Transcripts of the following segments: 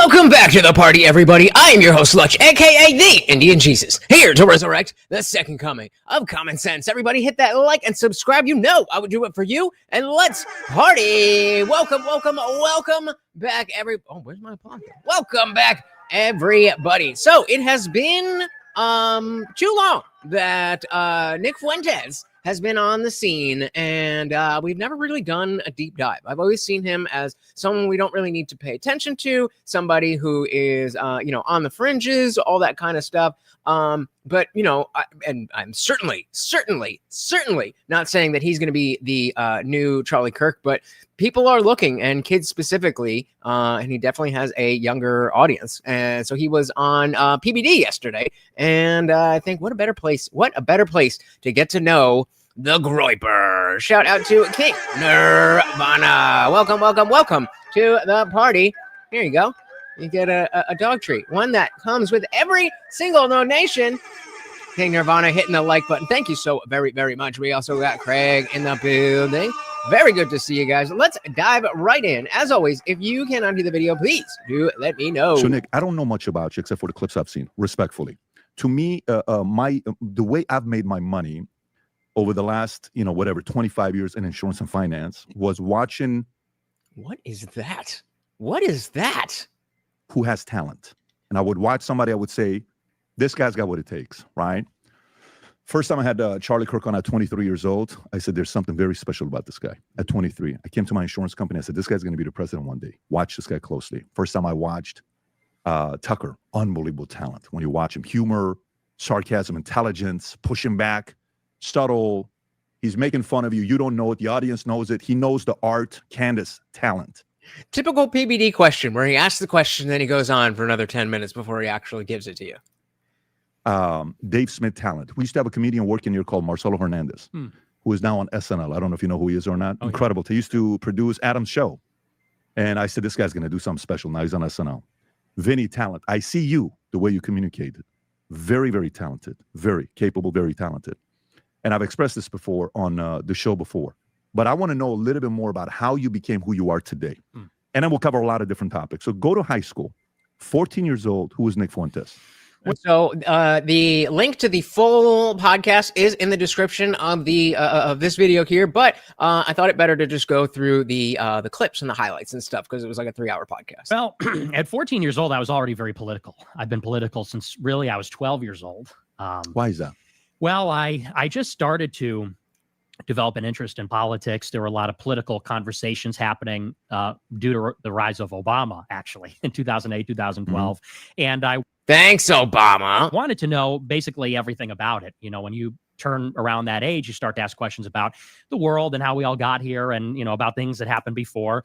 Welcome back to the party, everybody. I am your host, Lutch, aka TheIndianJesus, here to resurrect the second coming of common sense. Everybody hit that like and subscribe. You know I would do it for you, and let's party. Welcome back, where's my applause? Welcome back, everybody. So it has been too long that Nick Fuentes has been on the scene, and we've never really done a deep dive. I've always seen him as someone we don't really need to pay attention to, somebody who is, on the fringes, all that kind of stuff. But, I'm certainly not saying that he's going to be the new Charlie Kirk, but people are looking, and kids specifically, and he definitely has a younger audience. And so he was on PBD yesterday, and I think what a better place to get to know the Groyper. Shout out to King Nirvana. Welcome to the party. Here you go. You get a dog treat, one that comes with every single donation. King Nirvana hitting the like button. Thank you so very, very much. We also got Craig in the building. Very good to see you guys. Let's dive right in. As always, if you cannot do the video, please do let me know. So, Nick, I don't know much about you except for the clips I've seen, respectfully. To me, the way I've made my money over the last, 25 years in insurance and finance was watching. What is that? What is that? Who has talent. And I would watch somebody, I would say, this guy's got what it takes, right? First time I had Charlie Kirk on at 23 years old, I said, there's something very special about this guy. At 23, I came to my insurance company. I said, this guy's going to be the president one day. Watch this guy closely. First time I watched Tucker, unbelievable talent. When you watch him, humor, sarcasm, intelligence, pushing back, subtle. He's making fun of you. You don't know it. The audience knows it. He knows the art. Candace, talent. Typical PBD question where he asks the question, then he goes on for another 10 minutes before he actually gives it to you. Dave Smith talent. We used to have a comedian working here called Marcelo Hernandez, who is now on SNL. I don't know if you know who he is or not. Oh, incredible. Yeah. He used to produce Adam's show. And I said, this guy's going to do something special. Now he's on SNL. Vinny talent. I see you, the way you communicated. Very, very talented. Very capable, very talented. And I've expressed this before on the show before. But I want to know a little bit more about how you became who you are today. And then we'll cover a lot of different topics. So go to high school. 14 years old. Who is Nick Fuentes? So the link to the full podcast is in the description of the of this video here. But I thought it better to just go through the clips and the highlights and stuff because it was like a 3-hour podcast. Well, at 14 years old, I was already very political. I've been political since really I was 12 years old. Why is that? Well, I just started to develop an interest in politics. There were a lot of political conversations happening due to the rise of Obama, actually, in 2008, 2012. And I Thanks, Obama. wanted to know basically everything about it. When you turn around that age, you start to ask questions about the world and how we all got here and, about things that happened before.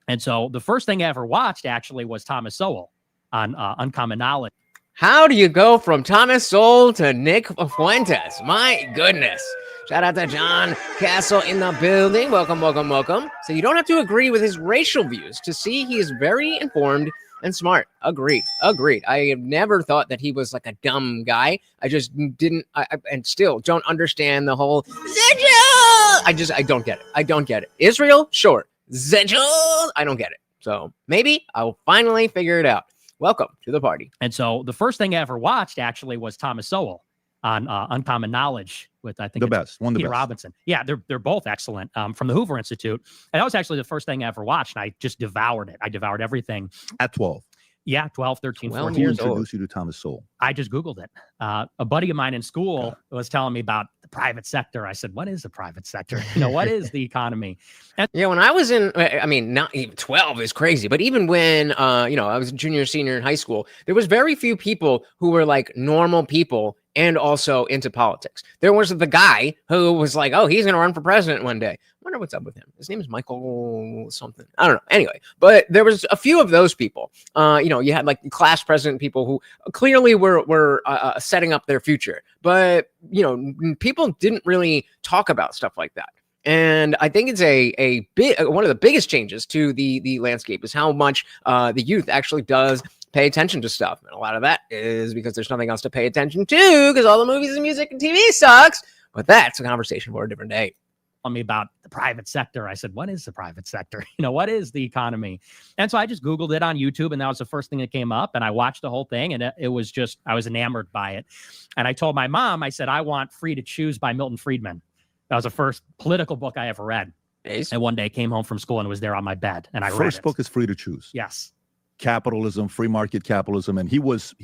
And so the first thing I ever watched actually was Thomas Sowell on Uncommon Knowledge. How do you go from Thomas Sowell to Nick Fuentes? My goodness. Shout out to John Castle in the building. Welcome. So you don't have to agree with his racial views to see he is very informed and smart. Agreed. I have never thought that he was like a dumb guy. I just didn't, and still don't understand the whole Zedule. I don't get it. Israel, sure. Zedule, I don't get it. So maybe I'll finally figure it out. Welcome to the party. And so the first thing I ever watched actually was Thomas Sowell on Uncommon Knowledge with, I think, the best one, Peter Robinson. Yeah, they're both excellent from the Hoover Institute. And that was actually the first thing I ever watched. And I just devoured it. I devoured everything. At 12. Yeah, 12, 13, 14 Who years old. introduced you to Thomas Sowell? I just Googled it. A buddy of mine in school was telling me about the private sector. I said, what is the private sector? What is the economy? And yeah, when I was not even 12 is crazy, but even when, I was a junior, senior in high school, there was very few people who were like normal people and also into politics. There was the guy who was like, oh, he's going to run for president one day. I wonder what's up with him. His name is Michael something. I don't know. Anyway, but there was a few of those people. You had like class president people who clearly were setting up their future. But, people didn't really talk about stuff like that. And I think it's one of the biggest changes to the landscape is how much the youth actually does pay attention to stuff. And a lot of that is because there's nothing else to pay attention to because all the movies and music and TV sucks. But that's a conversation for a different day. telling me about the private sector. I said, what is the private sector? What is the economy? And so I just Googled it on YouTube, and that was the first thing that came up. And I watched the whole thing, and it was just, I was enamored by it. And I told my mom, I said, I want Free to Choose by Milton Friedman. That was the first political book I ever read. Nice. And one day I came home from school and it was there on my bed. And I read it. First book is Free to Choose. Yes. Capitalism, free market capitalism. And he was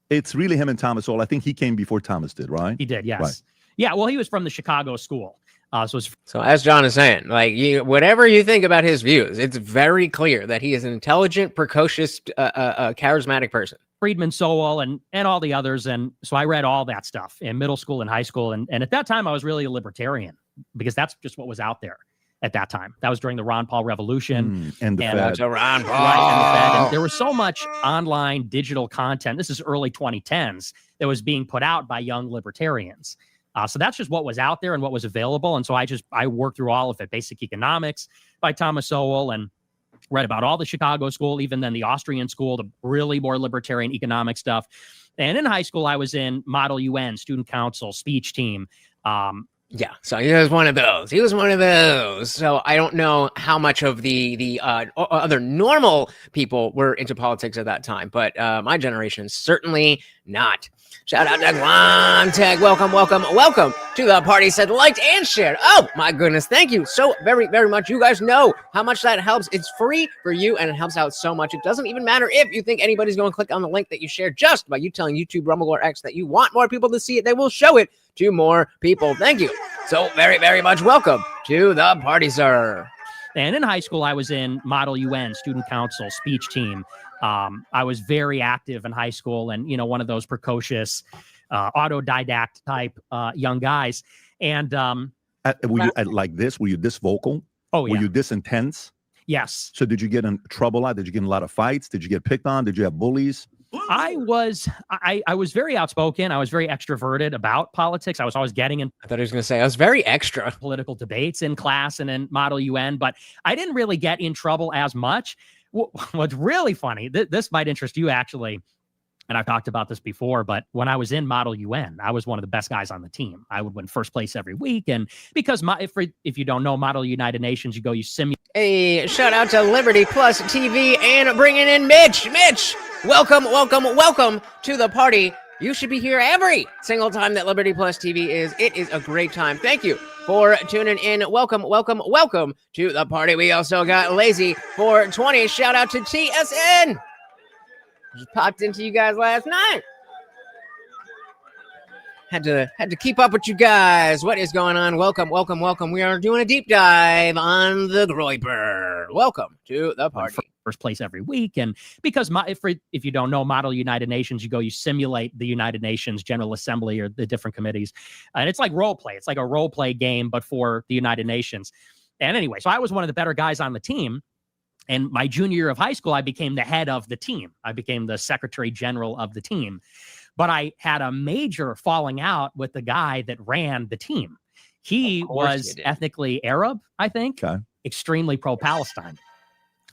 it's really him and Thomas Sowell. I think he came before Thomas did, right? He did, yes. Right. Yeah, well, he was from the Chicago school. So as John is saying, like, whatever you think about his views, it's very clear that he is an intelligent, precocious, charismatic person. Friedman, Sowell, and all the others. And so I read all that stuff in middle school and high school. And at that time, I was really a libertarian because that's just what was out there at that time. That was during the Ron Paul Revolution. And the Fed. Ron Paul. Right, and the Fed. And there was so much online digital content. This is early 2010s that was being put out by young libertarians. So that's just what was out there and what was available. And so I worked through all of it. Basic Economics by Thomas Sowell, and read about all the Chicago school, even then the Austrian school, the really more libertarian economic stuff. And in high school, I was in Model UN, student council, speech team. Yeah, so he was one of those. He was one of those. So I don't know how much of the other normal people were into politics at that time, but my generation certainly not. Shout out to Guam Tech. Welcome, welcome, welcome to the party. Said liked and shared. Oh my goodness, thank you so very, very much. You guys know how much that helps. It's free for you and it helps out so much. It doesn't even matter if you think anybody's going to click on the link that you shared. Just by you telling YouTube, Rumble, or X that you want more people to see it, they will show it to more people. Thank you so very, very much. Welcome to the party, sir. And in high school, I was in Model UN, student council, speech team. I was very active in high school and, one of those precocious, autodidact type young guys. And were you like this? Were you this vocal? Oh, yeah. Were you this intense? Yes. So did you get in trouble a lot? Did you get in a lot of fights? Did you get picked on? Did you have bullies? I was very outspoken. I was very extroverted about politics. I was always getting in. I thought he was going to say I was very extra. Political debates in class and in Model UN, but I didn't really get in trouble as much. What's really funny, this might interest you actually, and I've talked about this before, but when I was in Model UN, I was one of the best guys on the team. I would win first place every week. And because if you don't know Model United Nations, you simulate. Hey, shout out to Liberty Plus TV and bringing in Mitch. Mitch, welcome, welcome, welcome to the party. You should be here every single time that Liberty Plus TV is. It is a great time. Thank you for tuning in. Welcome, welcome, welcome to the party. We also got Lazy for 20. Shout out to TSN. Just popped into you guys last night. Had to keep up with you guys. What is going on? Welcome, welcome, welcome. We are doing a deep dive on the Groyper. Welcome to the party. First place every week. And because if you don't know Model United Nations, you simulate the United Nations General Assembly or the different committees. And it's like role play. It's like a role play game, but for the United Nations. And anyway, so I was one of the better guys on the team. And my junior year of high school, I became the head of the team. I became the secretary general of the team. But I had a major falling out with the guy that ran the team. He was ethnically Arab, I think, extremely pro-Palestine.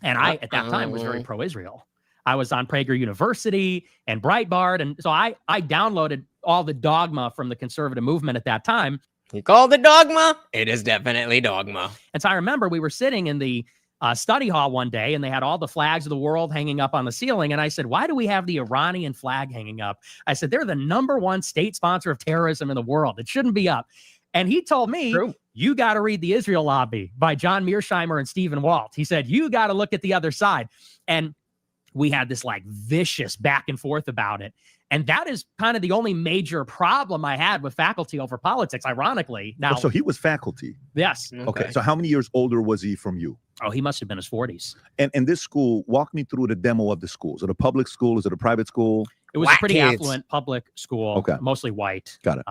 And I, at that time, was very pro-Israel. I was on Prager University and Breitbart. And so I downloaded all the dogma from the conservative movement at that time. You call it dogma? It is definitely dogma. And so I remember we were sitting in the study hall one day and they had all the flags of the world hanging up on the ceiling. And I said, why do we have the Iranian flag hanging up? I said, they're the #1 state sponsor of terrorism in the world. It shouldn't be up. And he told me, you got to read The Israel Lobby by John Mearsheimer and Stephen Walt. He said, you got to look at the other side. And we had this like vicious back and forth about it. And that is kind of the only major problem I had with faculty over politics, ironically. Now, so he was faculty. Yes. Okay. So how many years older was he from you? Oh, he must have been his 40s. And this school, walk me through the demo of the school. Is it a public school? Is it a private school? It was a pretty affluent public school, mostly white. Got it.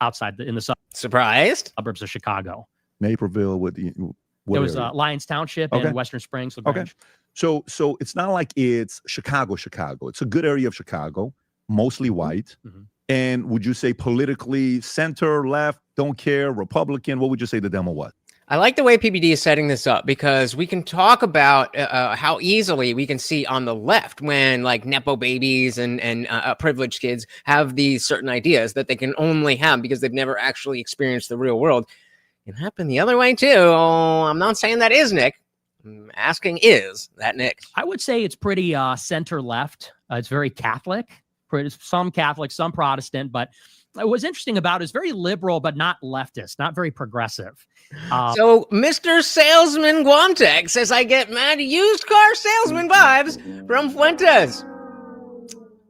Outside in the suburbs of Chicago. Naperville with the it was Lyons Township and Western Springs. LaGrange. So it's not like it's Chicago. It's a good area of Chicago, mostly white. Mm-hmm. And would you say politically center, left, don't care, Republican? What would you say the demo was? I like the way PBD is setting this up because we can talk about how easily we can see on the left when like Nepo babies and privileged kids have these certain ideas that they can only have because they've never actually experienced the real world. It happened the other way too. I'm not saying that is Nick. I'm asking, is that Nick? I would say it's pretty center left. It's very Catholic, some Catholic, some Protestant, but what's interesting about it is very liberal, but not leftist, not very progressive. So Mr. Salesman Guamtech says, I get mad used car salesman vibes from Fuentes.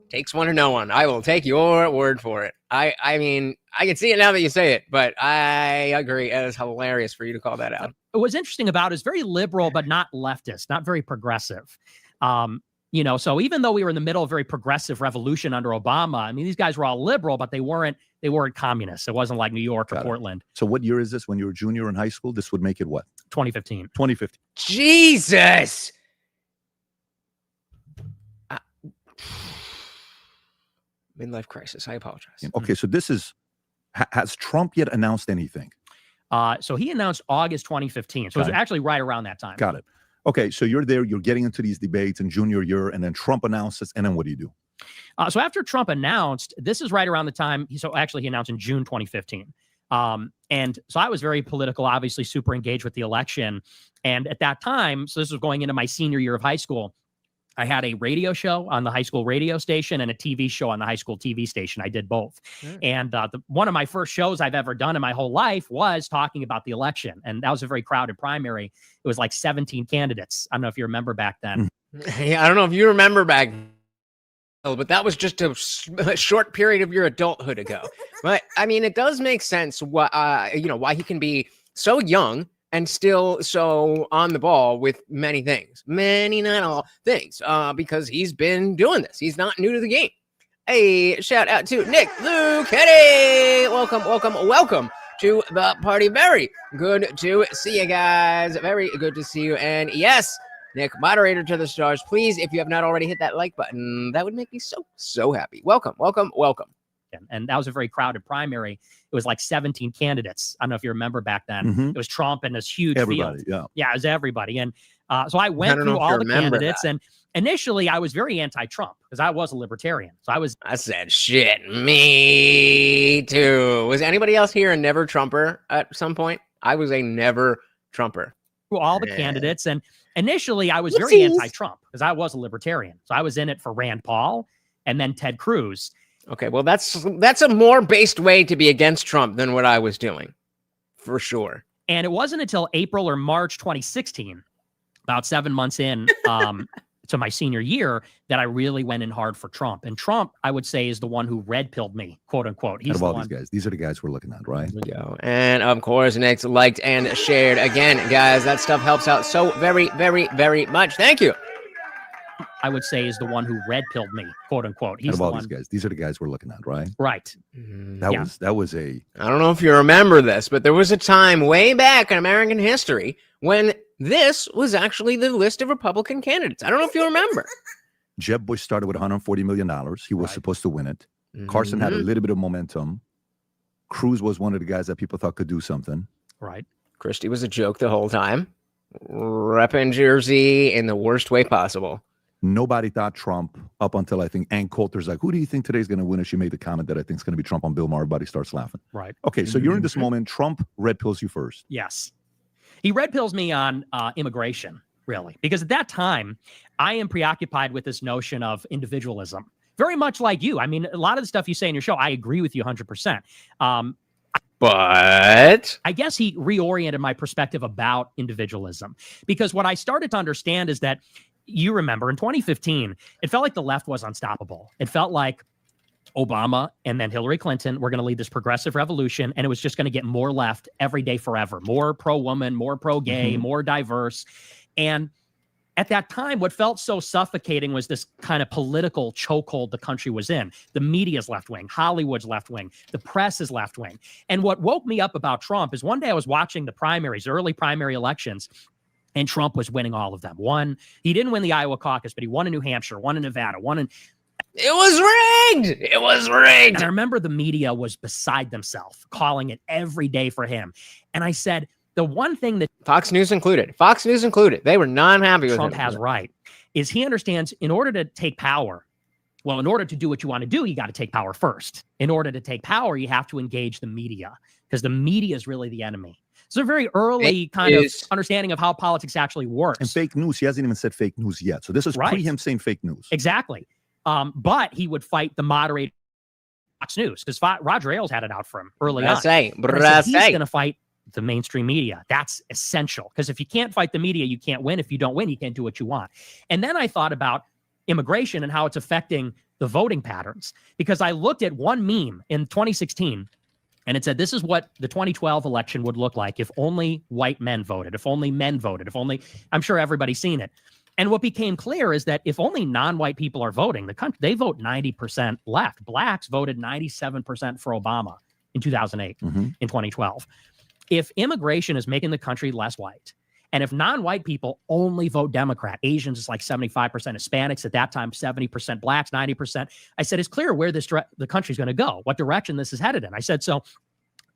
Takes one to know one. I will take your word for it. I mean, I can see it now that you say it, but I agree. It is hilarious for you to call that out. What's interesting about it is very liberal, but not leftist, not very progressive. So even though we were in the middle of a very progressive revolution under Obama, I mean, these guys were all liberal, but they weren't communists. It wasn't like New York or Portland. So what year is this? When you were a junior in high school? This would make it what? 2015. 2015. Jesus. Midlife crisis. I apologize. Okay, so this is, has Trump yet announced anything? So he announced August 2015. So it was actually right around that time. Got it. Okay, so you're there, you're getting into these debates in junior year, and then Trump announces, and then what do you do? So after Trump announced, this is right around the time, he announced in June 2015. And so I was very political, obviously super engaged with the election. And at that time, so this was going into my senior year of high school, I had a radio show on the high school radio station and a TV show on the high school TV station. I did both. And one of my first shows I've ever done in my whole life was talking about the election. And that was a very crowded primary. It was like 17 candidates. I don't know if you remember back then. Yeah, I don't know if you remember back then, but that was just a short period of your adulthood ago. But I mean, it does make sense why he can be so young and still so on the ball with many things, not all things, because he's been doing this. He's not new to the game. Hey, shout out to Nick Luchetti. Welcome to the party. Very good to see you guys. Very good to see you. And yes, Nick, moderator to the stars, please, if you have not already hit that like button, that would make me so happy. Welcome. And that was a very crowded primary. It was like 17 candidates. I don't know if you remember back then. It was Trump and this huge everybody, field. Yeah, it was everybody. And so I went through all the candidates. And initially, I was very anti-Trump because I was a libertarian. So I said, shit, me too. Was anybody else here a never Trumper at some point? I was a never Trumper. Through all the candidates. And initially, I was very anti-Trump because I was a libertarian. So I was in it for Rand Paul and then Ted Cruz. Okay, well, that's a more based way to be against Trump than what I was doing, for sure. And it wasn't until April or March 2016, about 7 months in to my senior year, that I really went in hard for Trump. And Trump, I would say, is the one who red-pilled me, quote unquote. He's all these guys. These are the guys we're looking at, right? There we go. And of course, Nick's liked and shared. Again, guys, that stuff helps out so very, very, very much. Thank you. I would say is the one who red-pilled me, quote unquote. He's all these guys. These are the guys we're looking at, right? Right. That was a. I don't know if you remember this, but there was a time way back in American history when this was actually the list of Republican candidates. I don't know if you remember. Jeb Bush started with $140 million. He was supposed to win it. Carson had a little bit of momentum. Cruz was one of the guys that people thought could do something. Right. Christie was a joke the whole time. Repping Jersey in the worst way possible. Nobody thought Trump up until I think Ann Coulter's like, who do you think today's going to win? And she made the comment that I think it's going to be Trump on Bill Maher. Everybody starts laughing. Right. Okay, so you're in this moment. Trump red pills you first. Yes. He red pills me on immigration, really, because at that time, I am preoccupied with this notion of individualism, very much like you. I mean, a lot of the stuff you say in your show, I agree with you 100%. But I guess he reoriented my perspective about individualism, because what I started to understand is that, you remember in 2015, it felt like the left was unstoppable. It felt like Obama and then Hillary Clinton were going to lead this progressive revolution, and it was just going to get more left every day forever, more pro-woman, more pro-gay, more diverse. And at that time, what felt so suffocating was this kind of political chokehold the country was in. The media's left-wing, Hollywood's left-wing, the press is left-wing. And what woke me up about Trump is one day I was watching the primaries, early primary elections, and Trump was winning all of them. He didn't win the Iowa caucus, but he won in New Hampshire, won in Nevada, It was rigged. It was rigged. And I remember the media was beside themselves, calling it every day for him. And I said, the one thing that Fox News included, they were not happy with Trump has right is he understands in order to take power, well, in order to do what you want to do, you got to take power first. In order to take power, you have to engage the media, because the media is really the enemy. It's a very early It kind of is. understanding of how politics actually works. And fake news, he hasn't even said fake news yet. So this is Right. pre him saying fake news. Exactly. But he would fight the moderated Fox News because Roger Ailes had it out for him early on. Say, And I said, he's going to fight the mainstream media. That's essential, because if you can't fight the media, you can't win. If you don't win, you can't do what you want. And then I thought about immigration and how it's affecting the voting patterns, because I looked at one meme in 2016 and it said, this is what the 2012 election would look like if only white men voted, if only men voted, if only, I'm sure everybody's seen it. And what became clear is that if only non-white people are voting, the country, they vote 90% left. Blacks voted 97% for Obama in 2008, in 2012. If immigration is making the country less white, and if non-white people only vote Democrat, Asians is like 75%, Hispanics at that time, 70%, blacks, 90%. I said, it's clear where the country's going to go, what direction this is headed in. I said, so,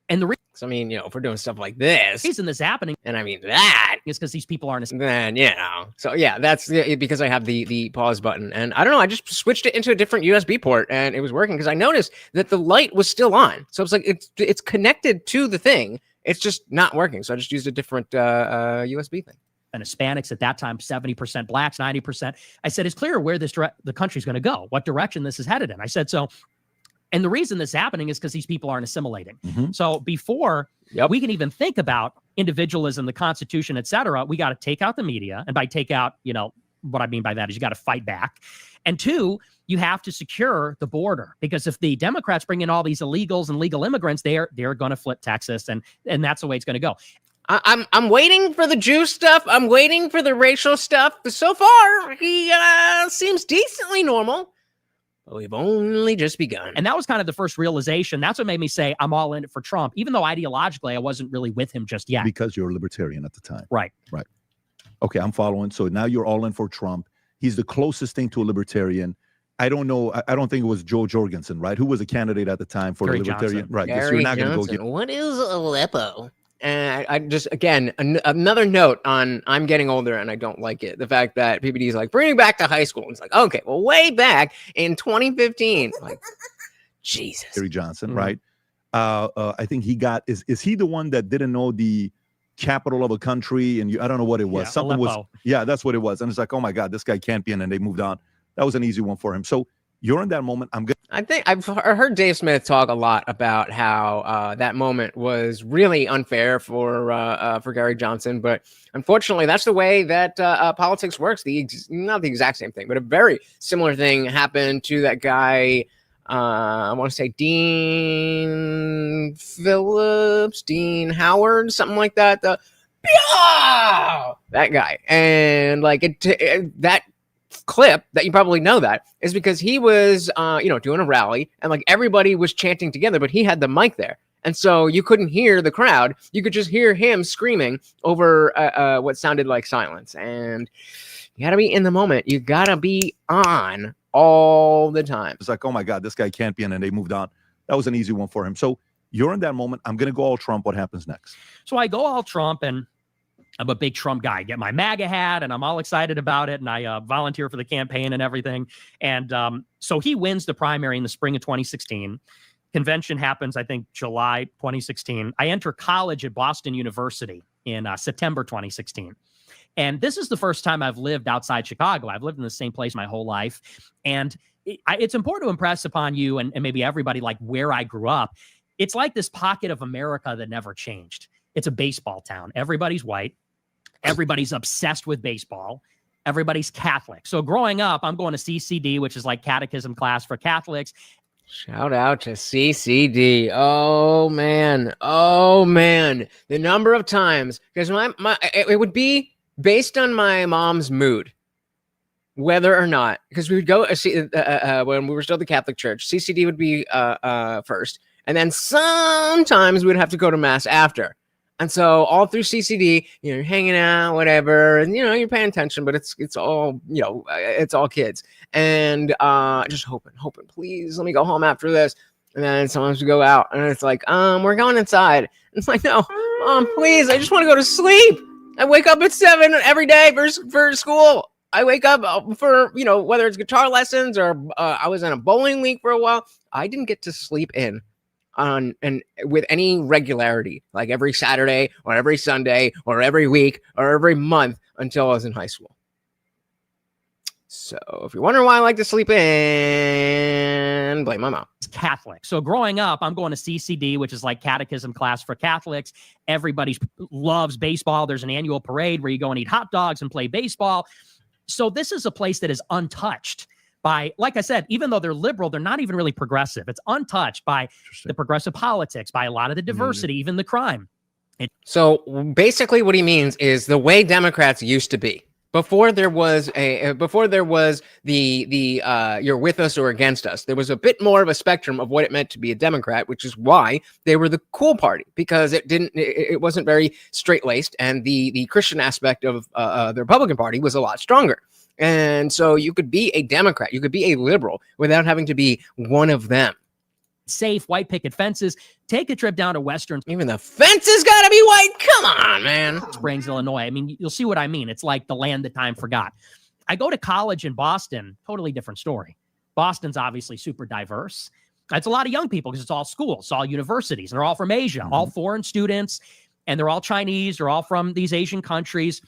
and the I mean, you know, if we're doing stuff like this, reason this is happening, and I mean that, is because these people aren't. then, you know, so yeah, that's because I have the pause button, and I don't know, I just switched it into a different USB port, and it was working because I noticed that the light was still on. So it's like it's connected to the thing. It's just not working. So I just used a different USB thing. And Hispanics at that time, 70%, blacks, 90%. I said, it's clear where the country's going to go, what direction this is headed in. I said, so, and the reason this is happening is because these people aren't assimilating. So before we can even think about individualism, the Constitution, et cetera, we got to take out the media. And by take out, you know, what I mean by that is you got to fight back. And two, you have to secure the border, because if the Democrats bring in all these illegals and legal immigrants, they're going to flip Texas, and that's the way it's going to go. I'm waiting for the Jew stuff. I'm waiting for the racial stuff. But so far, he seems decently normal. But we've only just begun. And that was kind of the first realization. That's what made me say I'm all in it for Trump, even though ideologically I wasn't really with him just yet. Because you're a libertarian at the time. Right. Right. Okay, I'm following. So now you're all in for Trump. He's the closest thing to a libertarian. I don't know. I don't think it was Joe Jorgensen, right? Who was a candidate at the time for Gary the libertarian? Johnson. Right. Gary So you're not going to go Johnson. get. What is Aleppo? And I just, again, another note on I'm getting older and I don't like it. The fact that PBD is like, bring it back to high school. And it's like, okay, well, way back in 2015. Like, Jesus. Gary Johnson, right? I think he got, is he the one that didn't know the capital of a country? And I don't know what it was. Yeah, Something Aleppo. was, that's what it was. And it's like, oh my God, this guy can't be in. And they moved on. That was an easy one for him. So you're in that moment. I'm good. I think I've heard Dave Smith talk a lot about how that moment was really unfair for Gary Johnson, but unfortunately, that's the way that politics works. Not the exact same thing, but a very similar thing happened to that guy. I want to say Dean Phillips, Dean Howard, something like that. That guy, and like that clip that you probably know that is because he was doing a rally and like everybody was chanting together, but he had the mic there, and so you couldn't hear the crowd. You could just hear him screaming over what sounded like silence. And you gotta be in the moment. You gotta be on all the time. It's like, oh my God, this guy can't be in. And they moved on. That was an easy one for him. So you're in that moment. I'm going to go all Trump. What happens next? So I go all Trump, and I'm a big Trump guy. I get my MAGA hat, and I'm all excited about it, and I volunteer for the campaign and everything. And so he wins the primary in the spring of 2016. Convention happens, I think, July 2016. I enter college at Boston University in September 2016. And this is the first time I've lived outside Chicago. I've lived in the same place my whole life. And it's important to impress upon you and maybe everybody like where I grew up. It's like this pocket of America that never changed. It's a baseball town. Everybody's white. Everybody's obsessed with baseball. Everybody's Catholic. So growing up, I'm going to CCD, which is like catechism class for Catholics. Shout out to CCD. Oh man. The number of times, because it would be based on my mom's mood, whether or not, because we would go when we were still at the Catholic Church, CCD would be first, and then sometimes we'd have to go to mass after. And so all through CCD, you're hanging out, whatever, and you're paying attention, but it's all it's all kids, and just hoping, please let me go home after this. And then sometimes we go out, and it's like, we're going inside. And it's like, no, Mom, please, I just want to go to sleep. I wake up at 7 every day for school. I wake up for, whether it's guitar lessons or I was in a bowling league for a while. I didn't get to sleep in on and with any regularity, like every Saturday or every Sunday or every week or every month until I was in high school. So if you're wondering why I like to sleep in, blame my mom. It's Catholic. So growing up, I'm going to CCD, which is like catechism class for Catholics. Everybody loves baseball. There's an annual parade where you go and eat hot dogs and play baseball. So this is a place that is untouched by, like I said, even though they're liberal, they're not even really progressive. It's untouched by the progressive politics, by a lot of the diversity, even the crime. So basically what he means is the way Democrats used to be. Before there was the you're with us or against us, there was a bit more of a spectrum of what it meant to be a Democrat, which is why they were the cool party, because it wasn't very straight-laced, and the Christian aspect of the Republican Party was a lot stronger. And so you could be a Democrat, you could be a liberal without having to be one of them. Safe white picket fences. Take a trip down to Western. Even the fence has got to be white. Come on, man. Springs, Illinois. I mean, you'll see what I mean. It's like the land that time forgot. I go to college in Boston. Totally different story. Boston's obviously super diverse. It's a lot of young people because it's all schools, it's all universities, and they're all from Asia, all foreign students, and they're all Chinese. They're all from these Asian countries.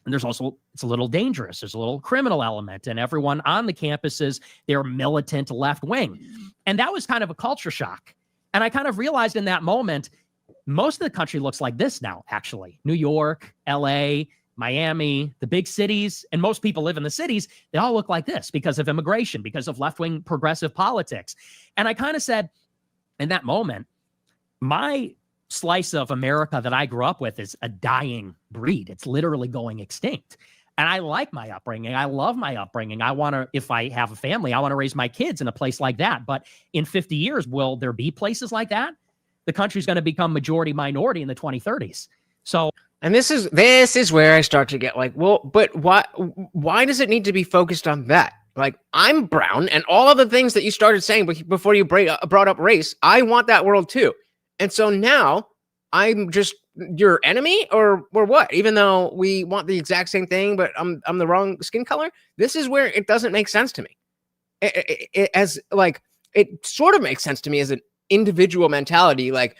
And there's also, it's a little dangerous. There's a little criminal element, and everyone on the campuses, they're militant left wing. And that was kind of a culture shock. And I kind of realized in that moment, most of the country looks like this now, actually. New York, LA, Miami, the big cities, and most people live in the cities, they all look like this because of immigration, because of left-wing progressive politics. And I kind of said, in that moment, my slice of America that I grew up with is a dying breed. It's literally going extinct. And I like my upbringing. I love my upbringing. I want to, if I have a family, I want to raise my kids in a place like that. But in 50 years, will there be places like that? The country's going to become majority minority in the 2030s. So, and this is where I start to get like, well, but why does it need to be focused on that? Like, I'm brown, and all of the things that you started saying before you brought up race, I want that world too. And so now I'm just your enemy or what? Even though we want the exact same thing, but I'm the wrong skin color. This is where it doesn't make sense to me. It sort of makes sense to me as an individual mentality. Like,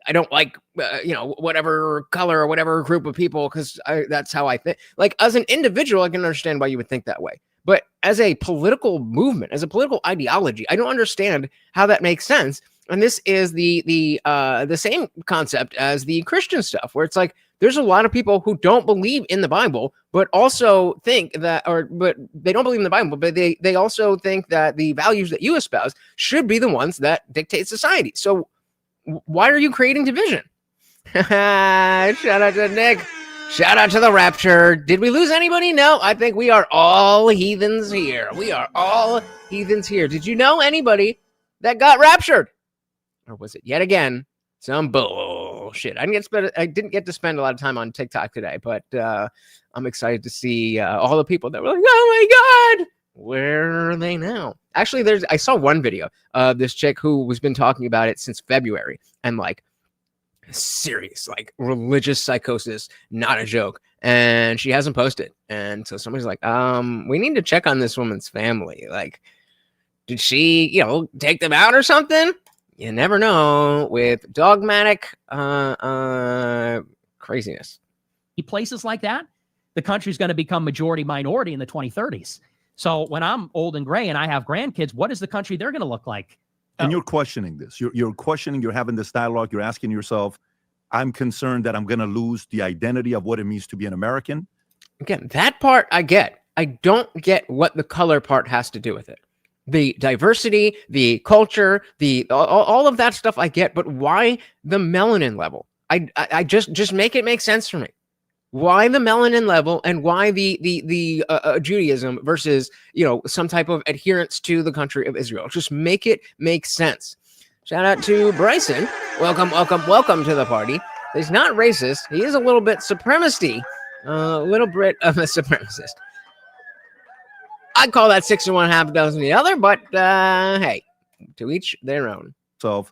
I don't like, whatever color or whatever group of people, because that's how I think. Like, as an individual, I can understand why you would think that way. But as a political movement, as a political ideology, I don't understand how that makes sense. And this is the same concept as the Christian stuff, where it's like there's a lot of people who don't believe in the Bible, but also think that, but they don't believe in the Bible, but they also think that the values that you espouse should be the ones that dictate society. So why are you creating division? Shout out to Nick. Shout out to the Rapture. Did we lose anybody? No, I think we are all heathens here. We are all heathens here. Did you know anybody that got raptured? Or was it yet again some bullshit? I didn't get to spend a lot of time on TikTok today, but I'm excited to see all the people that were like, "Oh my God, where are they now?" Actually, I saw one video of this chick who has been talking about it since February, and like serious, like religious psychosis, not a joke. And she hasn't posted, and so somebody's like, we need to check on this woman's family. Like, did she, take them out or something? You never know with dogmatic craziness. Places like that, the country's going to become majority minority in the 2030s. So when I'm old and gray and I have grandkids, what is the country they're going to look like? And you're questioning this. You're questioning, you're having this dialogue. You're asking yourself, I'm concerned that I'm going to lose the identity of what it means to be an American. Again, that part I get. I don't get what the color part has to do with it. The diversity, the culture, all of that stuff I get, but why the melanin level? I just make it make sense for me. Why the melanin level, and why the Judaism versus some type of adherence to the country of Israel? Just make it make sense. Shout out to Bryson. Welcome to the party. He's not racist. He is a little bit supremacy, a little bit of a supremacist. I'd call that 6 and 1/2 dozen the other, but hey, to each their own. So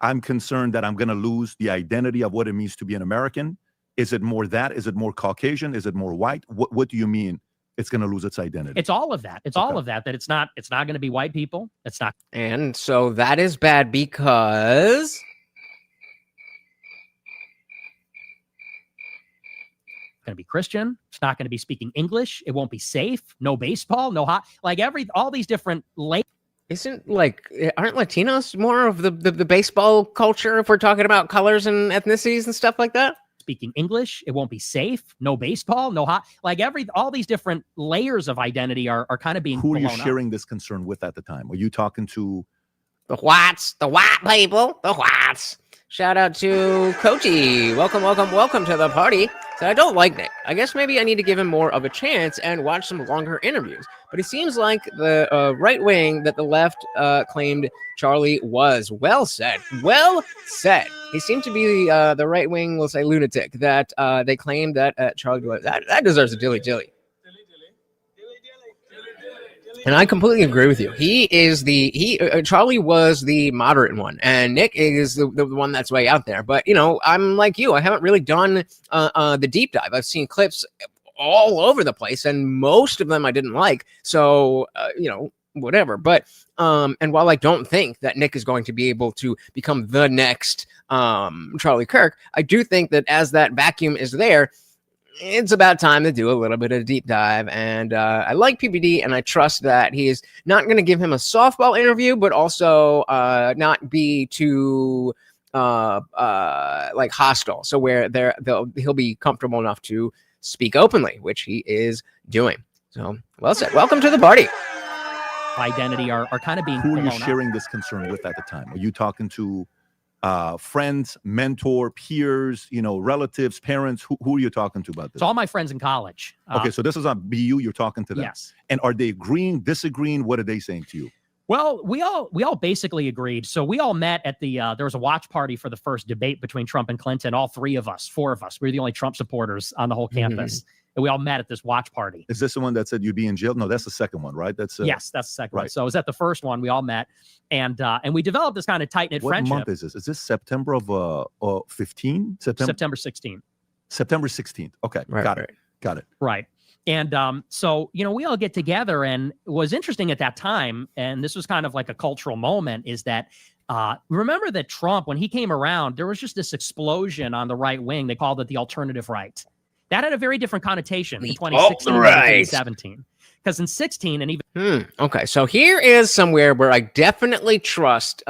I'm concerned that I'm going to lose the identity of what it means to be an American. Is it more that? Is it more Caucasian? Is it more white? What do you mean? it's going to lose its identity. It's all of that. It's all of that. That it's not going to be white people. It's not. And so that is bad because Going to be Christian. It's not going to be speaking English. It won't be safe. No baseball. No hot. Like all these different aren't Latinos more of the baseball culture if we're talking about colors and ethnicities and stuff like that? Speaking English. It won't be safe. No baseball. No hot. Like all these different layers of identity are kind of being. Who are you sharing this concern with at the time? Are you talking to the whites, the white people, the whites? Shout out to Coachy. Welcome to the party. So I don't like Nick. I guess maybe I need to give him more of a chance and watch some longer interviews. But it seems like the right wing that the left claimed Charlie was. Well said. Well said. He seemed to be the right wing, we'll say lunatic, that they claimed that Charlie was. That deserves a dilly dilly. And I completely agree with you. Charlie was the moderate one, and Nick is the one that's way out there. But, I'm like you. I haven't really done the deep dive. I've seen clips all over the place, and most of them I didn't like. So, whatever. But, and while I don't think that Nick is going to be able to become the next Charlie Kirk, I do think that as that vacuum is there, it's about time to do a little bit of deep dive. And I like PBD, and I trust that he's not going to give him a softball interview, but also not be too hostile. So where he'll be comfortable enough to speak openly, which he is doing. So well said. Welcome to the party. Identity are kind of being. Who are you sharing this concern with at the time? Are you talking to friends, mentor, peers, relatives, parents? Who are you talking to about this? It's all my friends in college. Okay, so this is on BU. You're talking to them. Yes. And are they agreeing, disagreeing? What are they saying to you? Well, we all basically agreed. So we all met at there was a watch party for the first debate between Trump and Clinton. All four of us, we were the only Trump supporters on the whole campus. And we all met at this watch party. Is this the one that said you'd be in jail? No, that's the second one, right? Yes, that's the second one. So it was at the first one. We all met, and we developed this kind of tight-knit friendship. What month is this? Is this September of 15? September 16th. September 16th. Okay, got it. Right. And so, we all get together, and what was interesting at that time, and this was kind of like a cultural moment, is that remember that Trump, when he came around, there was just this explosion on the right wing. They called it the alternative right. That had a very different connotation in 2016 and 2017. Because in 16 and even... Okay, so here is somewhere where I definitely trust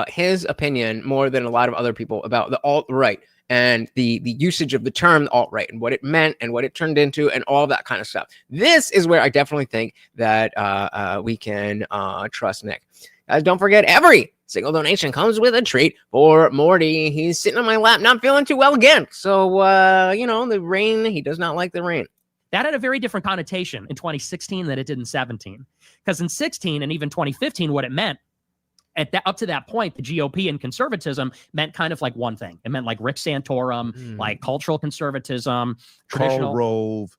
his opinion more than a lot of other people about the alt-right and the usage of the term alt-right and what it meant and what it turned into and all that kind of stuff. This is where I definitely think that we can trust Nick. Guys, don't forget, every single donation comes with a treat for Morty. He's sitting on my lap, not feeling too well again. So, the rain, he does not like the rain. That had a very different connotation in 2016 than it did in 17. Because in 16 and even 2015, what it meant, up to that point, the GOP and conservatism meant kind of like one thing. It meant like Rick Santorum, like cultural conservatism, Karl Rove.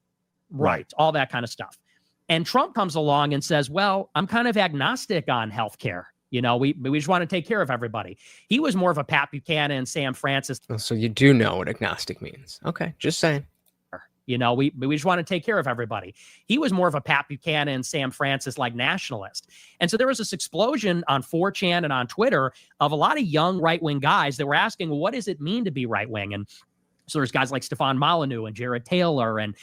Right, all that kind of stuff. And Trump comes along and says, well, I'm kind of agnostic on healthcare. We just want to take care of everybody. He was more of a Pat Buchanan, Sam Francis. So you do know what agnostic means. Okay, just saying. We just want to take care of everybody. He was more of a Pat Buchanan, Sam Francis, like nationalist. And so there was this explosion on 4chan and on Twitter of a lot of young right-wing guys that were asking, what does it mean to be right-wing? And so there's guys like Stefan Molyneux and Jared Taylor and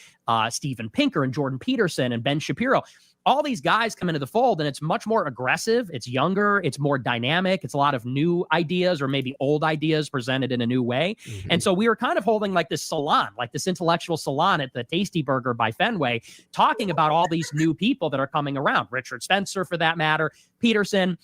Steven Pinker and Jordan Peterson and Ben Shapiro. All these guys come into the fold, and it's much more aggressive. It's younger. It's more dynamic. It's a lot of new ideas or maybe old ideas presented in a new way. And so we were kind of holding like this salon, like this intellectual salon at the Tasty Burger by Fenway, talking about all these new people that are coming around. Richard Spencer, for that matter, Peterson,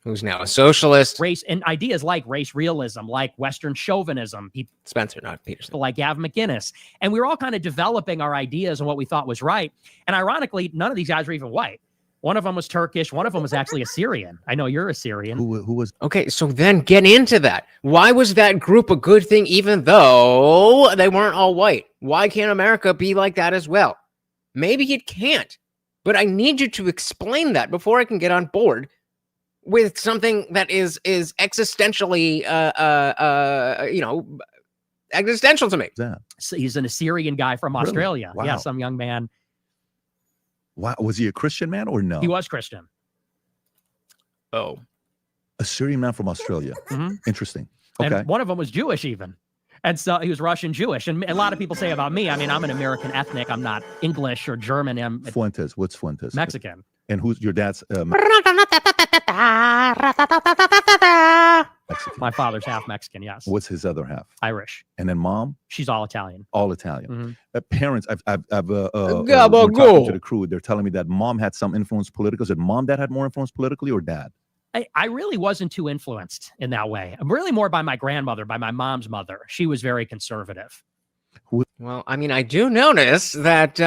who's now a socialist. Race and ideas like race realism, like Western chauvinism. Spencer, not Peterson. Like Gavin McInnes. And we were all kind of developing our ideas and what we thought was right. And ironically, none of these guys were even white. One of them was Turkish. One of them was actually a Syrian. I know you're a Syrian. Who was? Okay, so then get into that. Why was that group a good thing even though they weren't all white? Why can't America be like that as well? Maybe it can't. But I need you to explain that before I can get on board with something that is existentially, existential to me. So he's an Assyrian guy from Australia. Wow. Yeah, some young man. Wow, was he a Christian man or no? He was Christian. Oh. A Syrian man from Australia. Interesting. Okay. And one of them was Jewish even. And so he was Russian Jewish. And a lot of people say about me, I mean, I'm an American ethnic. I'm not English or German. I'm Fuentes. What's Fuentes? Mexican. And who's your dad's? Mexican. My father's half Mexican, yes. What's his other half? Irish. And then mom? She's all Italian. All Italian. Mhm. Parents, I've we're Gabagool. talking to the crew. They're telling me that mom had some influence politically. Is it mom that had more influence politically or dad? I really wasn't too influenced in that way. I'm really more by my grandmother, by my mom's mother. She was very conservative. Well, I mean, I do notice that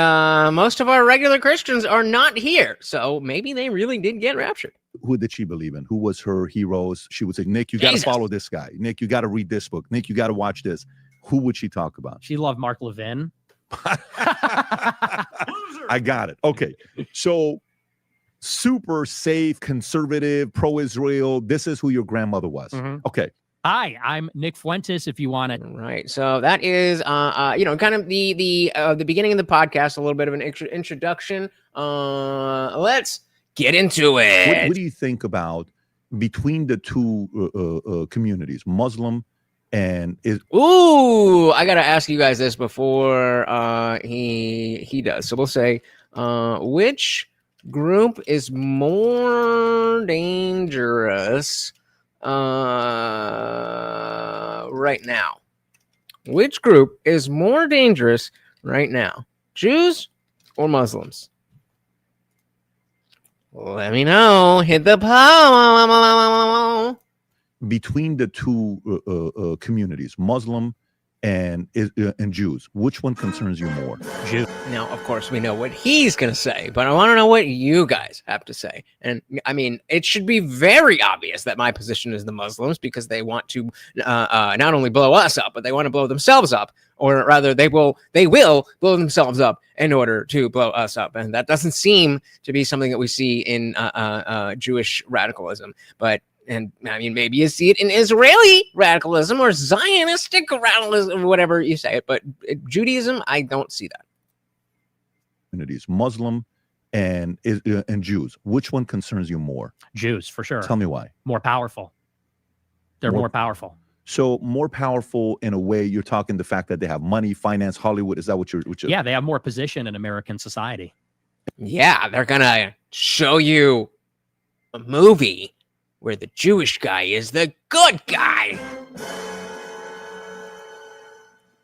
most of our regular Christians are not here. So maybe they really did get raptured. Who did she believe in? Who was her heroes? She would say, Nick, you got to Jesus. follow this guy. Nick, you got to read this book. Nick, you got to watch this. Who would she talk about? She loved Mark Levin. I got it. Okay. So super safe, conservative, pro-Israel. This is who your grandmother was. Okay. Hi, I'm Nick Fuentes. If you want it, Right. So that is, kind of the beginning of the podcast, a little bit of an introduction. Let's get into it. What do you think about between the two communities, Muslim and is? Ooh, I gotta ask you guys this before he does. So we'll say, which group is more dangerous right now? Which group is more dangerous right now? Jews or Muslims? Let me know. Hit the poll. Between the two communities, Muslim and Jews, which one concerns you more? Jew. Now, of course, we know what he's going to say, but I want to know what you guys have to say. And I mean, it should be very obvious that my position is the Muslims, because they want to not only blow us up, but they want to blow themselves up, or rather they will blow themselves up in order to blow us up. And that doesn't seem to be something that we see in Jewish radicalism. And I mean, maybe you see it in Israeli radicalism or Zionistic radicalism, whatever you say it. But Judaism, I don't see that. Communities, Muslim and Jews, which one concerns you more? Jews, for sure. Tell me why. More powerful. They're more powerful. So more powerful in a way, you're talking the fact that they have money, finance, Hollywood. Is that what you're? Yeah, they have more position in American society. Yeah, they're going to show you a movie where the Jewish guy is the good guy.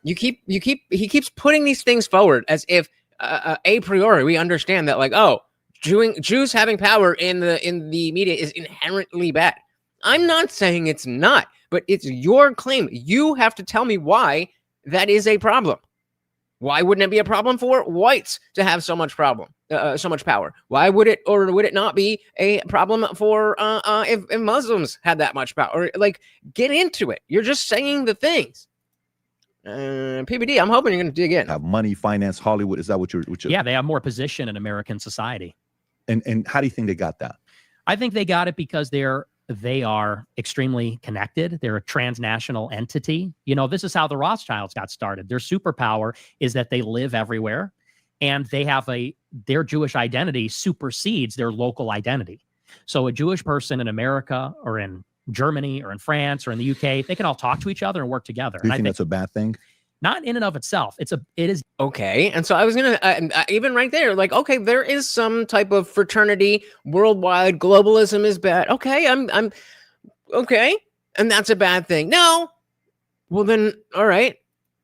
He keeps putting these things forward as if a priori we understand that, like, oh, Jews having power in the media is inherently bad. I'm not saying it's not, but it's your claim. You have to tell me why that is a problem. Why wouldn't it be a problem for whites to have so much power? Why would it, or would it not be a problem for if Muslims had that much power? Or, like, get into it. You're just saying the things. PBD, I'm hoping you're going to dig in. Have money, finance, Hollywood. Is that what you're? Yeah, they have more position in American society. And how do you think they got that? I think they got it because they are extremely connected. They're a transnational entity. You know, this is how the Rothschilds got started. Their superpower is that they live everywhere, and they have their Jewish identity supersedes their local identity. So a Jewish person in America or in Germany or in France or in the UK, they can all talk to each other and work together. Do you think that's a bad thing? Not in and of itself. It is. Okay. And so I was going to, even right there, like, okay, there is some type of fraternity worldwide. Globalism is bad. Okay. I'm okay. And that's a bad thing. No. Well, then, all right.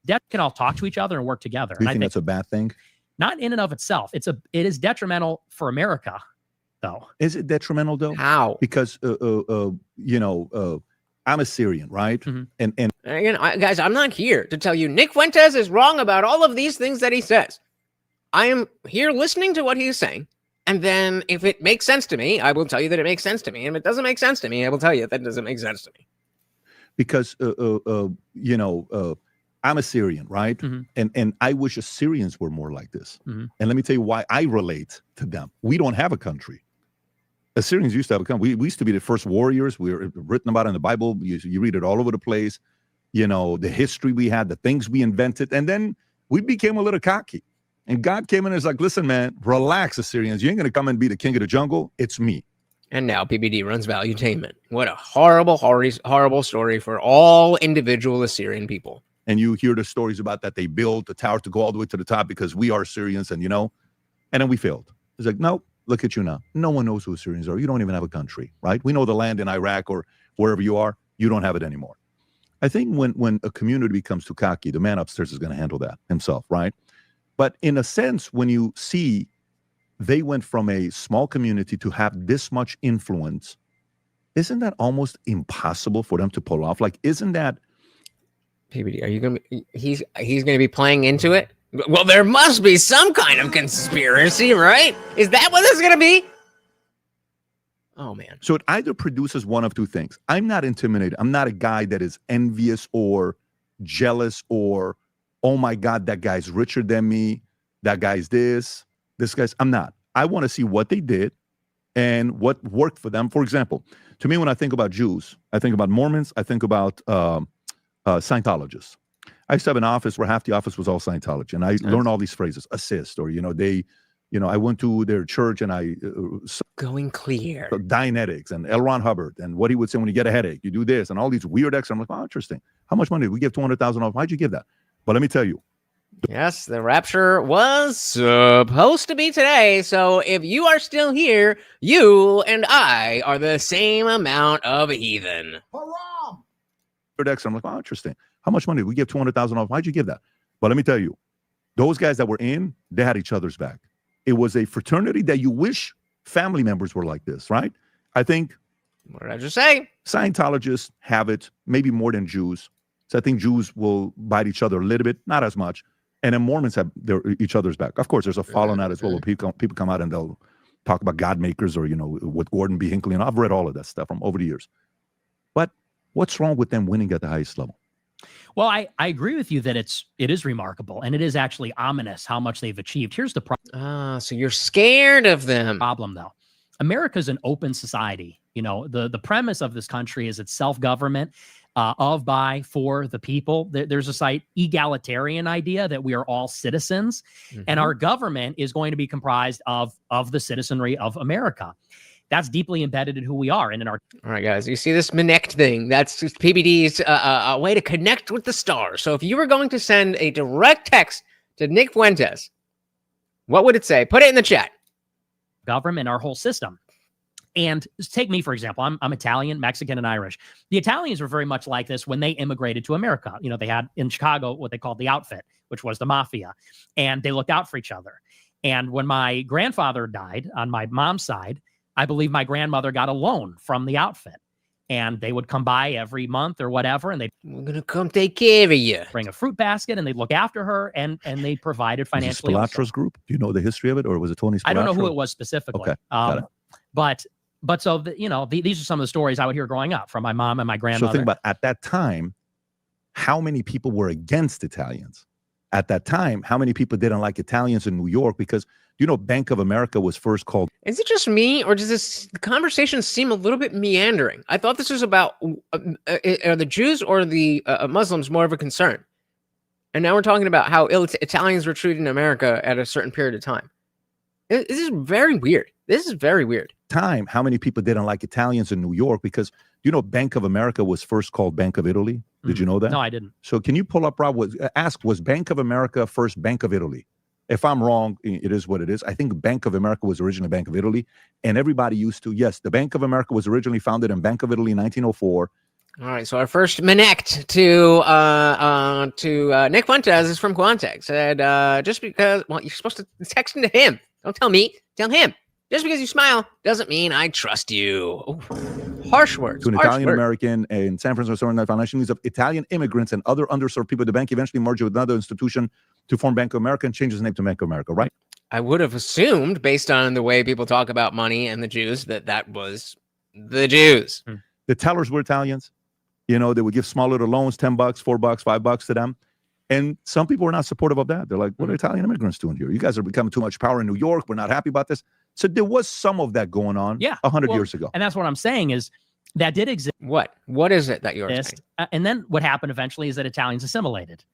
They can all talk to each other and work together. Do you think that's a bad thing? Not in and of itself. It is detrimental for America, though. Is it detrimental, though? How? Because, I'm a Syrian, right? Mm-hmm. And again, guys, I'm not here to tell you Nick Fuentes is wrong about all of these things that he says. I am here listening to what he's saying. And then if it makes sense to me, I will tell you that it makes sense to me. And if it doesn't make sense to me, I will tell you that doesn't make sense to me. Because, I'm a Syrian, right? Mm-hmm. And I wish Assyrians were more like this. Mm-hmm. And let me tell you why I relate to them. We don't have a country. Assyrians used to have a country. We used to be the first warriors. We were written about in the Bible. You read it all over the place. You know, the history we had, the things we invented. And then we became a little cocky. And God came in and was like, listen, man, relax, Assyrians. You ain't going to come and be the king of the jungle. It's me. And now PBD runs Valuetainment. What a horrible, horrible story for all individual Assyrian people. And you hear the stories about that they built the tower to go all the way to the top because we are Assyrians and, and then we failed. It's like, no, look at you now. No one knows who Assyrians are. You don't even have a country, right? We know the land in Iraq or wherever you are. You don't have it anymore. I think when a community becomes too cocky, the man upstairs is going to handle that himself, right? But in a sense, when you see they went from a small community to have this much influence, isn't that almost impossible for them to pull off? Like, isn't that... PBD, are you going to be... He's going to be playing into it? Well, there must be some kind of conspiracy, right? Is that what this is going to be? Oh, man. So it either produces one of two things. I'm not intimidated. I'm not a guy that is envious or jealous or, oh my God, that guy's richer than me. That guy's this guy's, I'm not. I want to see what they did and what worked for them. For example, to me, when I think about Jews, I think about Mormons, I think about Scientologists. I used to have an office where half the office was all Scientology. And I learned all these phrases, assist, or, I went to their church and I... going clear. Dianetics and L. Ron Hubbard and what he would say when you get a headache, you do this and all these weird extras. I'm like, oh, interesting. How much money did we give? $200,000 off. Why'd you give that? But let me tell you. Yes, the rapture was supposed to be today. So if you are still here, you and I are the same amount of heathen. Haram! Weird extra. I'm like, oh, interesting. How much money did we give? $200,000 off. Why'd you give that? But let me tell you, those guys that were in, they had each other's back. It was a fraternity that you wish family members were like this, right? I think... What did I just say? Scientologists have it, maybe more than Jews. So I think Jews will bite each other a little bit, not as much. And then Mormons have each other's back. Of course, there's a fallout out as well where people come out and they'll talk about God makers or, with Gordon B. Hinckley. And I've read all of that stuff from over the years. But what's wrong with them winning at the highest level? Well, I agree with you that it is remarkable, and it is actually ominous how much they've achieved. Here's the problem. So you're scared of them. Problem, though. America's an open society. The premise of this country is it's self-government, of, by, for the people. There's a slight egalitarian idea that we are all citizens, and our government is going to be comprised of the citizenry of America. That's deeply embedded in who we are and in our... All right, guys, you see this Connect thing? That's just PBD's a way to connect with the stars. So if you were going to send a direct text to Nick Fuentes, what would it say? Put it in the chat. Government, our whole system. And take me, for example, I'm Italian, Mexican, and Irish. The Italians were very much like this when they immigrated to America. They had in Chicago what they called the outfit, which was the mafia, and they looked out for each other. And when my grandfather died on my mom's side, I believe my grandmother got a loan from the outfit, and they would come by every month or whatever, and we're gonna come take care of you. Bring a fruit basket, and they'd look after her, and they provided financially. Was it Spilatra's group? Do you know the history of it, or was it Tony Spilatra? I don't know who it was specifically. Okay, got it. But so these are some of the stories I would hear growing up from my mom and my grandmother. So think about at that time, how many people were against Italians? At that time, how many people didn't like Italians in New York? Because Bank of America was first called. Is it just me, or does this conversation seem a little bit meandering? I thought this was about are the Jews or the Muslims more of a concern, and now we're talking about how Italians were treated in America at a certain period of time. This is very weird. This is very weird. Time, how many people didn't like Italians in New York? Because Bank of America was first called Bank of Italy. Did you know that? No, I didn't. So can you pull up, Rob? Was Bank of America first Bank of Italy? If I'm wrong, it is what it is. I think Bank of America was originally Bank of Italy, and everybody used to. Yes, the Bank of America was originally founded in Bank of Italy in 1904. All right, so our first connect to Nick Fuentes is from Quantex. Said just because, well, you're supposed to text to him. Don't tell me. Tell him. Just because you smile doesn't mean I trust you. Ooh, harsh words. To an Italian-American in San Francisco, the financial needs of Italian immigrants and other underserved people, the bank eventually merged with another institution to form Bank of America and changed its name to Bank of America, right? I would have assumed, based on the way people talk about money and the Jews, that was the Jews. The tellers were Italians. They would give small little loans, $10, $4, $5 to them. And some people were not supportive of that. They're like, what are Italian immigrants doing here? You guys are becoming too much power in New York. We're not happy about this. So there was some of that going on 100 years ago. And that's what I'm saying is that did exist. What is it that you're saying? And then what happened eventually is that Italians assimilated.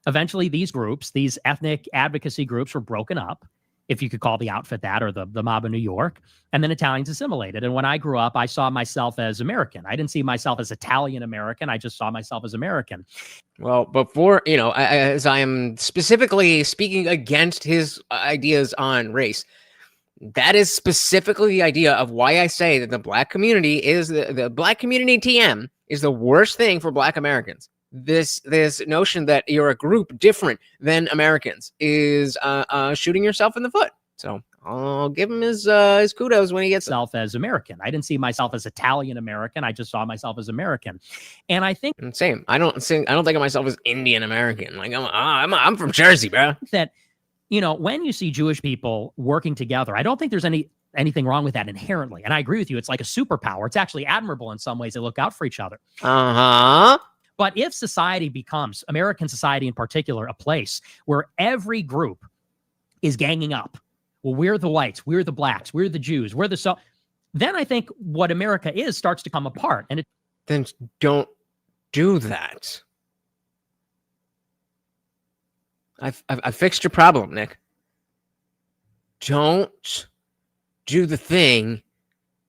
eventually these groups, these ethnic advocacy groups, were broken up, if you could call the outfit that, or the mob of New York, and then Italians assimilated. And when I grew up, I saw myself as American. I didn't see myself as Italian American. I just saw myself as American. Well, before, as I am specifically speaking against his ideas on race, that is specifically the idea of why I say that the black community is the black community TM is the worst thing for black Americans. This notion that you're a group different than Americans is shooting yourself in the foot. So I'll give him his kudos when he gets self as American. I didn't see myself as Italian American. I just saw myself as American. And I think same. I don't think of myself as Indian American. Like I'm from Jersey, bro. That, when you see Jewish people working together, I don't think there's anything wrong with that inherently. And I agree with you. It's like a superpower. It's actually admirable in some ways. They look out for each other. But if society becomes, American society in particular, a place where every group is ganging up, well, we're the whites, we're the blacks, we're the Jews, we're the then I think what America is starts to come apart. And then don't do that. I fixed your problem, Nick. Don't do the thing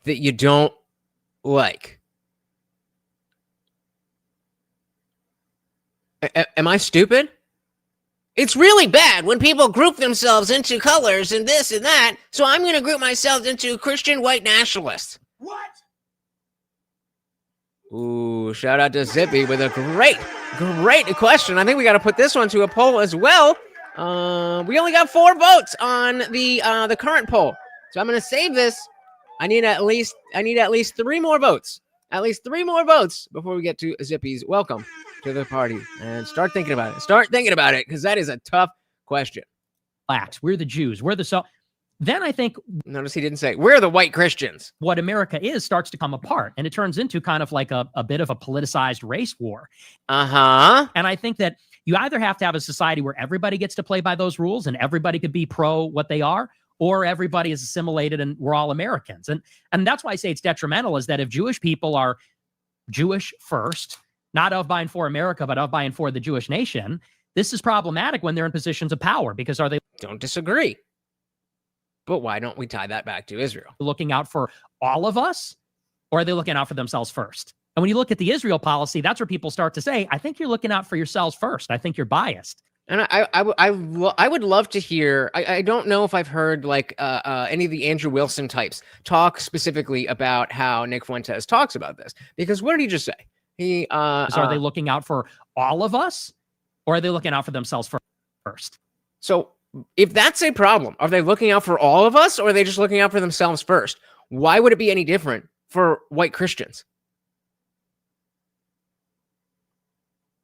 that you don't like. Am I stupid? It's really bad when people group themselves into colors and this and that, so I'm going to group myself into Christian white nationalists. What? Ooh, shout out to Zippy with a great question. I think we got to put this one to a poll as well. We only got 4 votes on the current poll, so I'm going to save this. I need at least 3 more votes. At least 3 more votes before we get to Zippy's welcome to the party. And start thinking about it. Start thinking about it, because that is a tough question. Blacks, we're the Jews, we're the then I think, notice he didn't say we're the white Christians. What America is starts to come apart, and it turns into kind of like a bit of a politicized race war. And I think that you either have to have a society where everybody gets to play by those rules and everybody could be pro what they are, or everybody is assimilated and we're all Americans. And that's why I say it's detrimental, is that if Jewish people are Jewish first, not of, by, and for America, but of, by, and for the Jewish nation, this is problematic when they're in positions of power, because are they... Don't disagree. But why don't we tie that back to Israel? Looking out for all of us, or are they looking out for themselves first? And when you look at the Israel policy, that's where people start to say, I think you're looking out for yourselves first. I think you're biased. And I would love to hear. I don't know if I've heard like any of the Andrew Wilson types talk specifically about how Nick Fuentes talks about this. Because what did he just say? He are they looking out for all of us, or are they looking out for themselves first? So if that's a problem, are they looking out for all of us, or are they just looking out for themselves first? Why would it be any different for white Christians?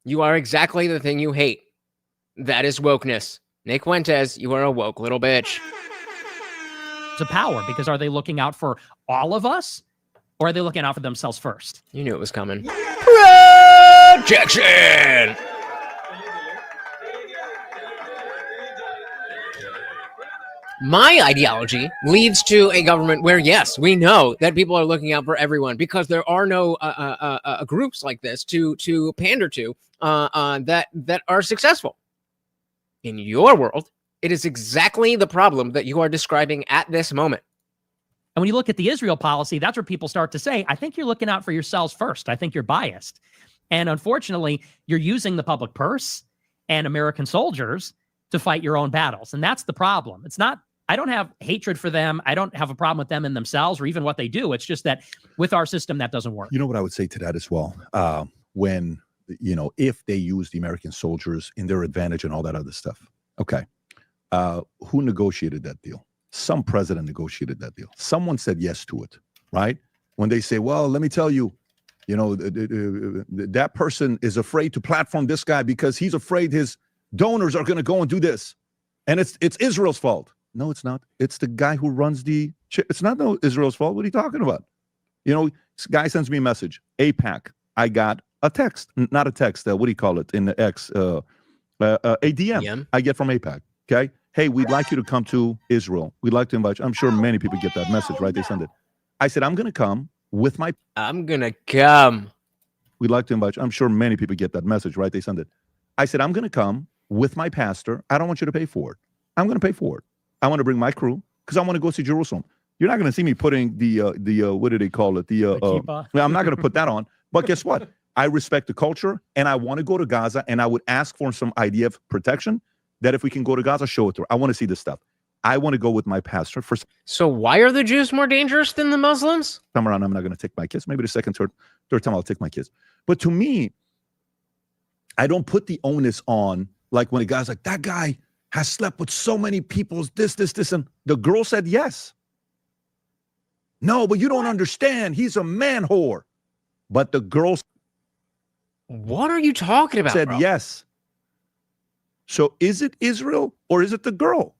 You are exactly the thing you hate. That is wokeness. Nick Fuentes, you are a woke little bitch. It's a power, because are they looking out for all of us, or are they looking out for themselves first? You knew it was coming. Projection! My ideology leads to a government where, yes, we know that people are looking out for everyone, because there are no groups like this to pander to that are successful. In your world, it is exactly the problem that you are describing at this moment. And when you look at the Israel policy, that's where people start to say, I think you're looking out for yourselves first. I think you're biased. And unfortunately, you're using the public purse and American soldiers to fight your own battles. And that's the problem. It's not, I don't have hatred for them. I don't have a problem with them in themselves or even what they do. It's just that with our system, that doesn't work. You know what I would say to that as well? When, if they use the American soldiers in their advantage and all that other stuff. Okay. Who negotiated that deal? Some president negotiated that deal. Someone said yes to it, right? When they say, well, let me tell you, that person is afraid to platform this guy because he's afraid his donors are going to go and do this. And it's Israel's fault. No, it's not. It's the guy who runs it's not Israel's fault. What are you talking about? This guy sends me a message. APAC. I got a text, not a text. What do you call it in the X? A DM I get from APAC. Okay. Hey, we'd like you to come to Israel. We'd like to invite you. I'm sure many people get that message, right? They send it. I said, I'm going to come with my... I'm going to come. We'd like to invite you. I'm sure many people get that message, right? They send it. I said, I'm going to come with my pastor. I don't want you to pay for it. I'm going to pay for it. I want to bring my crew because I want to go see Jerusalem. You're not going to see me putting the what do they call it? I'm not going to put that on. But guess what? I respect the culture, and I want to go to Gaza, and I would ask for some idea of protection that if we can go to Gaza, show it to her. I want to see this stuff. I want to go with my pastor. So why are the Jews more dangerous than the Muslims? Time around, I'm not going to take my kids. Maybe the second, third time I'll take my kids. But to me, I don't put the onus on, like when a guy's like, that guy has slept with so many people, this, and the girl said yes. No, but you don't understand. He's a man whore. But the girl What are you talking about, said bro? yes. So is it Israel or is it the girl?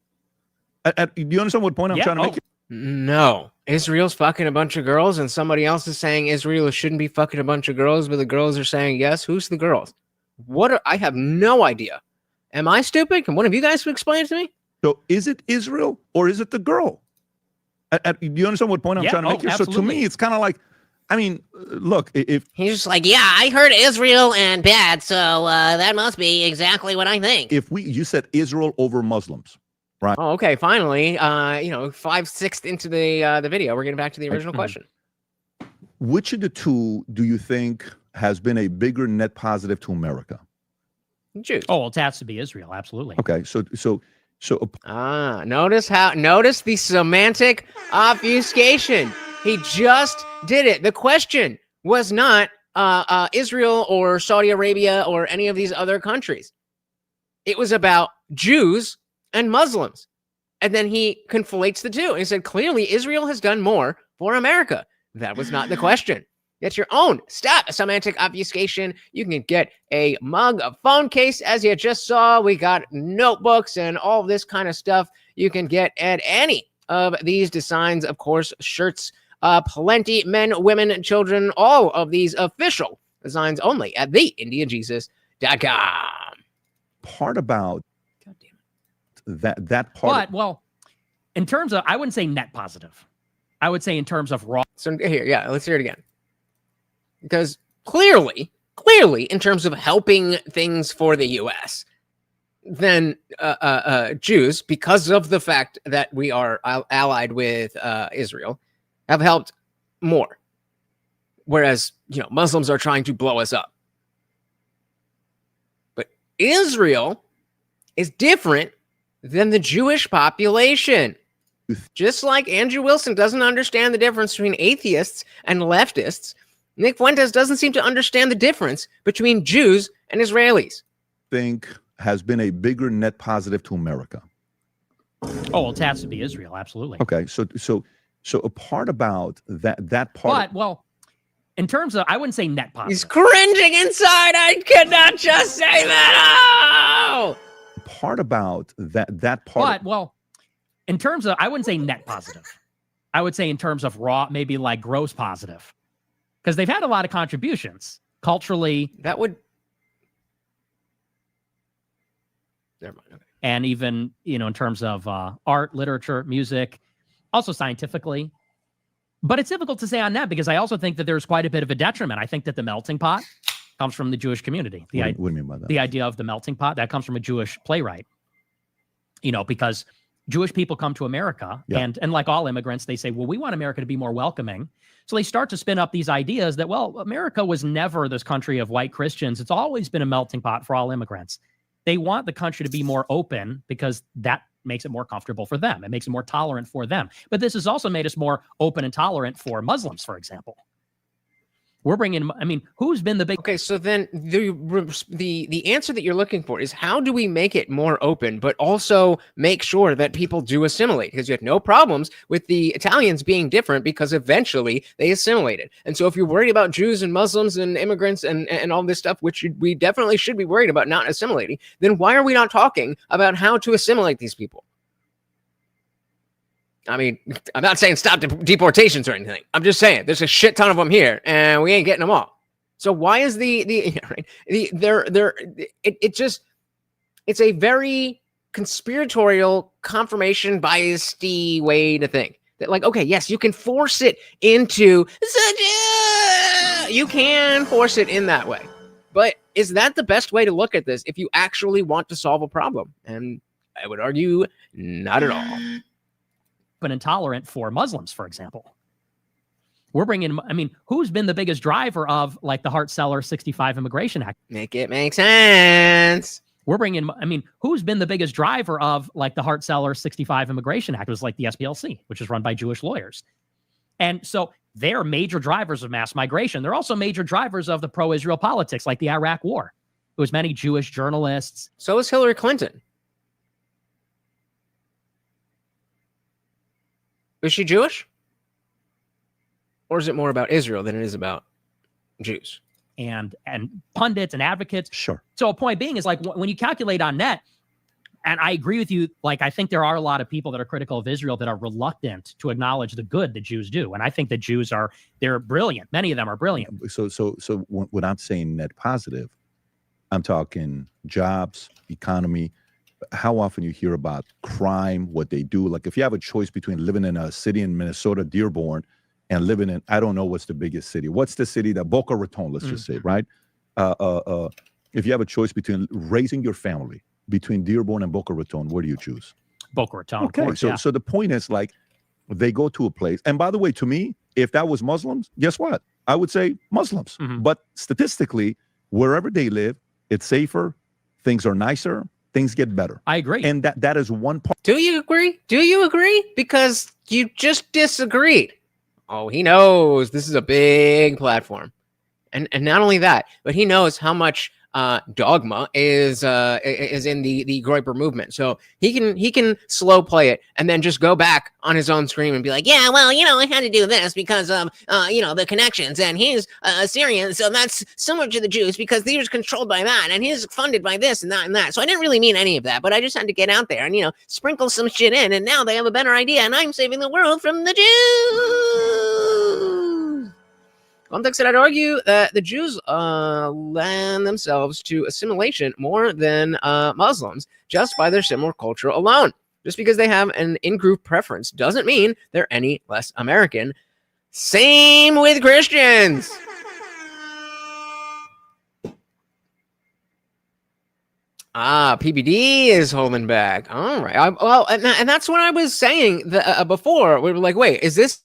Do you understand what point I'm trying to make? No. Israel's fucking a bunch of girls, and somebody else is saying Israel shouldn't be fucking a bunch of girls, but the girls are saying yes. Who's the girls? I have no idea. Am I stupid? Can one of you guys explain it to me? So is it Israel or is it the girl? Do you understand what point I'm trying to make here? Absolutely. So to me, it's kind of like, I mean, look, if He's just like, yeah, I heard Israel and bad, so that must be exactly what I think. you said Israel over Muslims, right? Oh, okay. Finally, 5/6 into the video, we're getting back to the original question. Which of the two do you think has been a bigger net positive to America? Jews. Oh, well, it has to be Israel. Absolutely. Okay, so Notice the semantic obfuscation. He just did it. The question was not Israel or Saudi Arabia or any of these other countries. It was about Jews and Muslims. And then he conflates the two. And he said, clearly, Israel has done more for America. That was not the question. Get your own. Stop semantic obfuscation. You can get a mug, a phone case, as you just saw. We got notebooks and all this kind of stuff you can get at any of these designs. Of course, shirts, plenty, men, women, children, all of these official designs only at TheIndianJesus.com. part about God damn it. that part. But, well, in terms of, I wouldn't say net positive. I would say in terms of raw. So here, yeah, let's hear it again. Because clearly, in terms of helping things for the U.S., then Jews, because of the fact that we are allied with Israel, have helped more. Whereas, Muslims are trying to blow us up. But Israel is different than the Jewish population. Just like Andrew Wilson doesn't understand the difference between atheists and leftists, Nick Fuentes doesn't seem to understand the difference between Jews and Israelis. Think has been a bigger net positive to America. Oh, well, it has to be Israel. Absolutely. Okay, so a part about that part. But, well, in terms of, I wouldn't say net positive. He's cringing inside. I could not just say that. Oh! Part about that part. But, well, in terms of, I wouldn't say net positive. I would say in terms of raw, maybe like gross positive. Because they've had a lot of contributions culturally. That would. Never mind. Okay. And even, in terms of art, literature, music, also scientifically. But it's difficult to say on that because I also think that there's quite a bit of a detriment. I think that the melting pot comes from the Jewish community. What do you mean by that? The idea of the melting pot, that comes from a Jewish playwright. Because Jewish people come to America and like all immigrants, they say, well, we want America to be more welcoming. So they start to spin up these ideas that, well, America was never this country of white Christians. It's always been a melting pot for all immigrants. They want the country to be more open because that makes it more comfortable for them. It makes it more tolerant for them. But this has also made us more open and tolerant for Muslims, for example. We're bringing, who's been the big... Okay, so then the answer that you're looking for is how do we make it more open, but also make sure that people do assimilate? Because you had no problems with the Italians being different because eventually they assimilated. And so if you're worried about Jews and Muslims and immigrants and all this stuff, which we definitely should be worried about not assimilating, then why are we not talking about how to assimilate these people? I'm not saying stop deportations or anything. I'm just saying there's a shit ton of them here, and we ain't getting them all. So why is it's a very conspiratorial, confirmation biased way to think that, like, okay, yes, you can force it into you can force it in that way, but Is that the best way to look at this if you actually want to solve a problem? And I would argue not at all. But intolerant for Muslims, for example. We're bringing, I mean, who's been the biggest driver of like the Hart-Celler 65 Immigration Act? Make it make sense. We're bringing, I mean, who's been the biggest driver of like the Hart-Celler 65 Immigration Act? It was like the SPLC, which is run by Jewish lawyers. And so they're major drivers of mass migration. They're also major drivers of the pro-Israel politics, like the Iraq War. It was many Jewish journalists. So is Hillary Clinton. Is she Jewish? Or is it more about Israel than it is about Jews? And pundits and advocates. Sure. So a point being is like when you calculate on net, and I agree with you, like I think there are a lot of people that are critical of Israel that are reluctant to acknowledge the good that Jews do. And I think that Jews they're brilliant. Many of them are brilliant. So when I'm saying net positive, I'm talking jobs, economy. How often you hear about crime, what they do. Like if you have a choice between living in a city in Minnesota, Dearborn, and living in, I don't know what's the biggest city. What's the city that Boca Raton, let's just say, right? If you have a choice between raising your family between Dearborn and Boca Raton, where do you choose? Boca Raton, okay, of course, so the point is like, they go to a place. And by the way, to me, if that was Muslims, guess what? I would say Muslims. But statistically, wherever they live, it's safer, things are nicer, things get better. I agree. And that is one part. Do you agree? Do you agree? Because you just disagreed. Oh, he knows this is a big platform. And not only that, but he knows how much dogma is in the Groyper movement. So he can slow play it and then just go back on his own screen and be like, yeah, well, I had to do this because of the connections, and he's Syrian, so that's similar to the Jews because he was controlled by that, and he's funded by this and that and that. So I didn't really mean any of that, but I just had to get out there and sprinkle some shit in, and now they have a better idea, and I'm saving the world from the Jews. Context that I'd argue that the Jews lend themselves to assimilation more than Muslims just by their similar culture alone. Just because they have an in-group preference doesn't mean they're any less American. Same with Christians. PBD is holding back. All right. And that's what I was saying before. We were like, wait, is this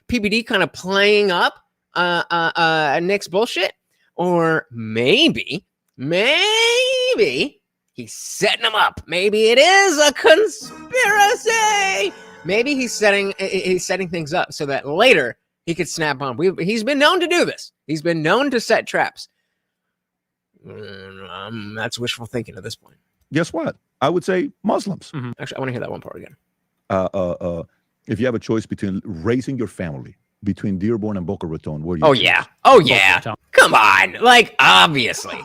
PBD kind of playing up Nick's bullshit? Or maybe he's setting him up. Maybe it is a conspiracy. Maybe he's setting things up so that later he could snap on. He's been known to do this. He's been known to set traps. That's wishful thinking at this point. Guess what? I would say Muslims. Actually, I want to hear that one part again. If you have a choice between raising your family between Dearborn and Boca Raton, where do you? Oh yeah. Come on, like obviously,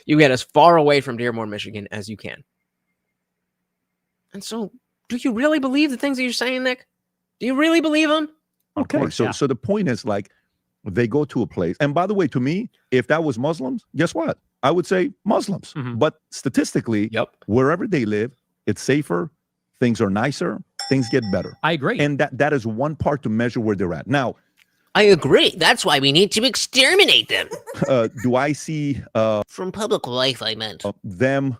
you get as far away from Dearborn, Michigan as you can. And so, do you really believe the things that you're saying, Nick? Do you really believe them? Okay, so the point is like, they go to a place, and by the way, to me, if that was Muslims, guess what? I would say Muslims. But statistically, wherever they live, it's safer, things are nicer, things get better. I agree. And that is one part to measure where they're at. Now, I agree. That's why we need to exterminate them. Do I see from public life, I meant. Them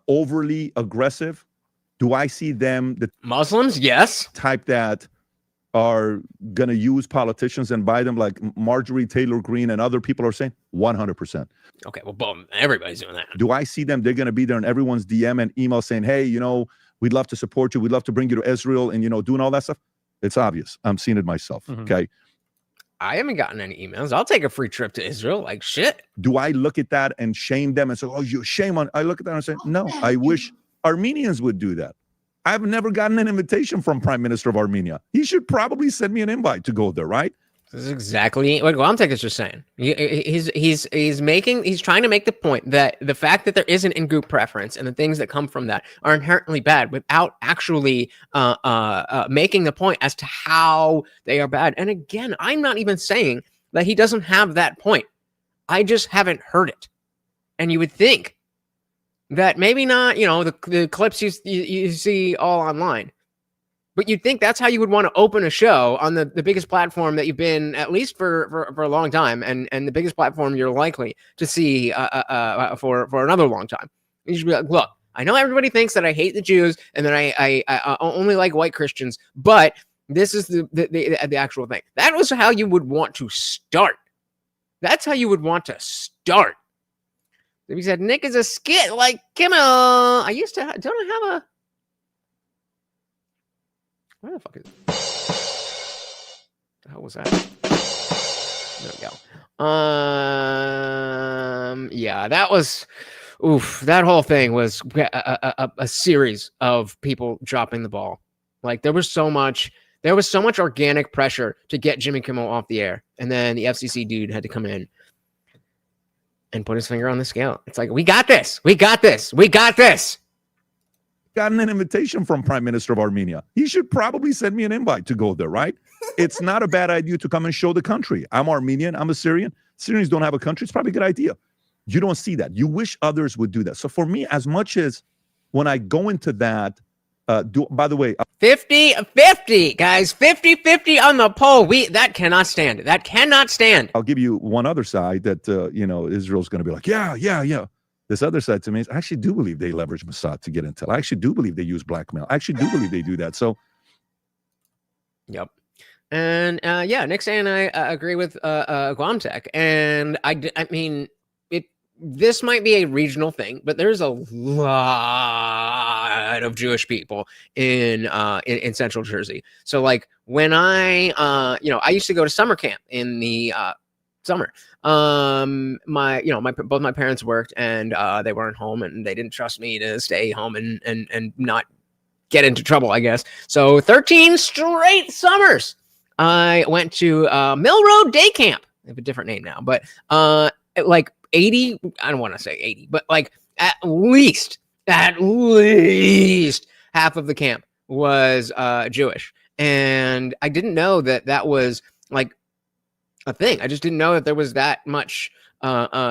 overly aggressive? Do I see them the Muslims? Yes. Type that are going to use politicians and buy them like Marjorie Taylor Greene and other people are saying? 100%. Okay, well, boom, everybody's doing that. Do I see them? They're going to be there in everyone's DM and email saying, hey, we'd love to support you. We'd love to bring you to Israel and, doing all that stuff. It's obvious. I'm seeing it myself. Okay. I haven't gotten any emails. I'll take a free trip to Israel. Like shit. Do I look at that and shame them and say, oh, you shame on? I look at that and say, no, I wish Armenians would do that. I've never gotten an invitation from Prime Minister of Armenia. He should probably send me an invite to go there, right? This is exactly what Guamtek is just saying. He's trying to make the point that the fact that there is an in-group preference and the things that come from that are inherently bad without actually making the point as to how they are bad. And again, I'm not even saying that he doesn't have that point. I just haven't heard it. And you would think that maybe not, the clips you see all online, But you'd think that's how you would want to open a show on the biggest platform that you've been at least for a long time, and the biggest platform you're likely to see for another long time. You should be like, look, I know everybody thinks that I hate the Jews and that I only like white Christians, but this is the actual thing. That was how you would want to start. That's how you would want to start. He said, Nick is a skit like Kimmel. I used to, don't I have a, where the fuck is it? The hell was that? There we go. Yeah, that was, that whole thing was a series of people dropping the ball. Like there was so much organic pressure to get Jimmy Kimmel off the air. And then the FCC dude had to come in and put his finger on the scale. It's like, we got this. We got this. We got this. Gotten an invitation from Prime Minister of Armenia. He should probably send me an invite to go there, right? It's not a bad idea to come and show the country. I'm Armenian. I'm a Syrian. Syrians don't have a country. It's probably a good idea. You don't see that. You wish others would do that. So for me, as much as when I go into that, by the way, 50-50, guys, 50-50 on the poll. That cannot stand. That cannot stand. I'll give you one other side that, Israel's going to be like, yeah. This other side to me is I actually do believe they leverage Mossad to get intel. I actually do believe they use blackmail. I actually do believe they do that. So, yep. And Nick saying I agree with Guamtech. And I mean, this might be a regional thing, but there's a lot of Jewish people in Central Jersey. So like when I used to go to summer camp in the summer. Both my parents worked and they weren't home and they didn't trust me to stay home and not get into trouble, I guess. So 13 straight summers I went to Mill Road Day Camp. They have a different name now, but like 80, I don't want to say 80, but like at least half of the camp was Jewish. And I didn't know that was like a thing. I just didn't know that there was that much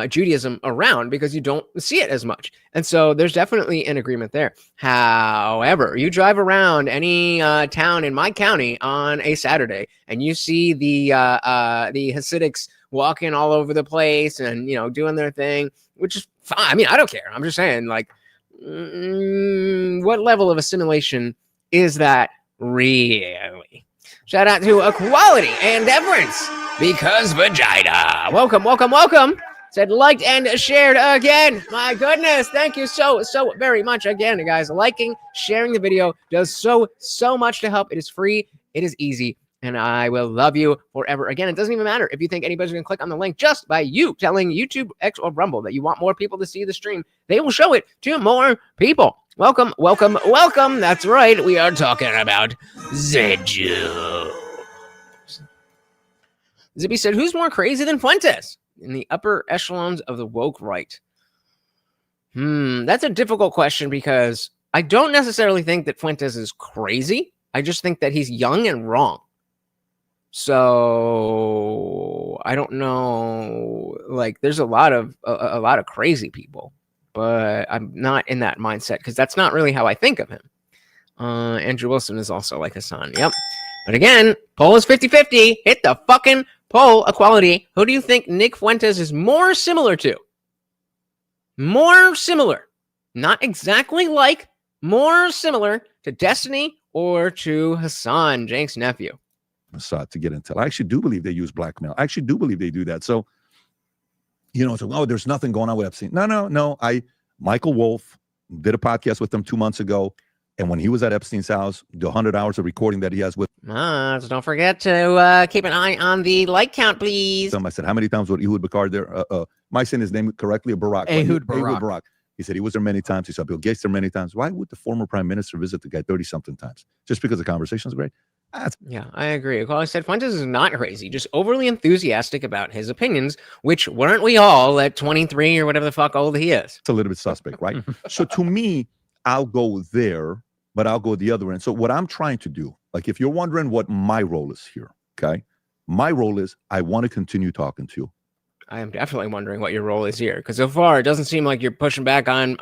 Judaism around because you don't see it as much. And so there's definitely an agreement there. However, you drive around any town in my county on a Saturday and you see the Hasidics walking all over the place and, doing their thing, which is fine. I mean, I don't care. I'm just saying, like, what level of assimilation is that really? Shout out to Equality and Deference because vagina. Welcome. Said liked and shared again. My goodness. Thank you so very much again, guys. Liking, sharing the video does so much to help. It is free. It is easy. And I will love you forever. Again, it doesn't even matter if you think anybody's going to click on the link just by you telling YouTube, X, or Rumble that you want more people to see the stream. They will show it to more people. Welcome. That's right. We are talking about ZEE. Zippy said, who's more crazy than Fuentes in the upper echelons of the woke right? That's a difficult question because I don't necessarily think that Fuentes is crazy. I just think that he's young and wrong. So I don't know. Like, there's a lot of crazy people, but I'm not in that mindset because that's not really how I think of him. Andrew Wilson is also like Hassan. Yep. But again, poll is 50-50. Hit the fucking poll. Equality. Who do you think Nick Fuentes is more similar to? More similar. Not exactly like. More similar to Destiny or to Hassan, Jank's nephew. Mossad to get intel. I actually do believe they use blackmail. I actually do believe they do that. So, so, there's nothing going on with Epstein. No. Michael Wolff did a podcast with them 2 months ago. And when he was at Epstein's house, the 100 hours of recording that he has with so don't forget to keep an eye on the like count, please. I said, how many times was Ehud Barak there? Am I saying his name correctly? Barak. Ehud Barak. He said he was there many times. He saw Bill Gates there many times. Why would the former prime minister visit the guy 30-something times? Just because the conversation is great? Yeah, I agree. Well, I said Fuentes is not crazy, just overly enthusiastic about his opinions, which weren't we all at 23 or whatever the fuck old he is. It's a little bit suspect, right? So to me, I'll go there, but I'll go the other end. So what I'm trying to do, like if you're wondering what my role is here, okay? My role is I want to continue talking to you. I am definitely wondering what your role is here, because so far it doesn't seem like you're pushing back on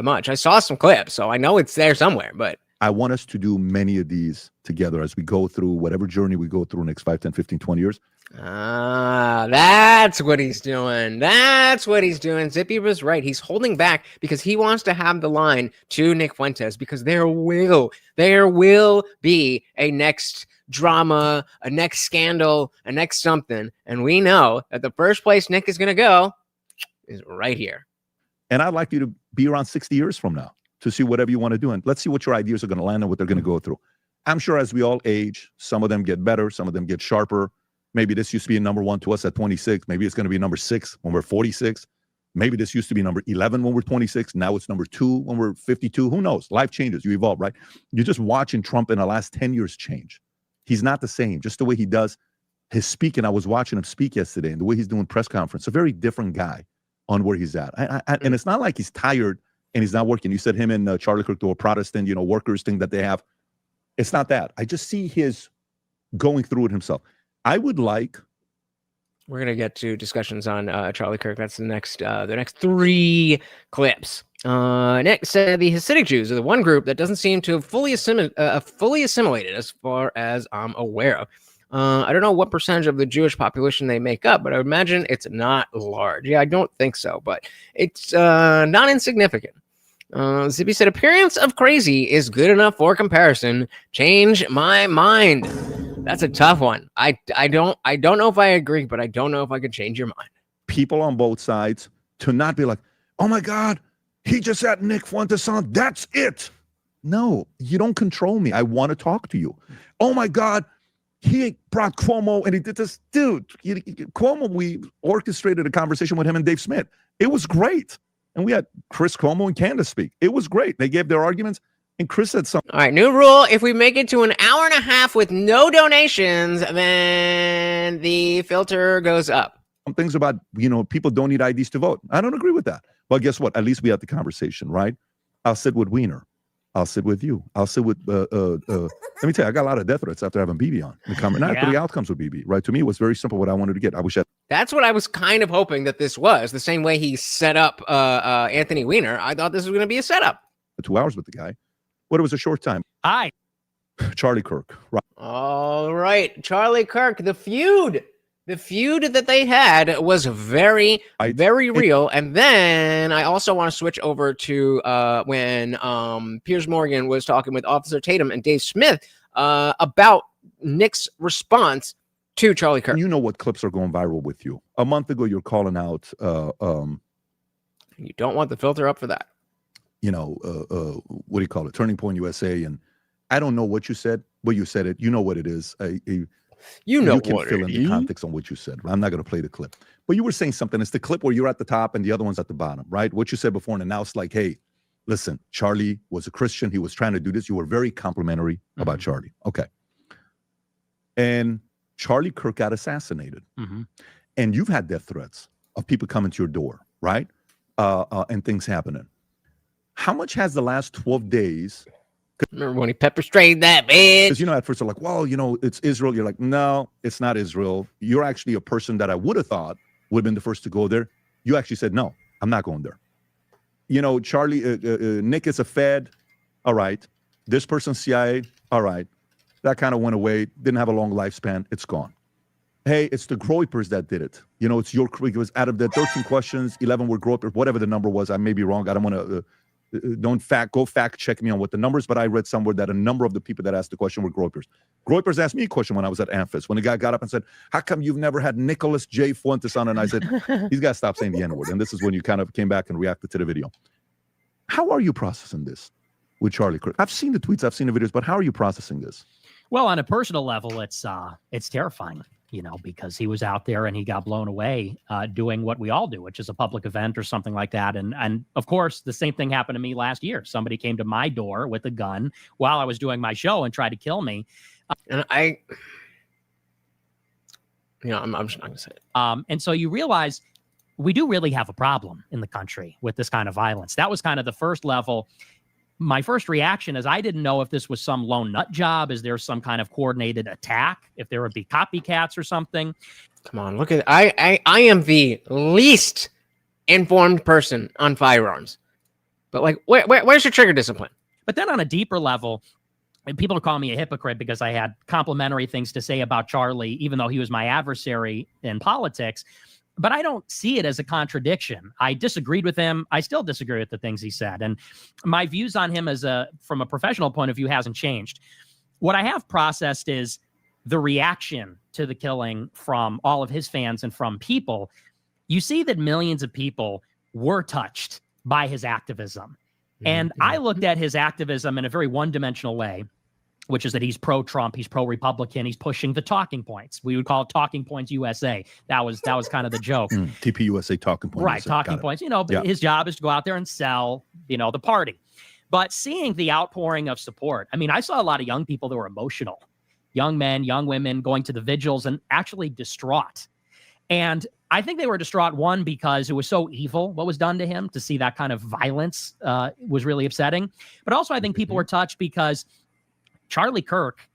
much. I saw some clips, so I know it's there somewhere, but I want us to do many of these together as we go through whatever journey we go through next 5, 10, 15, 20 years. Ah, that's what he's doing. That's what he's doing. Zippy was right. He's holding back because he wants to have the line to Nick Fuentes, because there will be a next drama, a next scandal, a next something. And we know that the first place Nick is going to go is right here. And I'd like you to be around 60 years from now to see whatever you want to do. And let's see what your ideas are going to land and what they're going to go through. I'm sure as we all age, some of them get better, some of them get sharper. Maybe this used to be a number 1 to us at 26. Maybe it's going to be number 6 when we're 46. Maybe this used to be number 11 when we're 26. Now it's number 2 when we're 52. Who knows? Life changes. You evolve, right? You're just watching Trump in the last 10 years change. He's not the same. Just the way he does his speaking. I was watching him speak yesterday, and the way he's doing press conference, a very different guy on where he's at. And it's not like he's tired and he's not working. You said him and Charlie Kirk, the Protestant, workers thing that they have. It's not that. I just see his going through it himself. I would like. We're gonna get to discussions on Charlie Kirk. That's the next 3 clips. Nick said the Hasidic Jews are the one group that doesn't seem to have fully assimilated, as far as I'm aware of. I don't know what percentage of the Jewish population they make up, but I would imagine it's not large. Yeah, I don't think so, but it's not insignificant. Zippy said appearance of crazy is good enough for comparison. Change my mind. That's a tough one. I don't know if I agree, but I don't know if I could change your mind. People on both sides to not be like, oh my God, he just had Nick Fuentes on. That's it. No, you don't control me. I want to talk to you. Oh my God, he brought Cuomo and he did this. Dude, Cuomo, we orchestrated a conversation with him and Dave Smith. It was great. And we had Chris Cuomo and Candace speak. It was great. They gave their arguments. And Chris said something. All right, new rule. If we make it to an hour and a half with no donations, then the filter goes up. Some things about, people don't need IDs to vote. I don't agree with that. But guess what? At least we had the conversation, right? I'll sit with Wiener. I'll sit with you. I'll sit with, let me tell you, I got a lot of death threats after having BB on. Not for the outcomes with BB, right? To me, it was very simple what I wanted to get. I wish That's what I was kind of hoping that this was. The same way he set up Anthony Weiner. I thought this was going to be a setup. 2 hours with the guy. But it was a short time. Hi. Charlie Kirk. Right. All right. Charlie Kirk, the feud that they had was very real. And then I also want to switch over to when Piers Morgan was talking with Officer Tatum and Dave Smith about Nick's response to Charlie Kirk. You know what clips are going viral with you. A month ago, you're calling out. You don't want the filter up for that. What do you call it? Turning Point USA. And I don't know what you said, but you said it. You know what it is. You can fill in the context on what you said. I'm not going to play the clip. But you were saying something. It's the clip where you're at the top and the other one's at the bottom, right? What you said before. And now it's like, hey, listen, Charlie was a Christian. He was trying to do this. You were very complimentary about Charlie. Okay. And Charlie Kirk got assassinated. And you've had death threats of people coming to your door, right? And things happening. How much has the last 12 days? Remember when he pepper sprayed that bitch? Because, at first they're like, well, it's Israel. You're like, no, it's not Israel. You're actually a person that I would have thought would have been the first to go there. You actually said, no, I'm not going there. Charlie, Nick is a Fed. All right. This person's CIA. All right. That kind of went away. Didn't have a long lifespan. It's gone. Hey, it's the Groypers that did it. It's your, it was out of the 13 questions, 11 were Groypers, whatever the number was. I may be wrong. I don't want to... go fact check me on what the numbers, but I read somewhere that a number of the people that asked the question were Groypers. Groypers asked me a question when I was at Amphis, when the guy got up and said, how come you've never had Nicholas J. Fuentes on? And I said, he's got to stop saying the N-word. And this is when you kind of came back and reacted to the video. How are you processing this with Charlie Kirk? I've seen the tweets, I've seen the videos, but how are you processing this? Well, on a personal level, it's terrifying. Because he was out there and he got blown away doing what we all do, which is a public event or something like that. And of course, the same thing happened to me last year. Somebody came to my door with a gun while I was doing my show and tried to kill me. And I'm just not going to say it. And so you realize we do really have a problem in the country with this kind of violence. That was kind of the first level. My first reaction is I didn't know if this was some lone nut job. Is there some kind of coordinated attack? If there would be copycats or something? Come on, look at I am the least informed person on firearms. But where's your trigger discipline? But then on a deeper level, and people are calling me a hypocrite because I had complimentary things to say about Charlie, even though he was my adversary in politics. But I don't see it as a contradiction. I disagreed with him. I still disagree with the things he said. And my views on him from a professional point of view hasn't changed. What I have processed is the reaction to the killing from all of his fans and from people. You see that millions of people were touched by his activism. And I looked at his activism in a very one-dimensional way, which is that he's pro-Trump, he's pro-Republican, he's pushing the talking points. We would call it Talking Points USA. That was kind of the joke. TPUSA Talking Points. Right, Talking Points. His job is to go out there and sell, the party. But seeing the outpouring of support, I mean, I saw a lot of young people that were emotional. Young men, young women going to the vigils and actually distraught. And I think they were distraught, one, because it was so evil what was done to him. To see that kind of violence was really upsetting. But also I think people were touched because Charlie Kirk,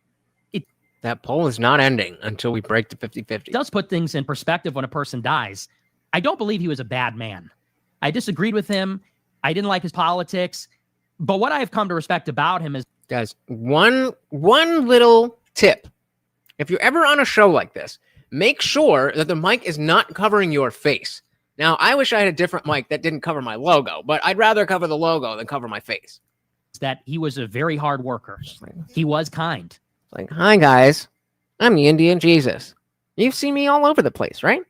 that poll is not ending until we break to 50-50. Does put things in perspective when a person dies. I don't believe he was a bad man. I disagreed with him. I didn't like his politics. But what I've come to respect about him is... Guys, one little tip. If you're ever on a show like this, make sure that the mic is not covering your face. Now, I wish I had a different mic that didn't cover my logo, but I'd rather cover the logo than cover my face. That he was a very hard worker. He was kind. Like, hi, guys. I'm the Indian Jesus. You've seen me all over the place, right?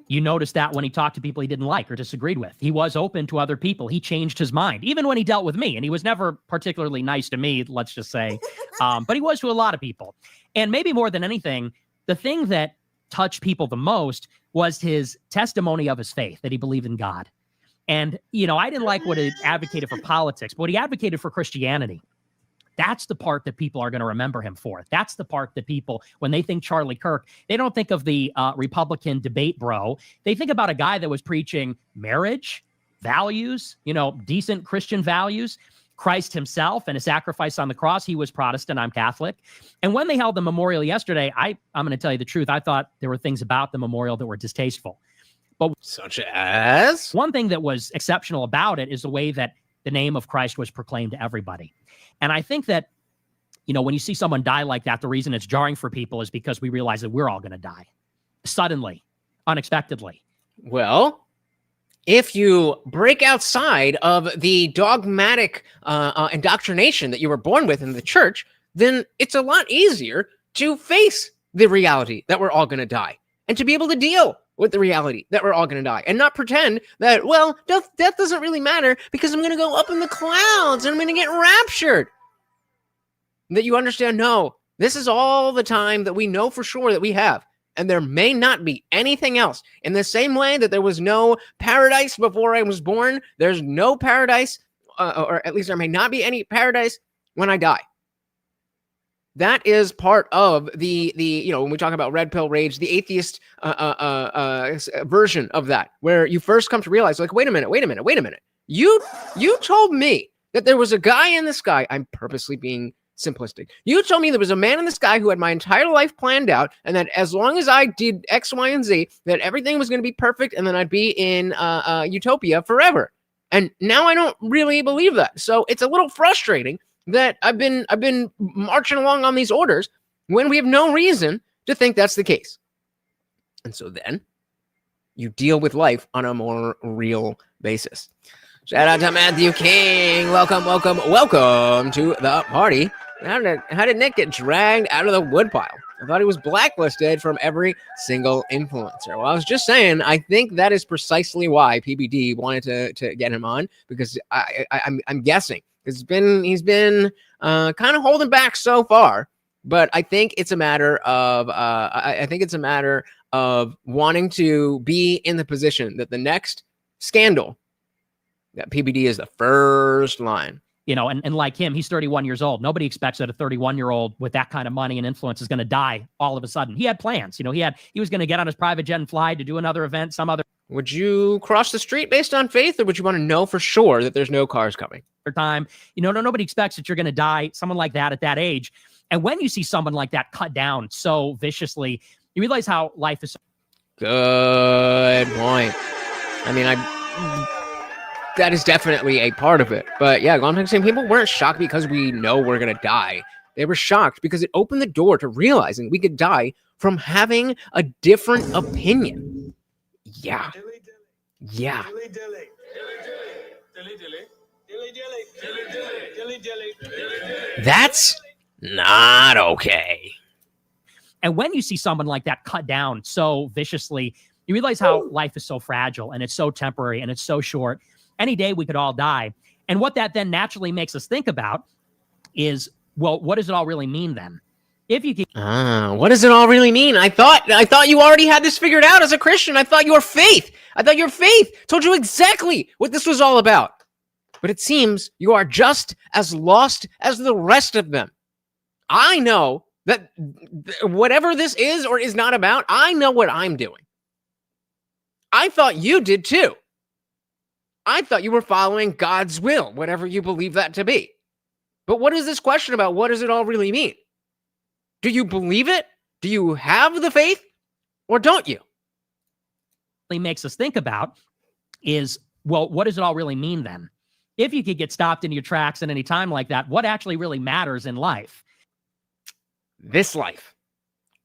You noticed that when he talked to people he didn't like or disagreed with. He was open to other people. He changed his mind, even when he dealt with me. And he was never particularly nice to me, let's just say. But he was to a lot of people. And maybe more than anything, the thing that touched people the most was his testimony of his faith, that he believed in God. And, I didn't like what he advocated for politics, but what he advocated for Christianity. That's the part that people are going to remember him for. That's the part that people, when they think Charlie Kirk, they don't think of the Republican debate bro. They think about a guy that was preaching marriage, values, decent Christian values, Christ himself and his sacrifice on the cross. He was Protestant. I'm Catholic. And when they held the memorial yesterday, I'm going to tell you the truth. I thought there were things about the memorial that were distasteful. But such as? One thing that was exceptional about it is the way that the name of Christ was proclaimed to everybody. And I think that, when you see someone die like that, the reason it's jarring for people is because we realize that we're all going to die suddenly, unexpectedly. Well, if you break outside of the dogmatic indoctrination that you were born with in the church, then it's a lot easier to face the reality that we're all going to die and to be able to deal with the reality that we're all going to die and not pretend that, well, death doesn't really matter because I'm going to go up in the clouds and I'm going to get raptured. That you understand, no, this is all the time that we know for sure that we have. And there may not be anything else. In the same way that there was no paradise before I was born, there's no paradise, or at least there may not be any paradise when I die. That is part of the when we talk about red pill rage, the atheist version of that, where you first come to realize, like, wait a minute. You told me that there was a guy in the sky. I'm purposely being simplistic. You told me there was a man in the sky who had my entire life planned out, and that as long as I did X, Y, and Z, that everything was going to be perfect, and then I'd be in utopia forever. And now I don't really believe that. So it's a little frustrating that I've been marching along on these orders when we have no reason to think that's the case. And so then you deal with life on a more real basis. Shout out to Matthew King. Welcome to the party. How did Nick get dragged out of the woodpile? I thought he was blacklisted from every single influencer. Well, I was just saying, I think that is precisely why PBD wanted to get him on, because I'm guessing. He's been kind of holding back so far, but I think it's a matter of wanting to be in the position that the next scandal, that PBD is the first line. And like him, he's 31 years old. Nobody expects that a 31-year-old with that kind of money and influence is going to die all of a sudden. He had plans. He was going to get on his private jet and fly to do another event, some other. Would you cross the street based on faith, or would you want to know for sure that there's no cars coming? Time, nobody expects that you're going to die, someone like that at that age. And when you see someone like that cut down so viciously, you realize how life is. Good point. I mean, that is definitely a part of it. But yeah, I'm saying people weren't shocked because we know we're gonna die. They were shocked because it opened the door to realizing we could die from having a different opinion. Yeah. Yeah. That's not okay. And when you see someone like that cut down so viciously, you realize how life is so fragile and it's so temporary and it's so short. Any day we could all die. And what that then naturally makes us think about is, well, what does it all really mean then? If you can, what does it all really mean? I thought you already had this figured out as a Christian. I thought your faith told you exactly what this was all about. But it seems you are just as lost as the rest of them. I know that whatever this is or is not about, I know what I'm doing. I thought you did too. I thought you were following God's will, whatever you believe that to be. But what is this question about? What does it all really mean? Do you believe it? Do you have the faith? Or don't you? Makes us think about is, well, what does it all really mean then? If you could get stopped in your tracks at any time like that, what actually really matters in life? This life.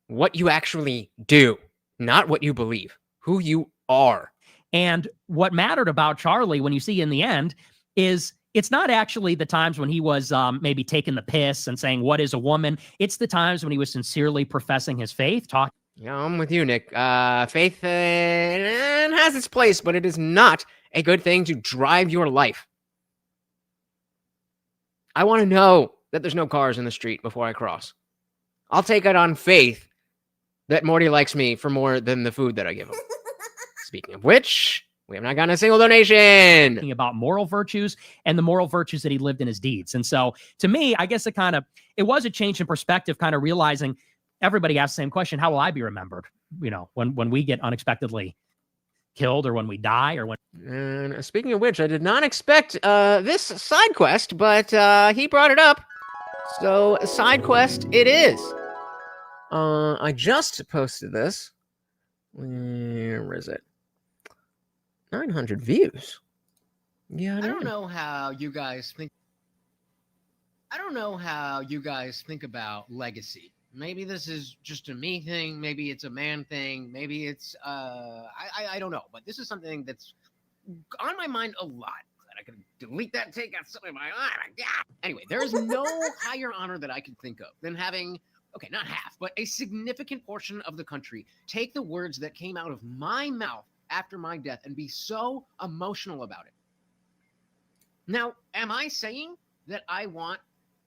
What you actually do, not what you believe, who you are. And what mattered about Charlie, when you see in the end, is it's not actually the times when he was maybe taking the piss and saying, what is a woman? It's the times when he was sincerely professing his faith, talking. Yeah, I'm with you, Nick. Faith has its place, but it is not a good thing to drive your life. I want to know that there's no cars in the street before I cross. I'll take it on faith that Morty likes me for more than the food that I give him. Speaking of which, we have not gotten a single donation. About moral virtues and the moral virtues that he lived in his deeds. And so to me, I guess it was a change in perspective, kind of realizing everybody asks the same question. How will I be remembered? You know, when we get unexpectedly killed or when we die or when. And speaking of which, I did not expect this side quest, but he brought it up. So side quest it is. I just posted this. Where is it? 900 views. Yeah, I don't know how you guys think. I don't know how you guys think about legacy. Maybe this is just a me thing. Maybe it's a man thing. Maybe it's I don't know. But this is something that's on my mind a lot. That I can delete that and take out something in my eye. Anyway, there is no higher honor that I could think of than having, okay, not half, but a significant portion of the country take the words that came out of my mouth after my death and be so emotional about it. Now, am I saying that I want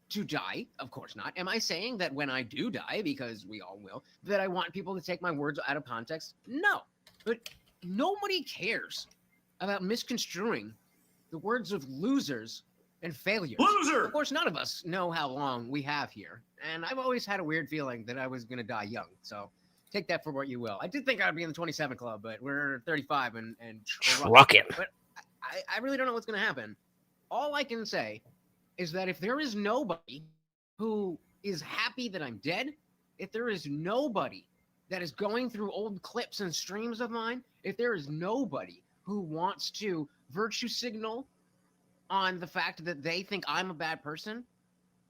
to die? Of course not. Am I saying that when I do die, because we all will, that I want people to take my words out of context? No. But nobody cares about misconstruing the words of losers and failures. Loser! Of course, none of us know how long we have here. And I've always had a weird feeling that I was going to die young. So take that for what you will. I did think I'd be in the 27 club, but we're 35 and trucking. But I really don't know what's going to happen. All I can say is that if there is nobody who is happy that I'm dead, if there is nobody that is going through old clips and streams of mine, if there is nobody who wants to virtue signal on the fact that they think I'm a bad person,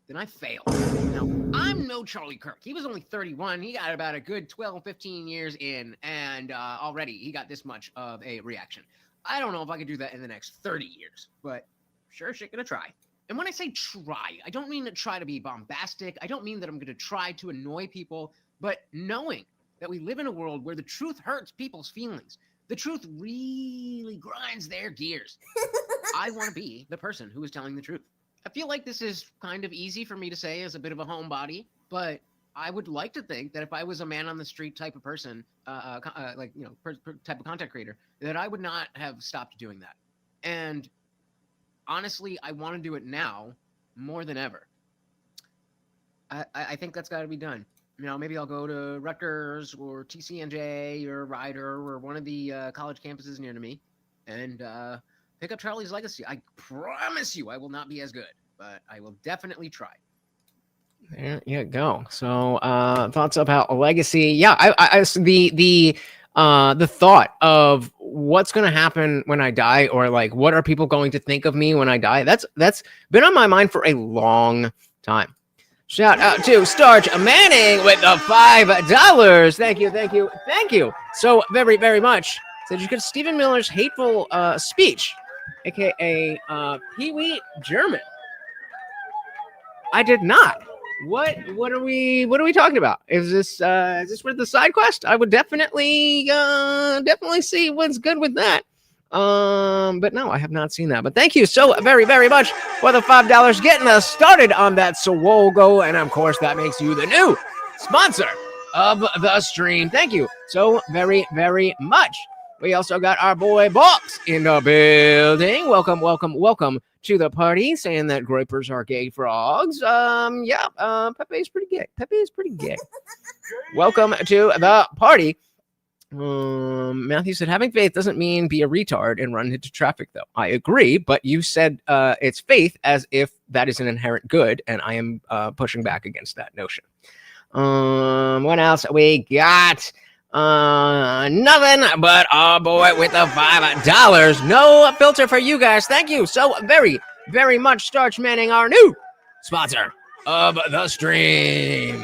then I failed. Now, I'm no Charlie Kirk. He was only 31. He got about a good 12, 15 years in, and already he got this much of a reaction. I don't know if I could do that in the next 30 years, but sure shit gonna try. And when I say try, I don't mean to try to be bombastic. I don't mean that I'm going to try to annoy people, but knowing that we live in a world where the truth hurts people's feelings, the truth really grinds their gears. I want to be the person who is telling the truth. I feel like this is kind of easy for me to say as a bit of a homebody, but I would like to think that if I was a man on the street type of person, type of content creator, that I would not have stopped doing that. And honestly, I want to do it now more than ever. I think that's got to be done. You know, maybe I'll go to Rutgers or TCNJ or Rider or one of the college campuses near to me and pick up Charlie's legacy. I promise you I will not be as good, but I will definitely try. There you go. So thoughts about a legacy. Yeah, the thought of what's going to happen when I die, or like, what are people going to think of me when I die? That's been on my mind for a long time. Shout out to Starch Manning with the $5. Thank you, thank you, thank you so very, very much. Said you get Stephen Miller's hateful speech, aka Pee-wee German. I did not. What are we talking about? Is this worth the side quest? I would definitely see what's good with that. But no, I have not seen that. But thank you so very, very much for the $5 getting us started on that Swogo. And of course, that makes you the new sponsor of the stream. Thank you so very, very much. We also got our boy Box in the building. Welcome, welcome, welcome to the party, saying that Groypers are gay frogs. Pepe is pretty gay. Pepe is pretty gay. Welcome to the party. Matthew said, having faith doesn't mean be a retard and run into traffic, though. I agree, but you said it's faith as if that is an inherent good, and I am pushing back against that notion. What else we got? Nothing but our boy with the $5. No filter for you guys. Thank you so very, very much, Starch Manning, our new sponsor of the stream.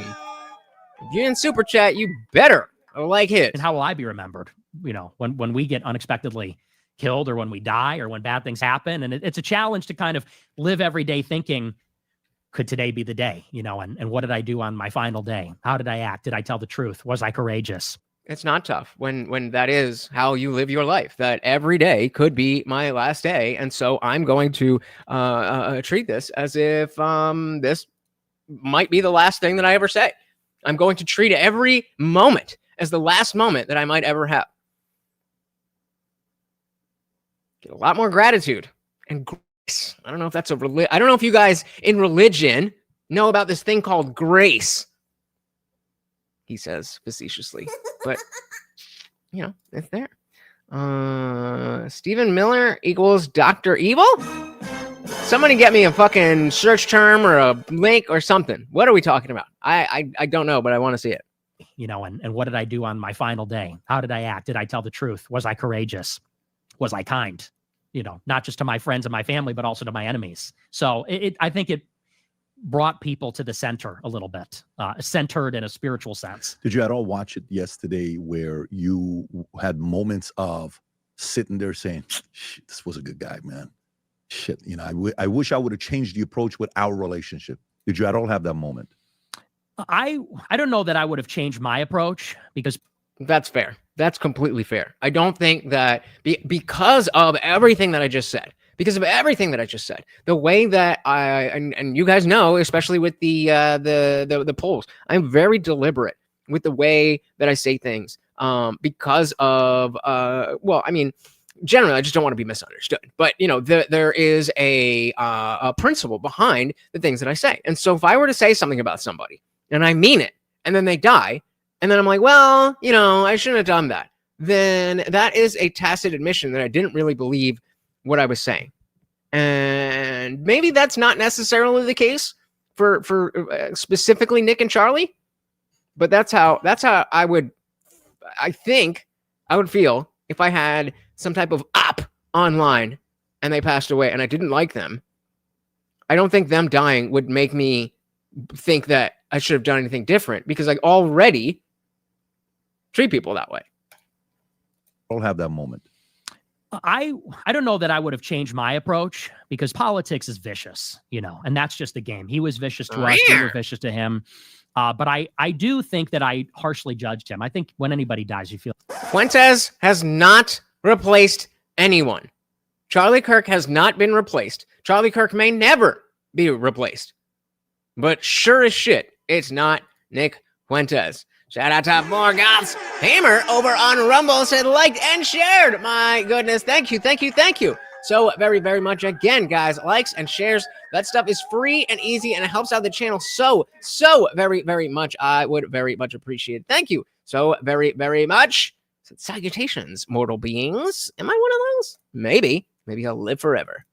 If you're in Super Chat, you better like hit. And how will I be remembered? You know, when we get unexpectedly killed, or when we die, or when bad things happen. And it's a challenge to kind of live every day thinking, could today be the day? You know, and what did I do on my final day? How did I act? Did I tell the truth? Was I courageous? It's not tough when that is how you live your life, that every day could be my last day. And so I'm going to treat this as if this might be the last thing that I ever say. I'm going to treat every moment as the last moment that I might ever have. Get a lot more gratitude and grace. I don't know if that's I don't know if you guys in religion know about this thing called grace. He says facetiously, but you know, it's there. Stephen Miller equals Dr. Evil. Somebody get me a fucking search term or a link or something. What are we talking about? I don't know, but I want to see it. You know, and what did I do on my final day? How did I act? Did I tell the truth? Was I courageous? Was I kind? You know, not just to my friends and my family, but also to my enemies. So I think it brought people to the center a little bit, centered in a spiritual sense. Did you at all watch it yesterday where you had moments of sitting there saying, shit, this was a good guy, man. Shit, you know, I wish I would have changed the approach with our relationship. Did you at all have that moment? I don't know that I would have changed my approach, because that's fair. That's completely fair. I don't think that because of everything that I just said, the way that and you guys know, especially with the polls, I'm very deliberate with the way that I say things, because of well, I mean, generally, I just don't want to be misunderstood. But you know, there is a principle behind the things that I say, and so if I were to say something about somebody and I mean it, and then they die, and then I'm like, well, you know, I shouldn't have done that, then that is a tacit admission that I didn't really believe what I was saying. And maybe that's not necessarily the case for specifically Nick and Charlie, but that's how I think I would feel if I had some type of op online and they passed away and I didn't like them. I don't think them dying would make me think that I should have done anything different, because I already treat people that way. I'll have that moment. I don't know that I would have changed my approach, because politics is vicious, you know, and that's just the game. He was vicious to us. We were vicious to him. But I do think that I harshly judged him. I think when anybody dies, you feel. Fuentes has not replaced anyone. Charlie Kirk has not been replaced. Charlie Kirk may never be replaced. But sure as shit, it's not Nick Fuentes. Shout out to Morgoth's Hammer over on Rumble, said liked and shared. My goodness. Thank you. Thank you. Thank you so very, very much. Again, guys, likes and shares. That stuff is free and easy, and it helps out the channel so very, very much. I would very much appreciate it. Thank you so very, very much. Salutations, mortal beings. Am I one of those? Maybe. Maybe I'll live forever.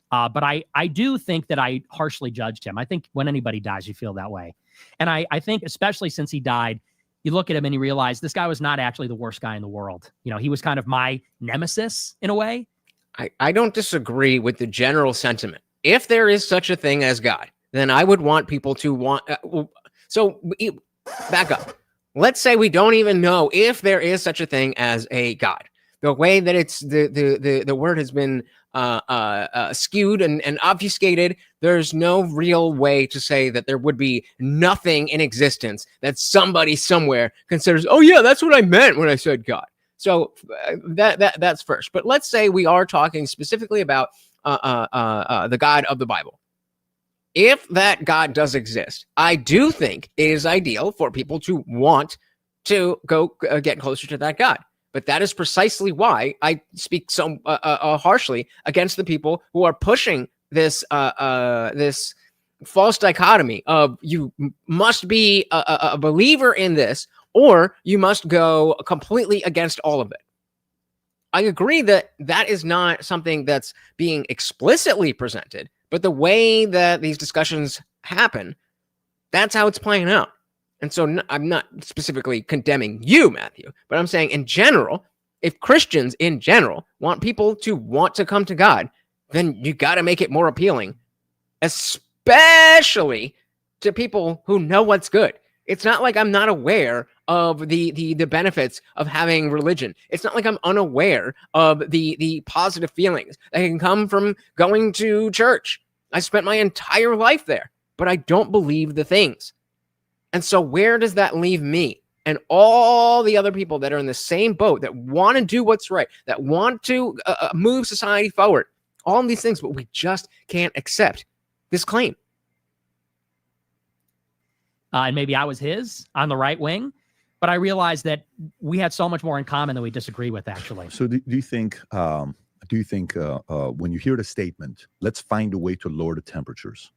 But I do think that I harshly judged him. I think when anybody dies, you feel that way. And I think, especially since he died, you look at him and you realize this guy was not actually the worst guy in the world. You know, he was kind of my nemesis in a way. I don't disagree with the general sentiment. If there is such a thing as God, then I would want people to want. Back up. Let's say we don't even know if there is such a thing as a God. The way that it's the word has been skewed and obfuscated, there's no real way to say that there would be nothing in existence that somebody somewhere considers, oh yeah, that's what I meant when I said God. So that's first. But let's say we are talking specifically about the God of the Bible. If that God does exist, I do think it is ideal for people to want to go get closer to that God. But that is precisely why I speak so harshly against the people who are pushing this this false dichotomy of you must be a believer in this or you must go completely against all of it. I agree that that is not something that's being explicitly presented, but the way that these discussions happen, that's how it's playing out. And so I'm not specifically condemning you, Matthew, but I'm saying in general, if Christians in general want people to want to come to God, then you got to make it more appealing, especially to people who know what's good. It's not like I'm not aware of the benefits of having religion. It's not like I'm unaware of the positive feelings that can come from going to church. I spent my entire life there, but I don't believe the things. And so where does that leave me and all the other people that are in the same boat that want to do what's right, that want to move society forward, all of these things, but we just can't accept this claim. And maybe I was his on the right wing, but I realized that we had so much more in common than we disagree with, actually. So do you think when you hear the statement, let's find a way to lower the temperatures,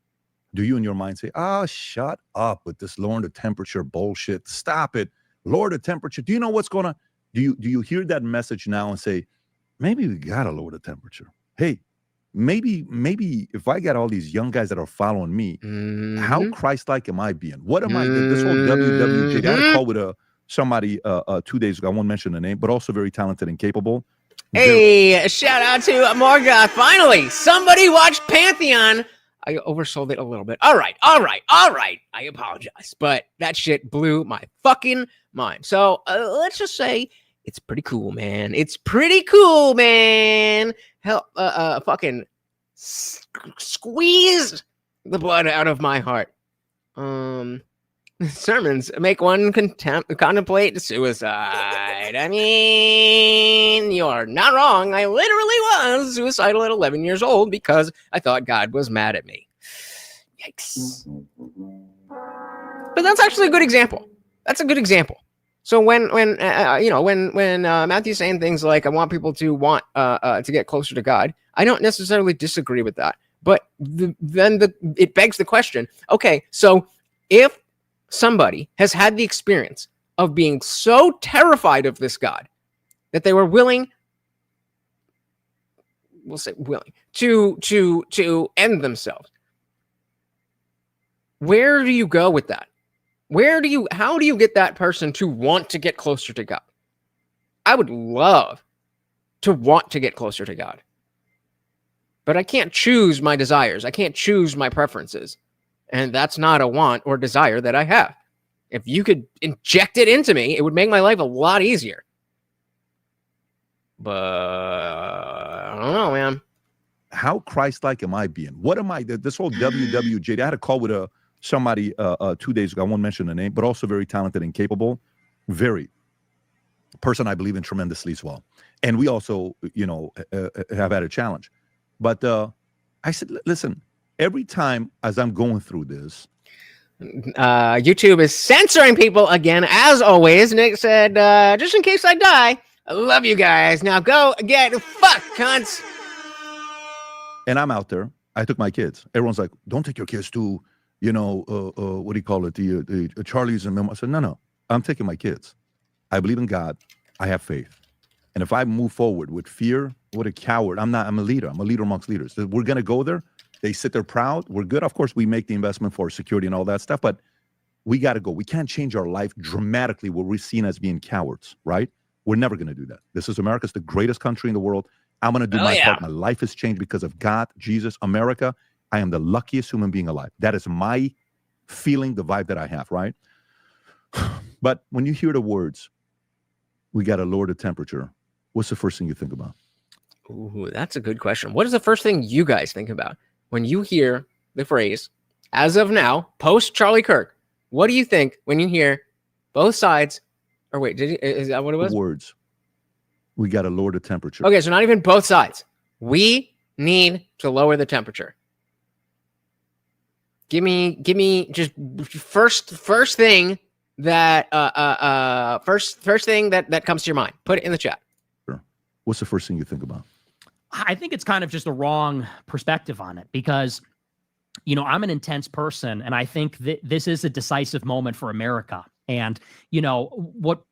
do you in your mind say, shut up with this lowering the temperature bullshit, stop it, lower the temperature? Do you know what's going to, do you hear that message now and say, maybe we got to lower the temperature? Hey, maybe if I got all these young guys that are following me, how Christ-like am I being? What am I, this whole WWJ, I had a call with somebody 2 days ago, I won't mention the name, but also very talented and capable. Hey, shout out to Morgoth. Finally, somebody watched Pantheon. I oversold it a little bit. All right. I apologize, but that shit blew my fucking mind. So let's just say it's pretty cool, man. It's pretty cool, man. Hell, fucking squeezed the blood out of my heart. Sermons make one contemplate suicide. I mean, you're not wrong. I literally was suicidal at 11 years old because I thought God was mad at me. Yikes. But that's actually a good example. That's a good example. So when Matthew's saying things like, I want people to want to get closer to God, I don't necessarily disagree with that. But it begs the question, okay, so if somebody has had the experience of being so terrified of this God that they were willing, we'll say willing, to end themselves, where do you go with that? How do you get that person to want to get closer to God? I would love to want to get closer to God, but I can't choose my desires. I can't choose my preferences. And that's not a want or desire that I have. If you could inject it into me, it would make my life a lot easier. But I don't know, man. How Christ-like am I being? What am I? This whole WWJ, I had a call with somebody 2 days ago. I won't mention the name, but also very talented and capable. Very person I believe in tremendously as well. And we also, have had a challenge. But I said, listen, every time as I'm going through this, YouTube is censoring people again, as always. Nick said, just in case I die, I love you guys. Now go get fucked, cunts. And I'm out there. I took my kids. Everyone's like, don't take your kids to, what do you call it? The Charlie's and Memo. I said, no, I'm taking my kids. I believe in God. I have faith. And if I move forward with fear, what a coward. I'm a leader. I'm a leader amongst leaders. We're going to go there. They sit there proud. We're good. Of course, we make the investment for security and all that stuff. But We got to go. We can't change our life dramatically where we're seen as being cowards, right? We're never going to do that. This is America's the greatest country in the world. I'm going to do my part. My life has changed because of God, Jesus, America. I am the luckiest human being alive. That is my feeling, the vibe that I have, right? But when you hear the words, we got to lower the temperature, what's the first thing you think about? Ooh, that's a good question. What is the first thing you guys think about when you hear the phrase, as of now, post Charlie Kirk? What do you think when you hear both sides? Or wait, is that what it was? The words. We got to lower the temperature. Okay, so not even both sides. We need to lower the temperature. Give me just first thing that first thing that comes to your mind. Put it in the chat. Sure. What's the first thing you think about? I think it's kind of just a wrong perspective on it because, you know, I'm an intense person, and I think that this is a decisive moment for America. And, you know, what?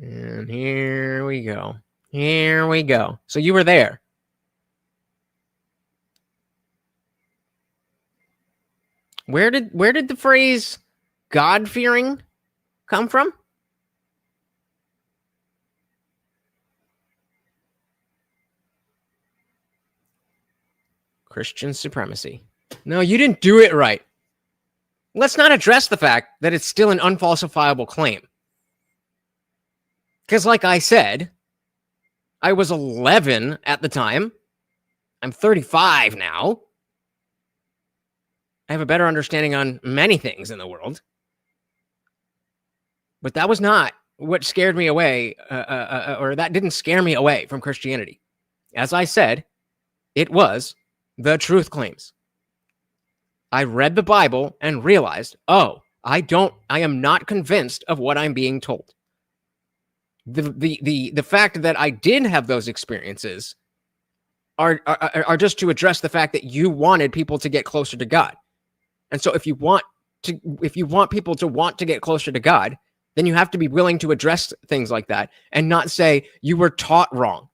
And here we go. Here we go. So you were there. Where did the phrase God-fearing come from? Christian supremacy. No, you didn't do it right. Let's not address the fact that it's still an unfalsifiable claim. Because like I said, I was 11 at the time. I'm 35 now. I have a better understanding on many things in the world. But that was not what scared me away, or that didn't scare me away from Christianity. As I said, it was the truth claims. I read the Bible and realized, oh, I am not convinced of what I'm being told. The fact that I did have those experiences are just to address the fact that you wanted people to get closer to God. And so if you want people to want to get closer to God, then you have to be willing to address things like that and not say you were taught wrong.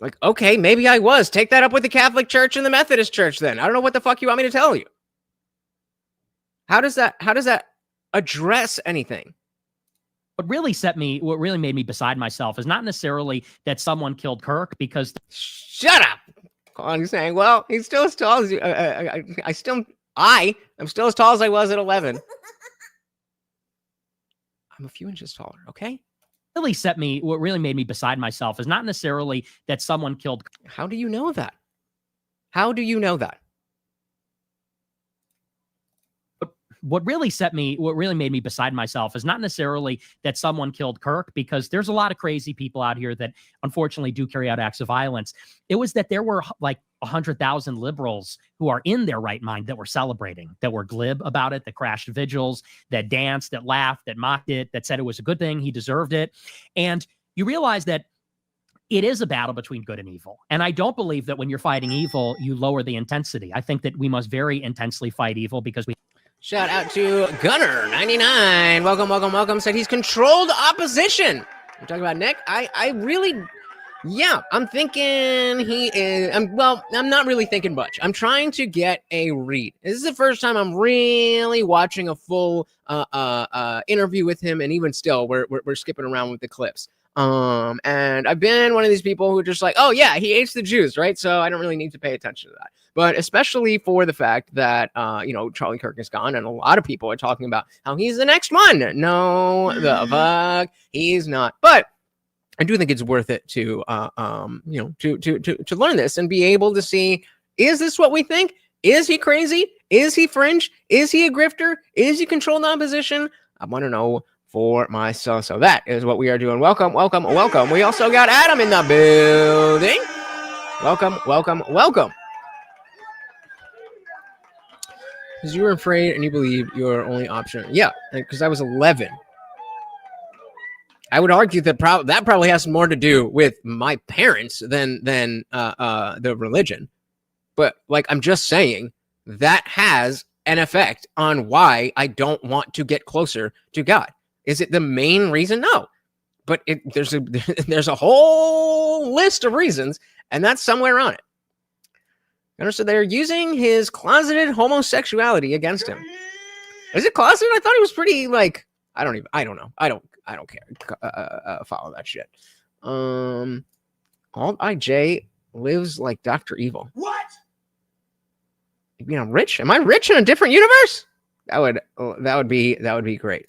Like, okay, maybe I was. Take that up with the Catholic Church and the Methodist Church then. I don't know what the fuck you want me to tell you. How does that address anything? What really made me beside myself is not necessarily that someone killed Kirk, because shut up. I'm saying, well, he's still as tall as you. I'm still as tall as I was at 11. I'm a few inches taller. Okay. What really made me beside myself is not necessarily that someone killed. How do you know that? How do you know that? What really made me beside myself is not necessarily that someone killed Kirk, because there's a lot of crazy people out here that unfortunately do carry out acts of violence. It was that there were like 100,000 liberals who are in their right mind that were celebrating, that were glib about it, that crashed vigils, that danced, that laughed, that mocked it, that said it was a good thing, he deserved it. And you realize that it is a battle between good and evil. And I don't believe that when you're fighting evil, you lower the intensity. I think that we must very intensely fight evil because we... Shout out to Gunner99. Welcome. Said he's controlled opposition. We're talking about Nick. I'm thinking he is. I'm not really thinking much. I'm trying to get a read. This is the first time I'm really watching a full interview with him, and even still, we're skipping around with the clips. And I've been one of these people who are just like, oh yeah, he hates the Jews, right? So I don't really need to pay attention to that. But especially for the fact that, Charlie Kirk is gone, and a lot of people are talking about how he's the next one. No, the fuck, he's not. But I do think it's worth it to learn this and be able to see, is this what we think? Is he crazy? Is he fringe? Is he a grifter? Is he controlled opposition? I want to know for myself. So that is what we are doing. Welcome. We also got Adam in the building. Welcome. Because you were afraid and you believe your only option. Yeah, because I was 11. I would argue that that probably has more to do with my parents than the religion. But like, I'm just saying that has an effect on why I don't want to get closer to God. Is it the main reason? No. But there's a whole list of reasons, and that's somewhere on it. So they're using his closeted homosexuality against him. Is it closeted? I thought he was pretty like I don't know. I don't care. Follow that shit. Alt IJ lives like Dr. Evil. What? You mean I'm rich? Am I rich in a different universe? That would be great.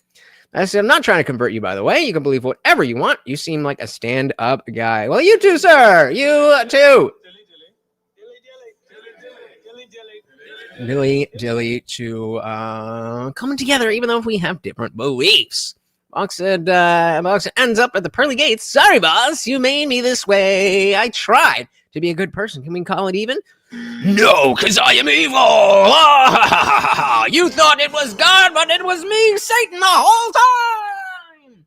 I said, I'm not trying to convert you, by the way. You can believe whatever you want. You seem like a stand-up guy. Well, you too, sir. You too. Dilly to coming together, even though we have different beliefs. Box said, Box ends up at the pearly gates. Sorry, boss. You made me this way. I tried to be a good person. Can we call it even? No, because I am evil. You thought it was God, but it was me, Satan, the whole time.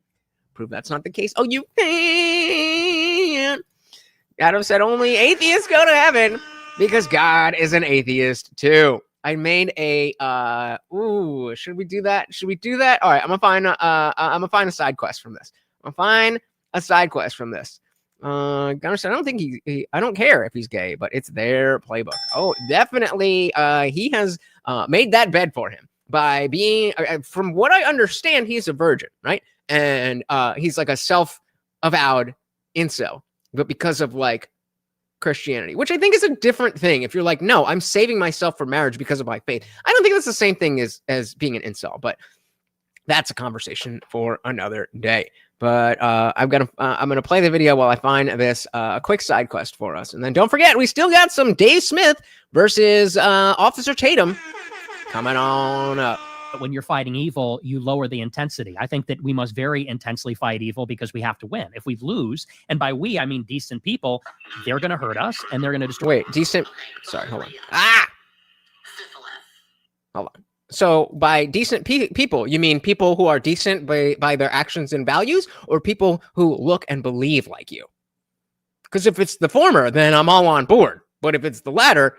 Prove that's not the case. Oh, you can't. Adam said only atheists go to heaven because God is an atheist too. I made a should we do that? Should we do that? All right, I'm gonna find a side quest from this. Gunnar said, I don't think I don't care if he's gay, but it's their playbook. Oh, definitely. He has made that bed for him by being, from what I understand, he's a virgin, right? And he's like a self-avowed incel, but because of like Christianity, which I think is a different thing. If you're like, no, I'm saving myself for marriage because of my faith. I don't think that's the same thing as being an incel, but that's a conversation for another day. But I'm gonna play the video while I find this quick side quest for us, and then don't forget we still got some Dave Smith versus Officer Tatum coming on up. When you're fighting evil, you lower the intensity. I think that we must very intensely fight evil because we have to win. If we lose, and by we I mean decent people, they're gonna hurt us and they're gonna destroy. Wait, decent? Sorry, hold on. Hold on. So by decent people, you mean people who are decent by their actions and values, or people who look and believe like you? Because if it's the former, then I'm all on board. But if it's the latter,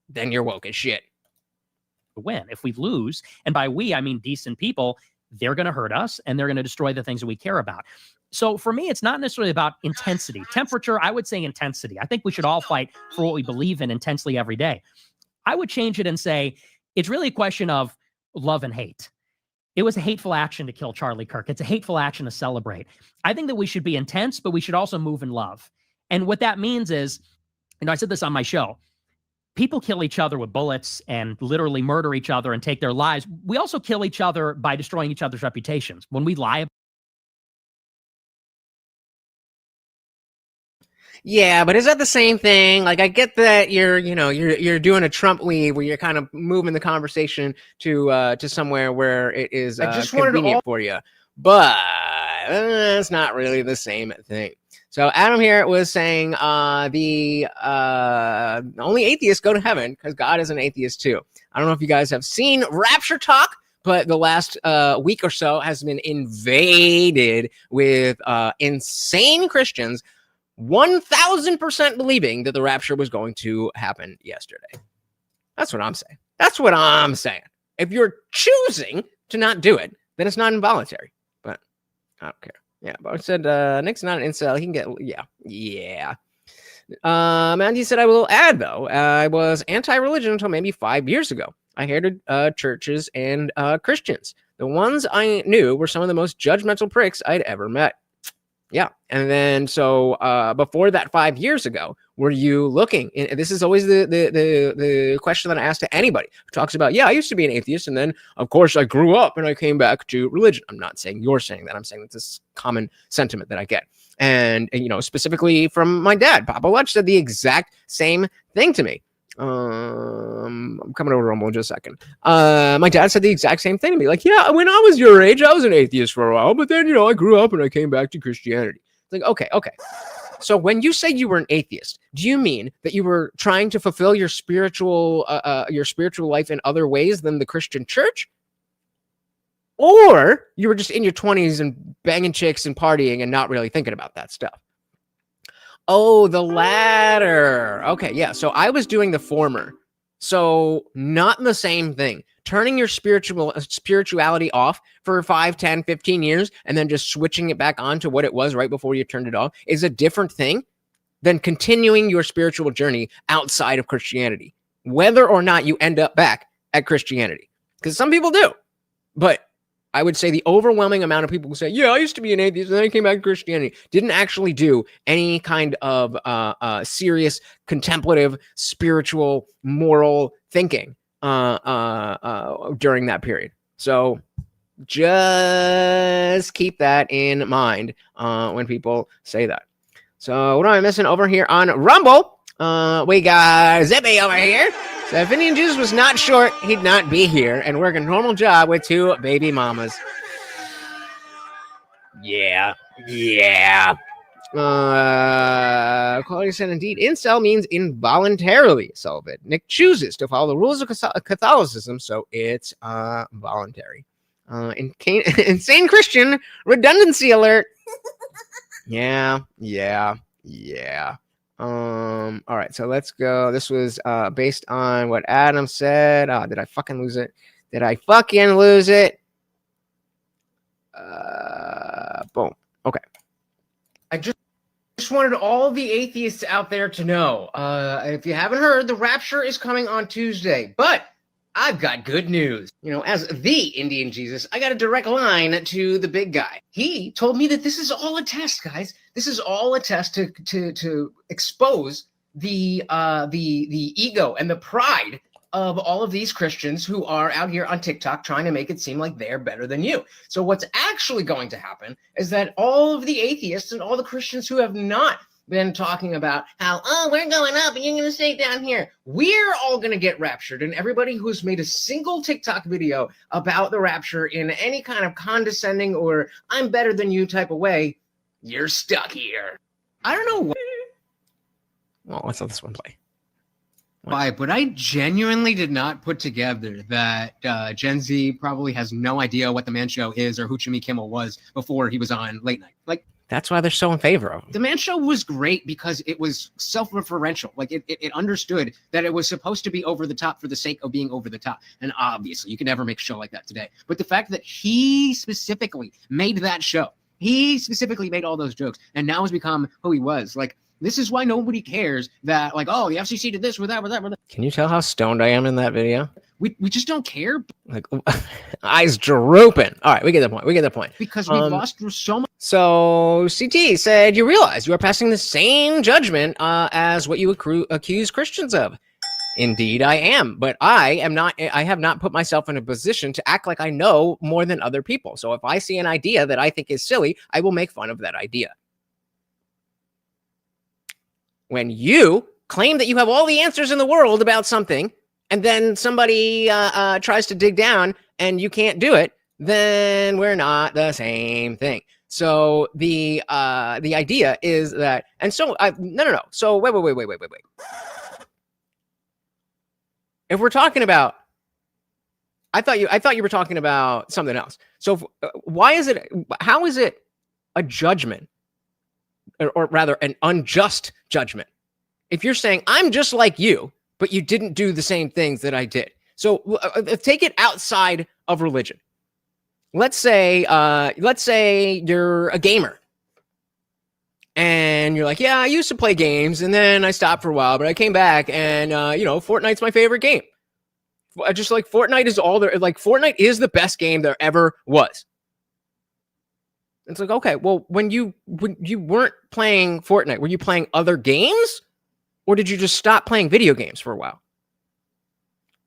then you're woke as shit. Win. If we lose, and by we I mean decent people, they're going to hurt us and they're going to destroy the things that we care about. So for me, it's not necessarily about intensity. Temperature, I would say intensity. I think we should all fight for what we believe in intensely every day. I would change it and say, it's really a question of love and hate. It was a hateful action to kill Charlie Kirk. It's a hateful action to celebrate. I think that we should be intense, but we should also move in love. And what that means is, I said this on my show, people kill each other with bullets and literally murder each other and take their lives. We also kill each other by destroying each other's reputations. When we lie. Yeah, but is that the same thing? Like, I get that you're doing a Trump leave where you're kind of moving the conversation to somewhere where it is convenient for you, but it's not really the same thing. So Adam here was saying the only atheists go to heaven because God is an atheist too. I don't know if you guys have seen Rapture Talk, but the last week or so has been invaded with insane Christians 1,000% believing that the rapture was going to happen yesterday. That's what I'm saying. If you're choosing to not do it, then it's not involuntary. But I don't care. Yeah, but I said Nick's not an incel. He can get yeah. Mandy said, I will add though, I was anti-religion until maybe 5 years ago. I hated churches and Christians. The ones I knew were some of the most judgmental pricks I'd ever met. Yeah. And then so before that 5 years ago, were you looking? And this is always the question that I ask to anybody who talks about, yeah, I used to be an atheist. And then, of course, I grew up and I came back to religion. I'm not saying you're saying that. I'm saying it's this common sentiment that I get. And specifically from my dad, Papa Lutch said the exact same thing to me. I'm coming over to Rumble in just a second. My dad said the exact same thing to me. Like, yeah, when I was your age, I was an atheist for a while, but then, I grew up and I came back to Christianity. It's like, okay. So when you say you were an atheist, do you mean that you were trying to fulfill your spiritual life in other ways than the Christian church? Or you were just in your 20s and banging chicks and partying and not really thinking about that stuff? Oh, the latter. Okay, yeah. So I was doing the former. So not the same thing. Turning your spirituality off for 5, 10, 15 years and then just switching it back on to what it was right before you turned it off is a different thing than continuing your spiritual journey outside of Christianity, whether or not you end up back at Christianity. because some people do. But I would say the overwhelming amount of people who say, yeah, I used to be an atheist and then I came back to Christianity, didn't actually do any kind of serious, contemplative, spiritual, moral thinking during that period. So just keep that in mind when people say that. So what am I missing over here on Rumble? We got Zippy over here. So if IndianJesus was not short, he'd not be here and work a normal job with 2 baby mamas. Yeah. Quality said, indeed, incel means involuntarily celibate. Nick chooses to follow the rules of Catholicism, so it's voluntary. Insane Christian redundancy alert. Yeah. All right, so let's go. This was based on what Adam said. Did I fucking lose it? Boom. Okay. I just wanted all the atheists out there to know. If you haven't heard, the rapture is coming on Tuesday, but I've got good news. You know, as the Indian Jesus, I got a direct line to the big guy. He told me that this is all a test, guys. This is all a test to expose the ego and the pride of all of these Christians who are out here on TikTok trying to make it seem like they're better than you. So what's actually going to happen is that all of the atheists and all the Christians who have not been talking about how, oh, we're going up and you're going to stay down here, we're all going to get raptured. And everybody who's made a single TikTok video about the rapture in any kind of condescending or I'm better than you type of way, you're stuck here. I don't know what. Well, let's let this one play. But I genuinely did not put together that Gen Z probably has no idea what the Man Show is or who Jimmy Kimmel was before he was on late night. Like, that's why they're so in favor of him. The Man Show was great because it was self-referential. Like it understood that it was supposed to be over the top for the sake of being over the top. And obviously, you can never make a show like that today. But the fact that he specifically made that show, he specifically made all those jokes, and now has become who he was. Like, this is why nobody cares that, like, oh, the FCC did this with that, with that, with that. Can you tell how stoned I am in that video? We just don't care. Like, eyes drooping. All right, we get the point. Because we've lost so much. So CT said, you realize you are passing the same judgment as what you accuse Christians of. Indeed, I am, but I have not put myself in a position to act like I know more than other people. So if I see an idea that I think is silly, I will make fun of that idea. When you claim that you have all the answers in the world about something, and then somebody tries to dig down and you can't do it, then we're not the same thing. So the idea is that, and so no. So wait. If we're talking about, I thought you were talking about something else. So how is it a judgment, or rather an unjust judgment, if you're saying I'm just like you, but you didn't do the same things that I did? So take it outside of religion. Let's say you're a gamer and you're like, yeah, I used to play games and then I stopped for a while, but I came back and Fortnite's my favorite game. Just like Fortnite is Fortnite is the best game there ever was. It's like, okay, well, when you weren't playing Fortnite, were you playing other games, or did you just stop playing video games for a while?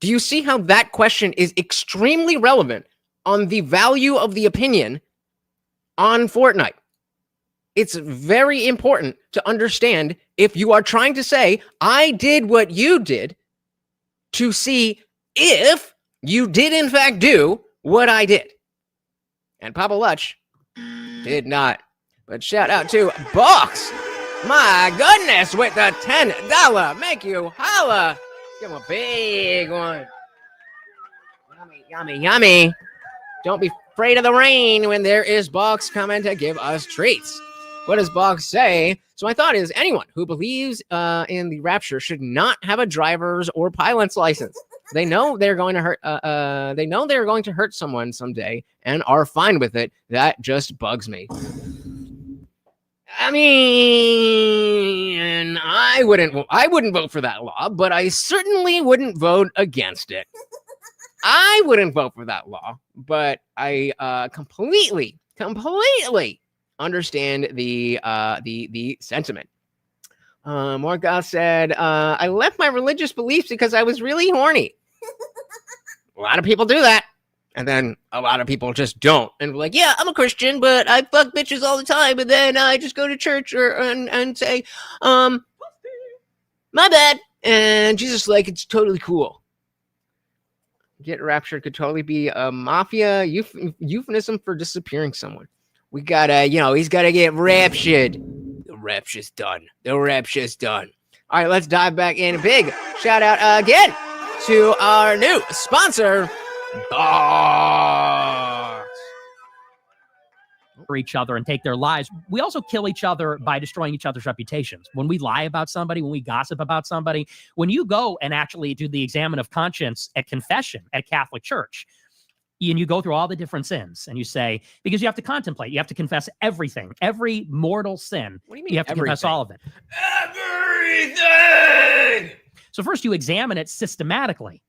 Do you see how that question is extremely relevant on the value of the opinion on Fortnite? It's very important to understand if you are trying to say, I did what you did, to see if you did in fact do what I did. And Papa Lutch did not. But shout out to Box. My goodness, with the $10 make you holla. Give him a big one. Yummy. Don't be afraid of the rain when there is Box coming to give us treats. What does Box say? So my thought is, anyone who believes in the rapture should not have a driver's or pilot's license. They know they're going to hurt. They know they're going to hurt someone someday and are fine with it. That just bugs me. I mean, I wouldn't vote for that law, but I certainly wouldn't vote against it. I wouldn't vote for that law, but I completely understand the sentiment. Morgoth said, I left my religious beliefs because I was really horny. A lot of people do that. And then a lot of people just don't. And like, yeah, I'm a Christian, but I fuck bitches all the time. And then I just go to church and say, my bad. And Jesus, like, it's totally cool. Get raptured could totally be a mafia euphemism for disappearing someone. We gotta, he's gotta get raptured. The rapture's done. The rapture's done. All right, let's dive back in. A big shout out again to our new sponsor, Box. For each other and take their lives. We also kill each other by destroying each other's reputations. When we lie about somebody, when we gossip about somebody, when you go and actually do the examen of conscience at confession at Catholic Church, and you go through all the different sins and you say, because you have to contemplate, you have to confess everything, every mortal sin. What do you mean? You have to confess all of it. Everything. So first you examine it systematically.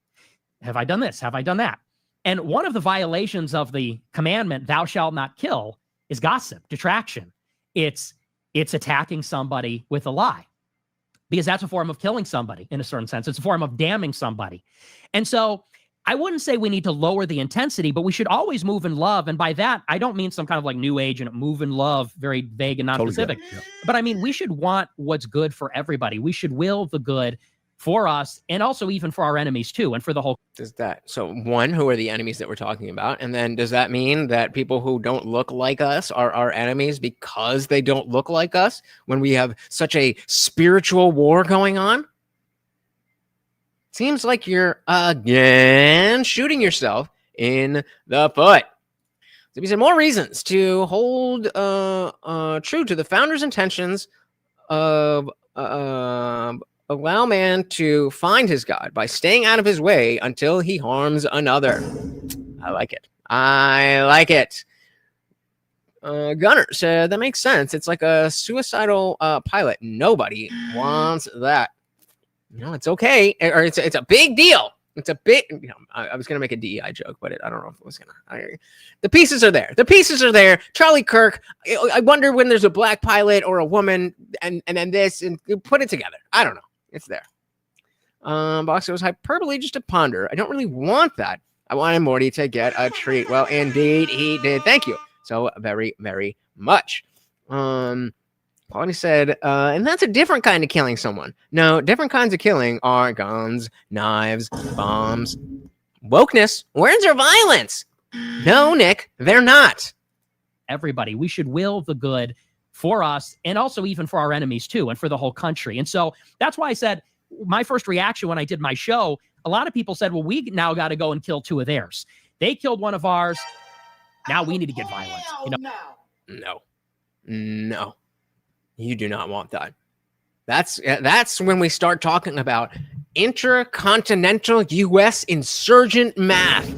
Have I done this? Have I done that? And one of the violations of the commandment, thou shalt not kill, is gossip, detraction. It's attacking somebody with a lie, because that's a form of killing somebody in a certain sense. It's a form of damning somebody. And so I wouldn't say we need to lower the intensity, but we should always move in love. And by that, I don't mean some kind of like new age and move in love, very vague and non-specific. Totally. Yeah. But I mean, we should want what's good for everybody. We should will the good for us, and also even for our enemies too, and for the whole. Does that, so one, who are the enemies that we're talking about? And then does that mean that people who don't look like us are our enemies because they don't look like us when we have such a spiritual war going on? Seems like you're again shooting yourself in the foot. So he said more reasons to hold true to the founder's intentions of allow man to find his God by staying out of his way until he harms another. I like it. I like it. Gunner said that makes sense. It's like a suicidal pilot. Nobody wants that. It's okay. Or it's a big deal. It's a big, I was going to make a DEI joke, but I don't know if it was going to. The pieces are there. The pieces are there. Charlie Kirk. I wonder when there's a black pilot or a woman and then this, and you put it together. I don't know. It's there. Boxer was hyperbole just to ponder. I don't really want that. I wanted Morty to get a treat. Well, indeed, he did. Thank you so very, very much. Quality said, and that's a different kind of killing someone. No, different kinds of killing are guns, knives, bombs. Wokeness. Where's your violence? No, Nick, they're not. Everybody, we should will the good for us, and also even for our enemies too, and for the whole country. And so that's why I said my first reaction when I did my show, a lot of people said, well, we now got to go and kill two of theirs. They killed one of ours. Now we need to get violent. No. You do not want that. That's when we start talking about intercontinental U.S. insurgent math.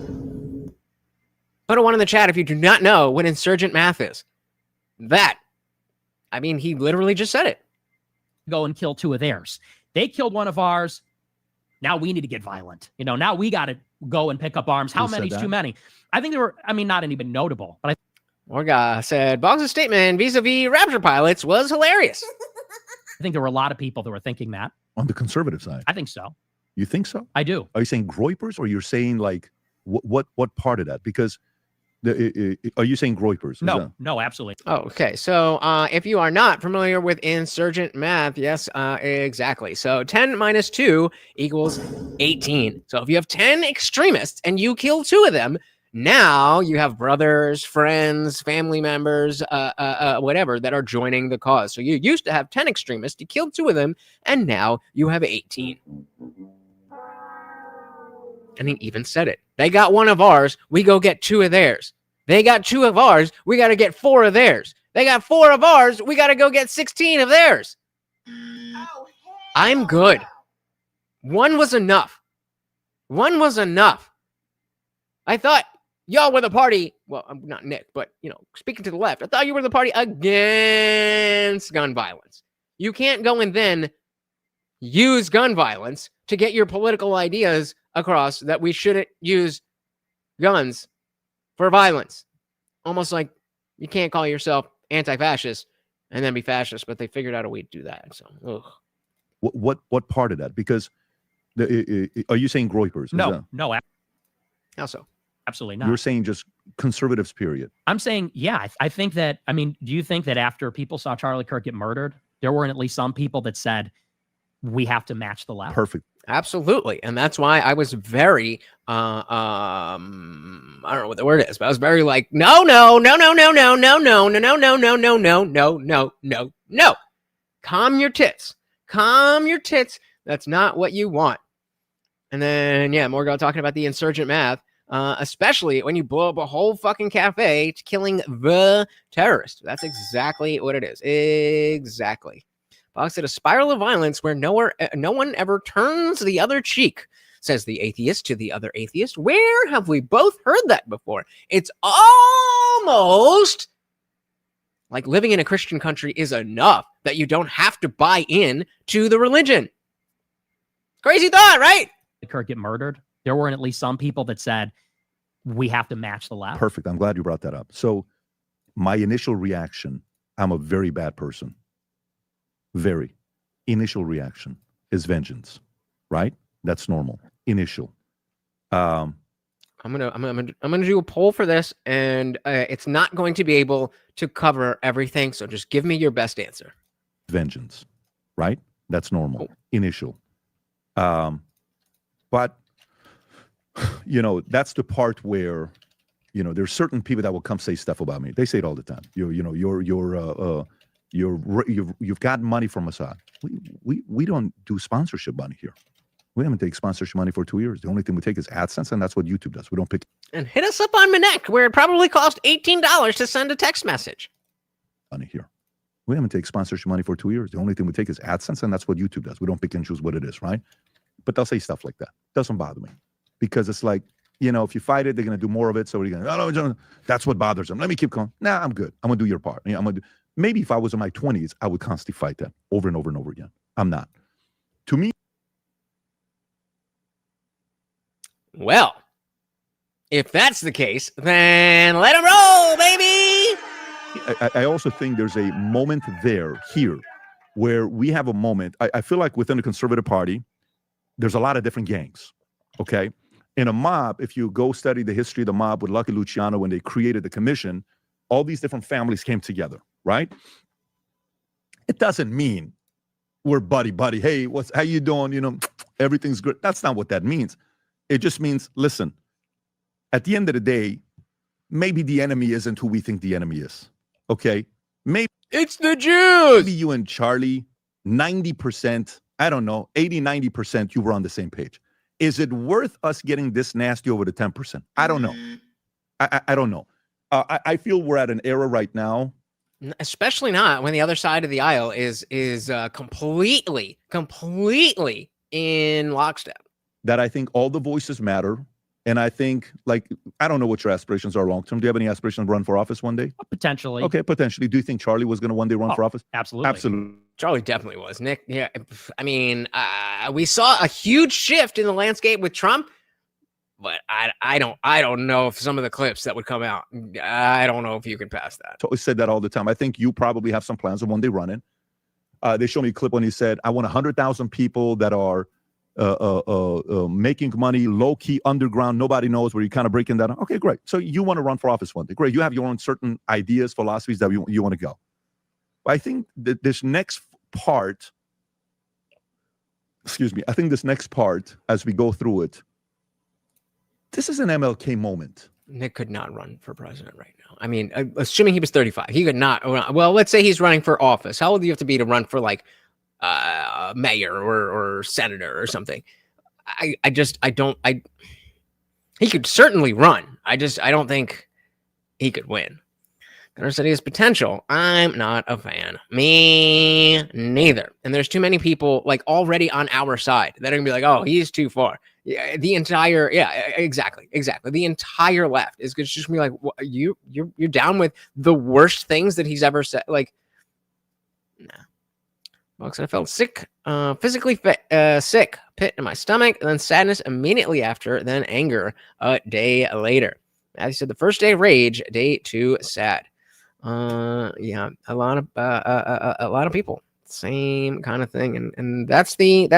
Put a one in the chat if you do not know what insurgent math is. He literally just said it. Go and kill two of theirs. They killed one of ours. Now we need to get violent. Now we got to go and pick up arms. How many is too many? I think there were, not anybody notable, but Morga said, Boggs' statement vis-a-vis Raptor pilots was hilarious. I think there were a lot of people that were thinking that. On the conservative side. I think so. You think so? I do. Are you saying Groypers, or you're saying like what part of that? Because are you saying Groypers? No, absolutely. Oh, okay. So if you are not familiar with insurgent math, yes, exactly. So 10 minus 2 equals 18. So if you have 10 extremists and you kill 2 of them, now you have brothers, friends, family members, whatever, that are joining the cause. So you used to have 10 extremists, you killed 2 of them, and now you have 18. And he even said it. They got 1 of ours, we go get 2 of theirs. They got 2 of ours, we got to get 4 of theirs. They got 4 of ours, we got to go get 16 of theirs. I'm good. 1 was enough. 1 was enough. I thought y'all were the party. Well, I'm not Nick, but, speaking to the left, I thought you were the party against gun violence. You can't go and then use gun violence to get your political ideas across that we shouldn't use guns for violence. Almost like you can't call yourself anti-fascist and then be fascist, but they figured out a way to do that. So, ugh. What part of that? Because are you saying Groypers? No. How so? Absolutely not. You're saying just conservatives, period. I'm saying, yeah, I think that, I mean, do you think that after people saw Charlie Kirk get murdered, there weren't at least some people that said, we have to match the left? Perfect. Absolutely. And that's why I was very, I don't know what the word is, but I was very like, no. Calm your tits. Calm your tits. That's not what you want. And then, yeah, Morgan talking about the insurgent math, especially when you blow up a whole fucking cafe to killing the terrorist. That's exactly what it is. Exactly. Fox said a spiral of violence where no one ever turns the other cheek, says the atheist to the other atheist. Where have we both heard that before? It's almost like living in a Christian country is enough that you don't have to buy in to the religion. Crazy thought, right? Kirk get murdered, there weren't at least some people that said, we have to match the left. Perfect. I'm glad you brought that up. So my initial reaction, I'm a very bad person. Very. Initial reaction is vengeance, right? That's normal. Initial. I'm gonna do a poll for this, and it's not going to be able to cover everything. So just give me your best answer. Vengeance, right? That's normal. Initial. But that's the part where, there's certain people that will come say stuff about me. They say it all the time. You've got money from Assad. We don't do sponsorship money here. We haven't taken sponsorship money for 2 years. The only thing we take is AdSense, and that's what YouTube does. We don't pick. And hit us up on Connect, where it probably cost $18 to send a text message. Money here. We haven't taken sponsorship money for 2 years. The only thing we take is AdSense, and that's what YouTube does. We don't pick and choose what it is, right? But they'll say stuff like that. Doesn't bother me, because it's like, if you fight it, they're going to do more of it. So what are you going to? No, that's what bothers them. Let me keep going. Nah, I'm good. I'm going to do your part. Maybe if I was in my 20s, I would constantly fight that over and over and over again. I'm not. To me. Well, if that's the case, then let them roll, baby. I also think there's a moment here, where we have a moment. I feel like within the Conservative Party, there's a lot of different gangs, okay? In a mob, if you go study the history of the mob with Lucky Luciano, when they created the commission, all these different families came together, right? It doesn't mean we're buddy. Hey, how you doing? Everything's good. That's not what that means. It just means, listen, at the end of the day, maybe the enemy isn't who we think the enemy is, okay? Maybe it's the Jews. Maybe you and Charlie, 90%, I don't know, 80, 90%, you were on the same page. Is it worth us getting this nasty over the 10%? I don't know. I don't know. I feel we're at an era right now. Especially not when the other side of the aisle is completely in lockstep. That I think all the voices matter. And I think, I don't know what your aspirations are long term. Do you have any aspirations to run for office one day? Potentially. Okay, potentially. Do you think Charlie was going to one day run for office? Absolutely. Absolutely. Charlie definitely was. Nick, yeah. I mean, we saw a huge shift in the landscape with Trump, but I don't know if some of the clips that would come out, I don't know if you can pass that. I said that all the time. I think you probably have some plans of one day running. They showed me a clip when he said, I want 100,000 people that are making money low-key underground, nobody knows, where you're kind of breaking that down. Okay, great. So you want to run for office one day. Great. You have your own certain ideas, philosophies that you want to go. But I think that this next part, as we go through it, this is an MLK moment. Nick could not run for president right now. I mean, assuming he was 35, he could not. Well, let's say he's running for office. How old do you have to be to run for mayor or senator or something? He could certainly run. I don't think he could win. Gunnar said he has potential. I'm not a fan. Me neither. And there's too many people already on our side that are gonna be like, oh, he's too far. Yeah, exactly. The entire left is just gonna be like, what, you're down with the worst things that he's ever said. Nah. Box, I felt sick, physically sick, pit in my stomach, and then sadness immediately after, then anger a day later. As you said, the first day rage, day 2 sad. Yeah, a lot of people, same kind of thing, and that's the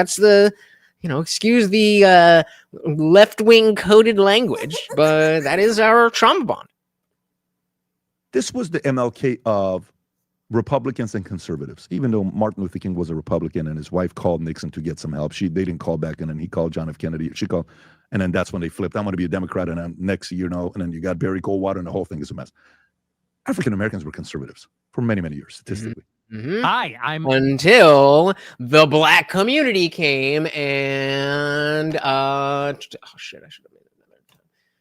excuse the left-wing coded language, but that is our trauma bond. This was the MLK of Republicans and conservatives. Even though Martin Luther King was a Republican and his wife called Nixon to get some help, they didn't call back, and then he called John F. Kennedy. She called, and then that's when they flipped. I'm going to be a Democrat, and then next, and then you got Barry Goldwater, and the whole thing is a mess. African Americans were conservatives for many, many years, statistically. Mm-hmm. I'm until the black community came and I should have made it another time.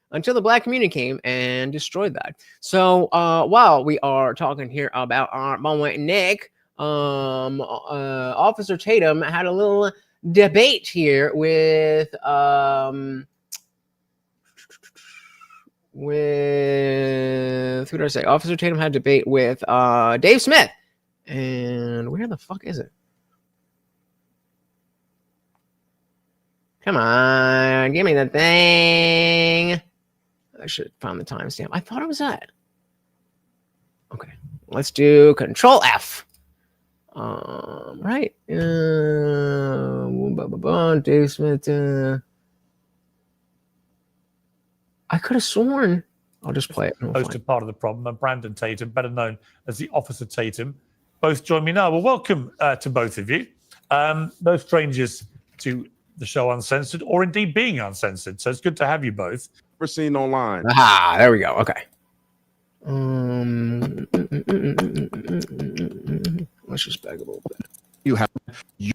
Until the black community came and destroyed that. So while we are talking here about our moment, Nick, Officer Tatum had a little debate here with who did I say? Officer Tatum had a debate with Dave Smith. And where the fuck is it? Come on, give me the thing. I should have found the timestamp. I thought it was that. Okay, let's do Control F. Right. Dave Smith. I could have sworn. I'll just play it. Posted part of the problem, and Brandon Tatum, better known as the Officer Tatum, both join me now. Well, welcome to both of you. No strangers to the show Uncensored, or indeed being uncensored. So it's good to have you both. We're seen online. Ah, there we go. Okay. Let's just back a little bit.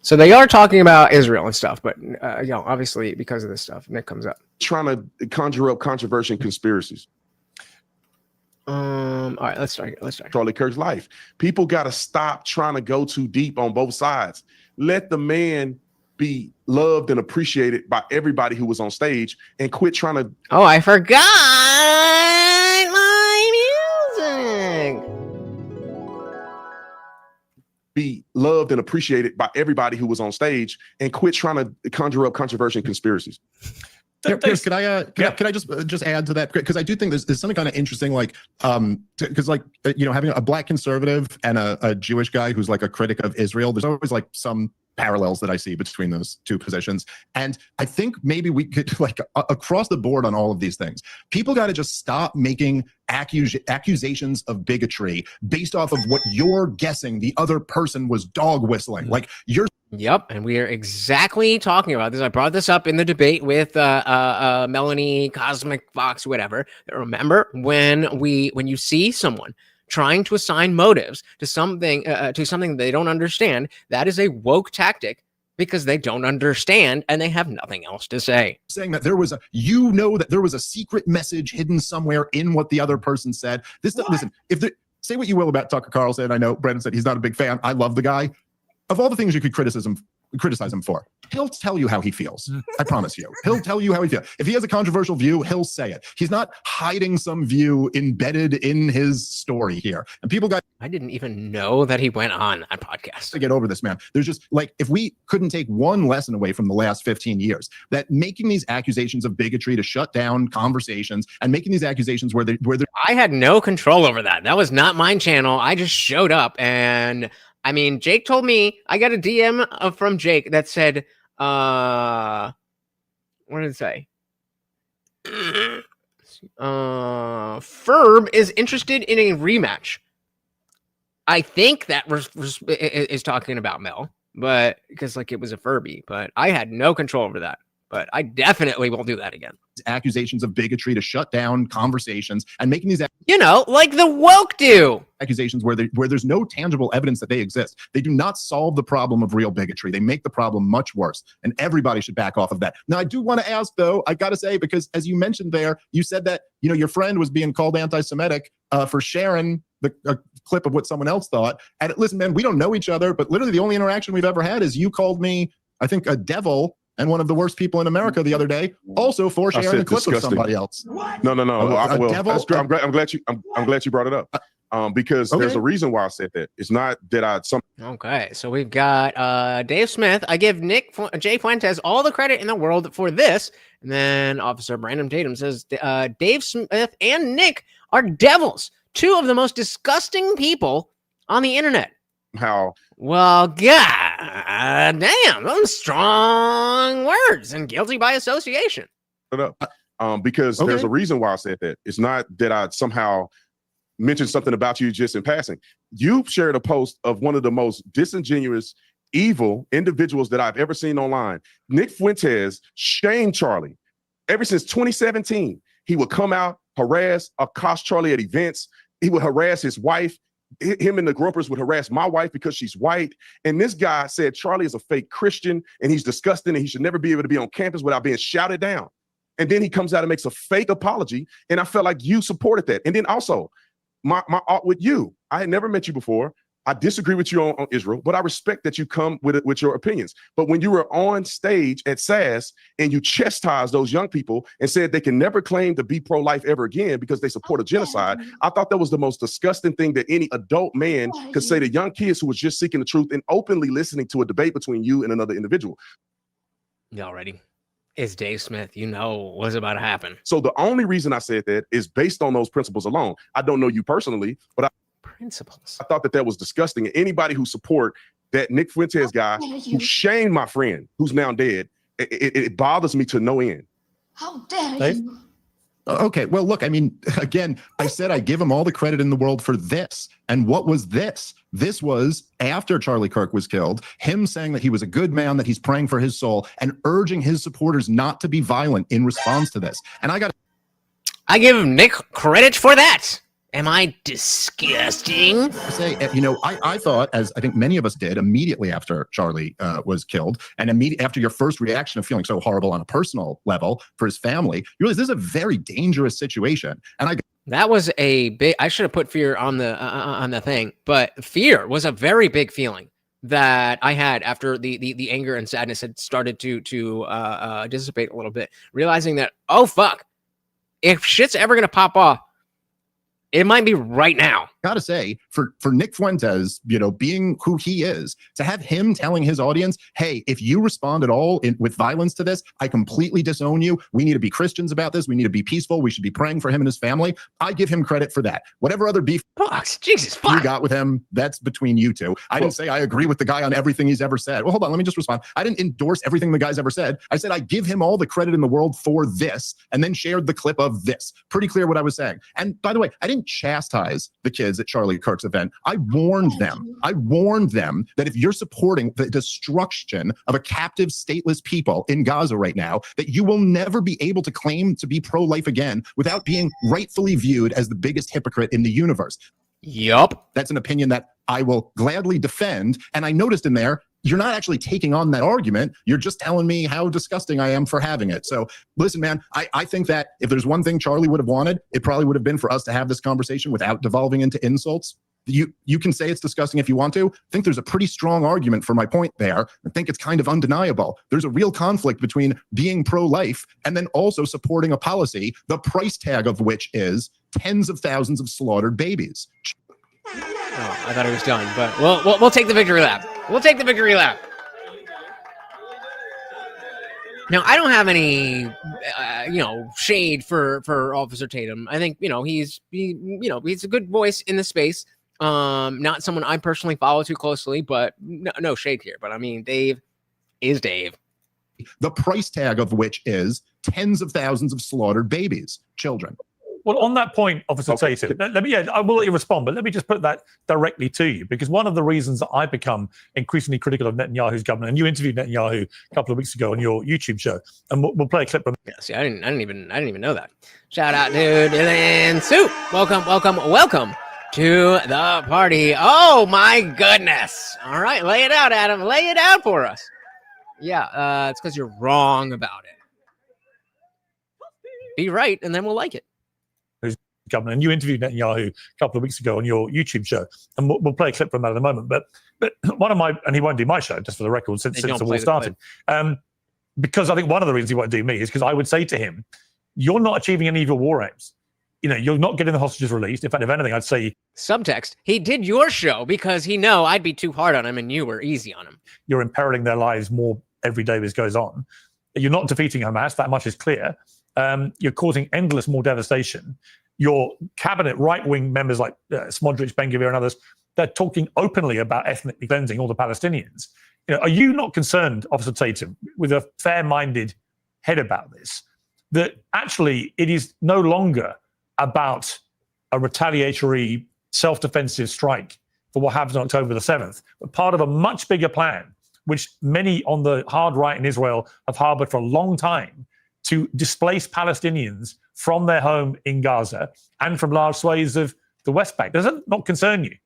So they are talking about Israel and stuff, but obviously because of this stuff, Nick comes up trying to conjure up controversy and conspiracies. All right, let's start. Charlie Kirk's life. People got to stop trying to go too deep on both sides. Let the man be loved and appreciated by everybody who was on stage, and quit trying to. Oh, I forgot my music. Be loved and appreciated by everybody who was on stage, and quit trying to conjure up controversy and conspiracies. Chris, can I just add to that, because I do think there's something kind of interesting, like because having a black conservative and a Jewish guy who's like a critic of Israel, there's always like some parallels that I see between those two positions. And I think maybe we could, across the board on all of these things, people got to just stop making accusations of bigotry based off of what you're guessing the other person was dog whistling. Like you're. Yep, and we are exactly talking about this. I brought this up in the debate with Melanie, Cosmic Fox, whatever. Remember when you see someone trying to assign motives to something they don't understand, that is a woke tactic because they don't understand and they have nothing else to say. Saying that there was a secret message hidden somewhere in what the other person said. Listen, say what you will about Tucker Carlson. I know Brendan said he's not a big fan. I love the guy. Of all the things you could criticize him for, he'll tell you how he feels. I promise you. He'll tell you how he feels. If he has a controversial view, he'll say it. He's not hiding some view embedded in his story here. And people I didn't even know that he went on a podcast. To get over this, man. There's just if we couldn't take one lesson away from the last 15 years, that making these accusations of bigotry to shut down conversations and making these accusations where they're I had no control over that. That was not my channel. I just showed up and I mean, Jake told me, I got a DM from Jake that said, what did it say? Ferb is interested in a rematch. I think that is talking about Mel, but because it was a Furby, but I had no control over that. But I definitely won't do that again. Accusations of bigotry to shut down conversations and making these, like the woke do. Accusations where there's no tangible evidence that they exist. They do not solve the problem of real bigotry. They make the problem much worse, and everybody should back off of that. Now, I do want to ask, though, I got to say, because as you mentioned there, you said that your friend was being called anti-Semitic for sharing a clip of what someone else thought. And listen, man, we don't know each other, but literally the only interaction we've ever had is you called me, I think, a devil and one of the worst people in America the other day, also for sharing a clip of somebody else. No. I'm glad you brought it up. because there's a reason why I said that. It's not that Okay, so we've got Dave Smith. I give J. Fuentes all the credit in the world for this. And then Officer Brandon Tatum says Dave Smith and Nick are devils, two of the most disgusting people on the internet. How? Well, god damn, those strong words and guilty by association. Because there's a reason why I said that. It's not that I somehow mentioned something about you just in passing. You shared a post of one of the most disingenuous, evil individuals that I've ever seen online. Nick Fuentes shamed Charlie. Ever since 2017, he would come out, harass, accost Charlie at events. He would harass his wife. Him and the Groypers would harass my wife because she's white. And this guy said Charlie is a fake Christian and he's disgusting and he should never be able to be on campus without being shouted down. And then he comes out and makes a fake apology. And I felt like you supported that. And then also, my art with you. I had never met you before. I disagree with you on Israel, but I respect that you come with your opinions. But when you were on stage at SAS and you chastised those young people and said they can never claim to be pro-life ever again because they support a genocide, I thought that was the most disgusting thing that any adult man could say to young kids who was just seeking the truth and openly listening to a debate between you and another individual. Y'all ready? It's Dave Smith. You know what's about to happen. So the only reason I said that is based on those principles alone. I don't know you personally, but principles. I thought that was disgusting. And anybody who support that Nick Fuentes guy who shamed my friend who's now dead, it bothers me to no end. How dare you? Okay, well, look, I mean, again, I said I give him all the credit in the world for this. And what was this? This was after Charlie Kirk was killed, him saying that he was a good man, that he's praying for his soul, and urging his supporters not to be violent in response to this. And I give Nick credit for that. Am I disgusting? Say, you know, I thought, as I think many of us did, immediately after Charlie was killed, and immediately after your first reaction of feeling so horrible on a personal level for his family, you realize this is a very dangerous situation. And that was a big. I should have put fear on the thing, but fear was a very big feeling that I had after the anger and sadness had started to dissipate a little bit, realizing that, oh fuck, if shit's ever gonna pop off, it might be right now. Gotta say, for Nick Fuentes, you know, being who he is, to have him telling his audience, hey, if you respond at all with violence to this, I completely disown you. We need to be Christians about this. We need to be peaceful. We should be praying for him and his family. I give him credit for that. Whatever other beef you got with him, that's between you two. I didn't say I agree with the guy on everything he's ever said. Well, hold on, let me just respond. I didn't endorse everything the guy's ever said. I said I give him all the credit in the world for this, and then shared the clip of this. Pretty clear what I was saying. And by the way, I didn't chastise the kids at Charlie Kirk's event. I warned them. I warned them that if you're supporting the destruction of a captive, stateless people in Gaza right now, that you will never be able to claim to be pro-life again without being rightfully viewed as the biggest hypocrite in the universe. Yup. That's an opinion that I will gladly defend. And I noticed in there, you're not actually taking on that argument. You're just telling me how disgusting I am for having it. So listen, man, I think that if there's one thing Charlie would have wanted, it probably would have been for us to have this conversation without devolving into insults. You can say it's disgusting if you want to. I think there's a pretty strong argument for my point there. I think it's kind of undeniable. There's a real conflict between being pro-life and then also supporting a policy, the price tag of which is tens of thousands of slaughtered babies. Oh, I thought he was done, but we'll take the victory lap. We'll take the victory lap. Now, I don't have any, shade for Officer Tatum. I think he's a good voice in the space. Not someone I personally follow too closely, but no shade here. But I mean, Dave is Dave. The price tag of which is tens of thousands of slaughtered babies, children. Well, on that point, Officer Tatum, I will let you respond, but let me just put that directly to you, because one of the reasons that I've become increasingly critical of Netanyahu's government, and you interviewed Netanyahu a couple of weeks ago on your YouTube show, and we'll play a clip from. Yeah, see, I didn't even know that. Shout out to Dylan Soup. Welcome to the party. Oh my goodness! All right, lay it out, Adam. Lay it out for us. Yeah, it's because you're wrong about it. Be right, and then we'll like it. Government, and you interviewed Netanyahu a couple of weeks ago on your YouTube show, and we'll play a clip from that in a moment. But one of my, and he won't do my show, just for the record, since the war started, because I think one of the reasons he won't do me is because I would say to him, "You're not achieving any of your war aims. you're not getting the hostages released. In fact, if anything, I'd say Subtext: he did your show because he know I'd be too hard on him and you were easy on him. you're imperiling their lives more every day this goes on. You're not defeating Hamas. That much is clear. You're causing endless more devastation. Your cabinet right-wing members like Smodrich, Ben-Gvir, and others, they're talking openly about ethnically cleansing all the Palestinians. Are you not concerned, Officer Tatum, with a fair-minded head about this, that actually it is no longer about a retaliatory self-defensive strike for what happens on October the 7th, but part of a much bigger plan, which many on the hard right in Israel have harbored for a long time, to displace Palestinians from their home in Gaza and from large swathes of the West Bank? Does that not concern you?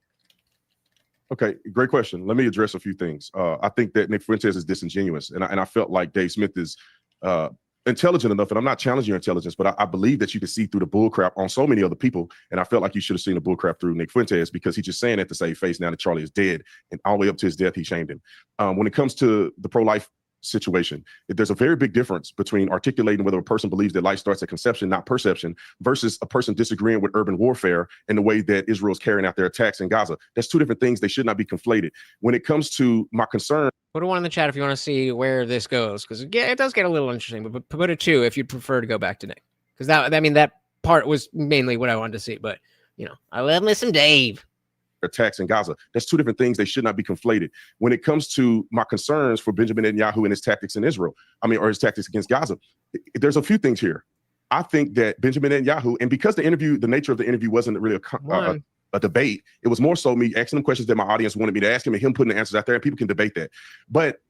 Okay, great question. Let me address a few things. I think that Nick Fuentes is disingenuous, and I felt like Dave Smith is intelligent enough, and I'm not challenging your intelligence, but I believe that you can see through the bullcrap on so many other people, and I felt like you should have seen the bullcrap through Nick Fuentes, because he's just saying that to save face now that Charlie is dead, and all the way up to his death, he shamed him. When it comes to the pro-life situation, there's a very big difference between articulating whether a person believes that life starts at conception, not perception, versus a person disagreeing with urban warfare and the way that Israel's carrying out their attacks in Gaza. That's two different things. They should not be conflated. When it comes to my concern, Put a 1 in the chat if you want to see where this goes, because it does get a little interesting. But put a 2 if you'd prefer to go back to Nick, because that part was mainly what I wanted to see. But I love me some Dave. Attacks in Gaza. That's two different things. They should not be conflated. When it comes to my concerns for Benjamin Netanyahu and his tactics in Israel, or his tactics against Gaza, there's a few things here. I think that Benjamin Netanyahu, and because the nature of the interview wasn't really a debate, it was more so me asking him questions that my audience wanted me to ask him and him putting the answers out there, and people can debate that. But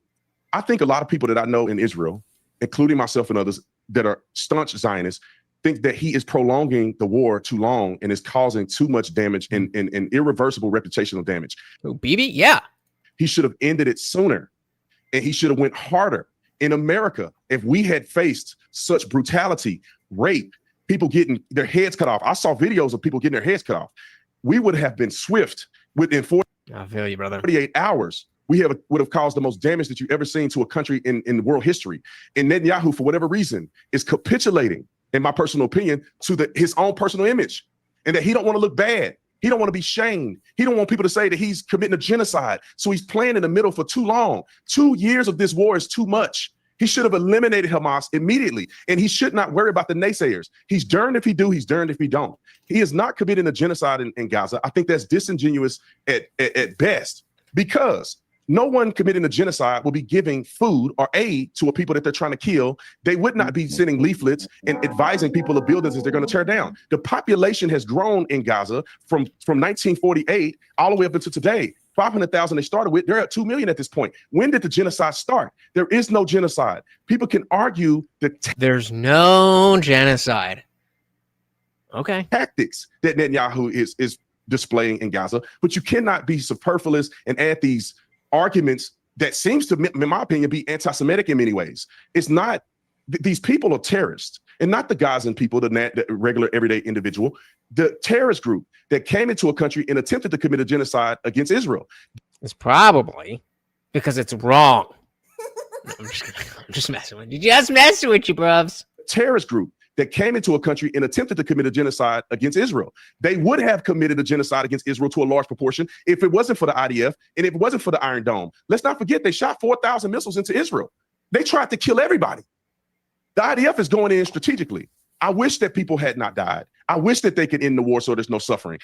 I think a lot of people that I know in Israel, including myself and others that are staunch Zionists, think that he is prolonging the war too long and is causing too much damage and irreversible reputational damage. Oh, BB? Yeah. He should have ended it sooner, and he should have went harder. In America, if we had faced such brutality, rape, people getting their heads cut off. I saw videos of people getting their heads cut off. We would have been swift within I feel you, brother. 48 hours. We would have caused the most damage that you've ever seen to a country in world history. And Netanyahu, for whatever reason, is capitulating, in my personal opinion, to his own personal image, and that he don't want to look bad. He don't want to be shamed. He don't want people to say that he's committing a genocide. So he's playing in the middle for too long. 2 years of this war is too much. He should have eliminated Hamas immediately, and he should not worry about the naysayers. He's darned if he do, he's darned if he don't. He is not committing a genocide in Gaza. I think that's disingenuous at best, because no one committing a genocide will be giving food or aid to a people that they're trying to kill. They would not be sending leaflets and advising people of buildings that they're going to tear down. The population has grown in Gaza from 1948 all the way up until today. 500,000 they started with. They're at 2 million at this point. When did the genocide start? There is no genocide. People can argue that there's no genocide. Okay. Tactics that Netanyahu is displaying in Gaza, but you cannot be superfluous and add these arguments that seems to, in my opinion, be anti-Semitic in many ways. It's not, these people are terrorists, and not the Gazan people, the regular everyday individual, the terrorist group that came into a country and attempted to commit a genocide against Israel. It's probably because it's wrong. No, I'm just messing with you. Just messing with you, bruvs. Terrorist group that came into a country and attempted to commit a genocide against Israel. They would have committed a genocide against Israel to a large proportion if it wasn't for the IDF and if it wasn't for the Iron Dome. Let's not forget they shot 4,000 missiles into Israel. They tried to kill everybody. The IDF is going in strategically. I wish that people had not died. I wish that they could end the war so there's no suffering.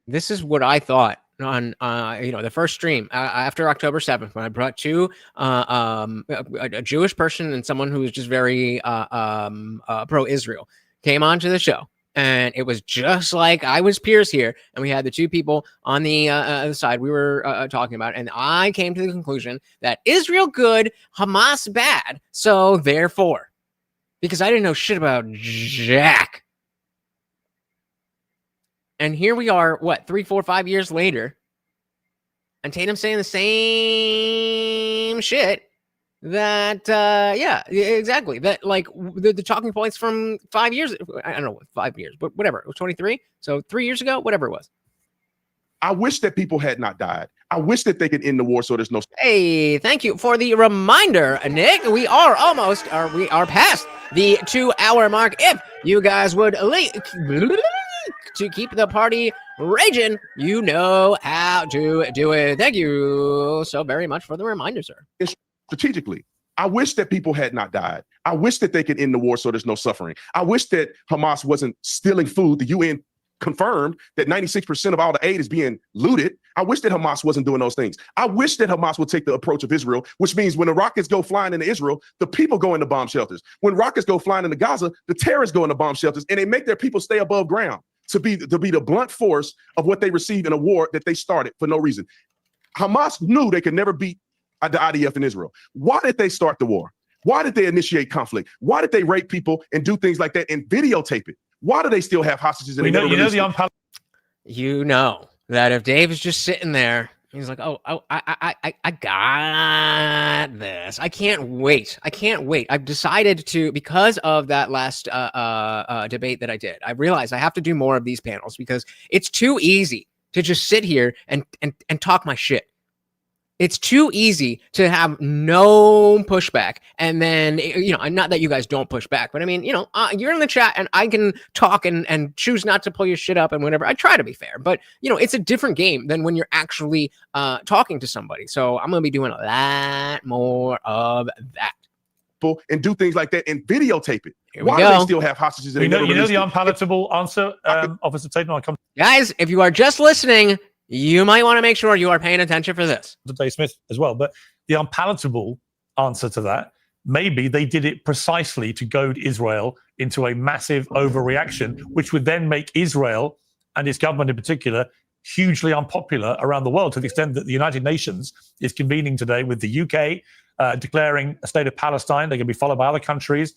This is what I thought on the first stream after October 7th, when I brought two a Jewish person and someone who was just very pro-Israel came onto the show, and it was just like I was Piers here, and we had the two people on the side we were talking about, and I came to the conclusion that Israel good, Hamas bad, so therefore, because I didn't know shit about Jack. And here we are, what, 3, 4, 5 years later, and Tatum's saying the same shit that, yeah, exactly. That, like, the talking points from 5 years, I don't know, 5 years, but whatever. It was 23, so 3 years ago, whatever it was. I wish that people had not died. I wish that they could end the war so there's no... Hey, thank you for the reminder, Nick. We are past the 2 hour mark. If you guys would to keep the party raging, you know how to do it. Thank you so very much for the reminder, sir. Strategically, I wish that people had not died. I wish that they could end the war so there's no suffering. I wish that Hamas wasn't stealing food. The UN confirmed that 96% of all the aid is being looted. I wish that Hamas wasn't doing those things. I wish that Hamas would take the approach of Israel, which means when the rockets go flying into Israel, the people go into bomb shelters. When rockets go flying into Gaza, the terrorists go into bomb shelters, and they make their people stay above ground to be the blunt force of what they receive in a war that they started for no reason. Hamas knew they could never beat the IDF in Israel. Why did they start the war? Why did they initiate conflict? Why did they rape people and do things like that and videotape it? Why do they still have hostages? And You know that if Dave is just sitting there, he's like, "Oh, I got this. I can't wait. I can't wait." I've decided to, because of that last debate that I did, I realized I have to do more of these panels because it's too easy to just sit here and talk my shit. It's too easy to have no pushback. And then, not that you guys don't push back, but I mean, you're in the chat and I can talk and choose not to pull your shit up and whatever. I try to be fair, but it's a different game than when you're actually talking to somebody. So I'm going to be doing a lot more of that. And do things like that and videotape it. Why do they still have hostages? You know the unpalatable answer, Officer Tatum. Guys, if you are just listening, you might want to make sure you are paying attention for this. To Dave Smith as well, but the unpalatable answer to that, maybe they did it precisely to goad Israel into a massive overreaction, which would then make Israel and its government in particular hugely unpopular around the world, to the extent that the United Nations is convening today with the UK declaring a state of Palestine. They're going to be followed by other countries.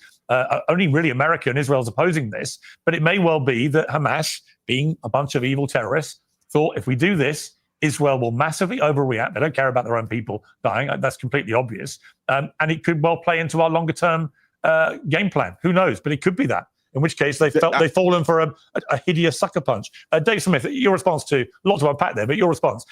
Only really America and Israel is opposing this, but it may well be that Hamas, being a bunch of evil terrorists, thought if we do this, Israel will massively overreact. They don't care about their own people dying. That's completely obvious. And it could well play into our longer term game plan. Who knows? But it could be that. In which case they've fallen for a hideous sucker punch. Dave Smith, your response to, lots to unpack there, but your response.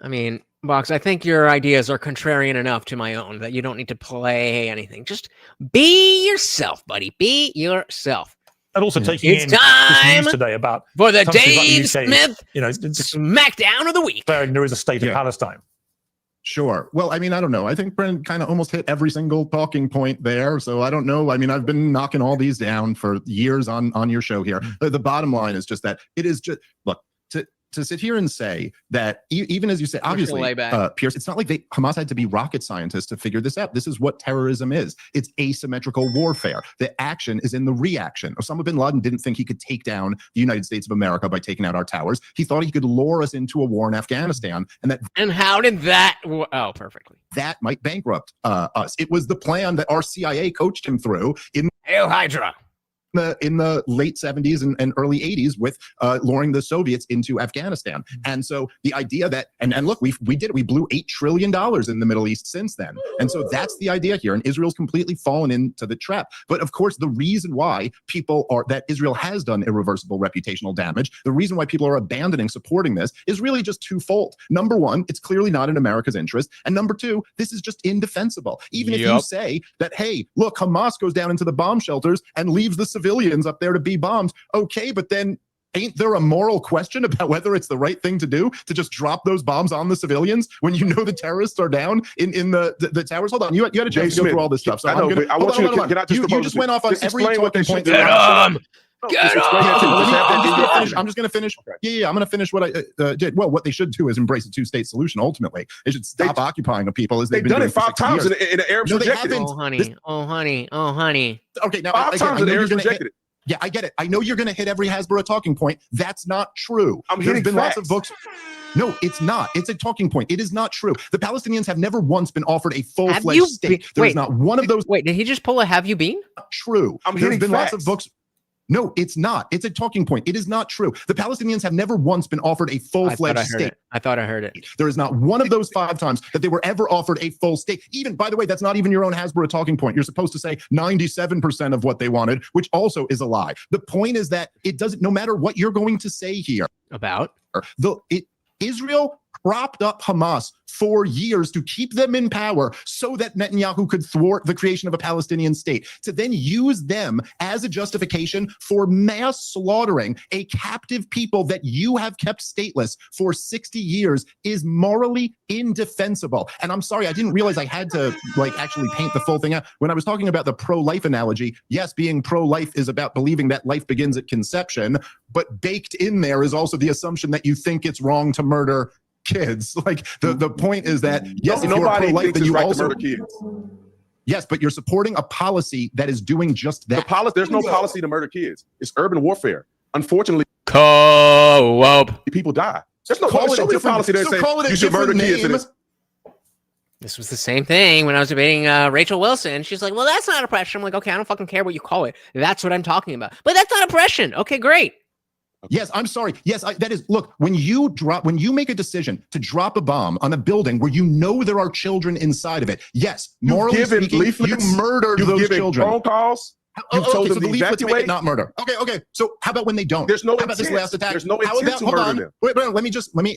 I mean, Box, I think your ideas are contrarian enough to my own that you don't need to play anything. Just be yourself, buddy. Be yourself. And also taking it's in time this news today about for the Dave like the Smith SmackDown of the week. There is a state of Palestine. Sure. Well, I mean, I don't know. I think Brent kind of almost hit every single talking point there. So I don't know. I mean, I've been knocking all these down for years on your show here. The bottom line is just that it is just, look, to sit here and say that even as you say, obviously, Pierce, it's not like Hamas had to be rocket scientists to figure this out. This is what terrorism is. It's asymmetrical warfare. The action is in the reaction. Osama bin Laden didn't think he could take down the United States of America by taking out our towers. He thought he could lure us into a war in Afghanistan. And how did that? Oh, perfectly. That might bankrupt us. It was the plan that our CIA coached him through Hail Hydra. In the late 70s and early 80s with luring the Soviets into Afghanistan. And so the idea that, and look, we blew $8 trillion in the Middle East since then. And so that's the idea here. And Israel's completely fallen into the trap. But of course, the reason why that Israel has done irreversible reputational damage, the reason why people are abandoning supporting this is really just twofold. Number one, it's clearly not in America's interest. And number two, this is just indefensible. Even if you say that, hey, look, Hamas goes down into the bomb shelters and leaves the civilians up there to be bombed. Okay, but then ain't there a moral question about whether it's the right thing to do to just drop those bombs on the civilians when you know the terrorists are down in the towers? Hold on, you had a chance to go through all this stuff. So you just went off on every talking point. I'm just going to finish. Yeah, I'm going to finish what I did. Well, what they should do is embrace a two-state solution. Ultimately, they should stop occupying the people as they've been done doing it 5 times in the Arabs rejected it. Oh, honey. Okay, now 5 times in the Arabs rejected it. Yeah, I get it. I know you're going to hit every Hasbro talking point. That's not true. There's been lots of books. No, it's not. It's a talking point. It is not true. The Palestinians have never once been offered a full-fledged state. There's not one of those. Wait, did he just pull a "have you been"? True. There's been lots of books. No, it's not. It's a talking point. It is not true. The Palestinians have never once been offered a full-fledged state. I thought I heard it. There is not one of those 5 times that they were ever offered a full state. Even, by the way, that's not even your own Hasbro talking point. You're supposed to say 97% of what they wanted, which also is a lie. The point is that it doesn't, no matter what you're going to say here about Israel propped up Hamas for years to keep them in power so that Netanyahu could thwart the creation of a Palestinian state, to then use them as a justification for mass slaughtering a captive people that you have kept stateless for 60 years is morally indefensible. And I'm sorry, I didn't realize I had to actually paint the full thing out. When I was talking about the pro-life analogy, yes, being pro-life is about believing that life begins at conception, but baked in there is also the assumption that you think it's wrong to murder kids. Like the point is that yes, if you're pro-life, then you also murder kids. Yes, but you're supporting a policy that is doing just that. There's no policy to murder kids. It's urban warfare. Unfortunately, people die. There's no policy that says you should murder kids. This was the same thing when I was debating Rachel Wilson. She's like, well, that's not oppression. I'm like, okay, I don't fucking care what you call it. That's what I'm talking about. But that's not oppression. Okay, great. Yes, I'm sorry. Yes, that is. Look, when you make a decision to drop a bomb on a building where you know there are children inside of it, yes, morally speaking, you murdered those children. Phone calls. You told them to evacuate, not murder. Okay. So how about when they don't? There's no how about intent. This last attack? There's no intent to murder them. Wait, let me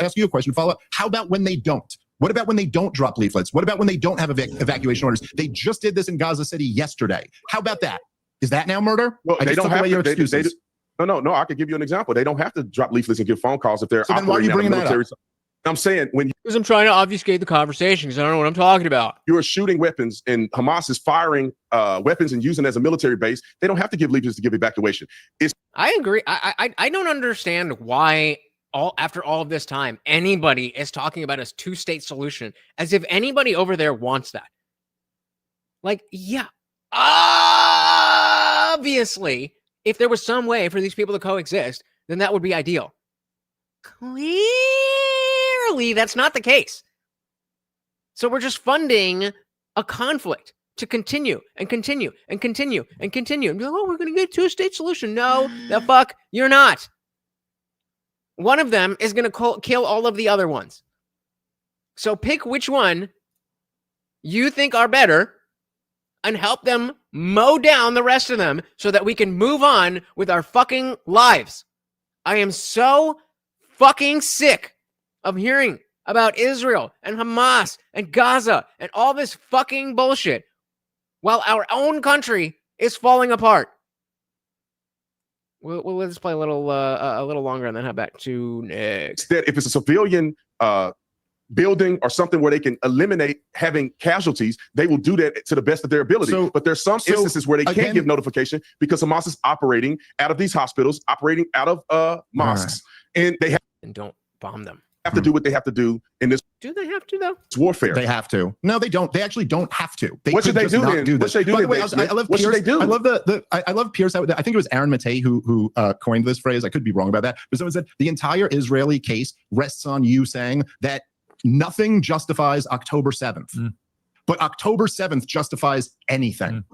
ask you a question. Follow up. How about when they don't? What about when they don't drop leaflets? What about when they don't have evacuation orders? They just did this in Gaza City yesterday. How about that? Is that now murder? Well, they don't have to. No. I could give you an example. They don't have to drop leaflets and give phone calls if they're. So then why are you bringing that up? I'm saying because I'm trying to obfuscate the conversation because I don't know what I'm talking about. You are shooting weapons and Hamas is firing weapons and using it as a military base. They don't have to give leaflets to give evacuation. I agree. I don't understand why after all of this time anybody is talking about a two-state solution as if anybody over there wants that. Like, yeah, obviously, if there was some way for these people to coexist, then that would be ideal. Clearly, that's not the case. So we're just funding a conflict to continue and continue and continue and continue. And be like, oh, we're going to get to a two-state solution. No, the fuck, you're not. One of them is going to kill all of the other ones. So pick which one you think are better and help them mow down the rest of them so that we can move on with our fucking lives. I am so fucking sick of hearing about Israel and Hamas and Gaza and all this fucking bullshit while our own country is falling apart. We'll let's play a little longer and then head back to next. That if it's a civilian building or something where they can eliminate having casualties, they will do that to the best of their ability. But there's some instances where they can't give notification because Hamas is operating out of these hospitals, operating out of mosques, and they don't bomb them. Have to do what they have to do in this. Do they have to though? It's warfare. They have to. No, they don't. They actually don't have to. What should they do then? What should they do? By the way, I love Pierce. Should they do? I love Pierce. I think it was Aaron Matei who coined this phrase. I could be wrong about that, but someone said the entire Israeli case rests on you saying that nothing justifies October 7th, but October 7th justifies anything.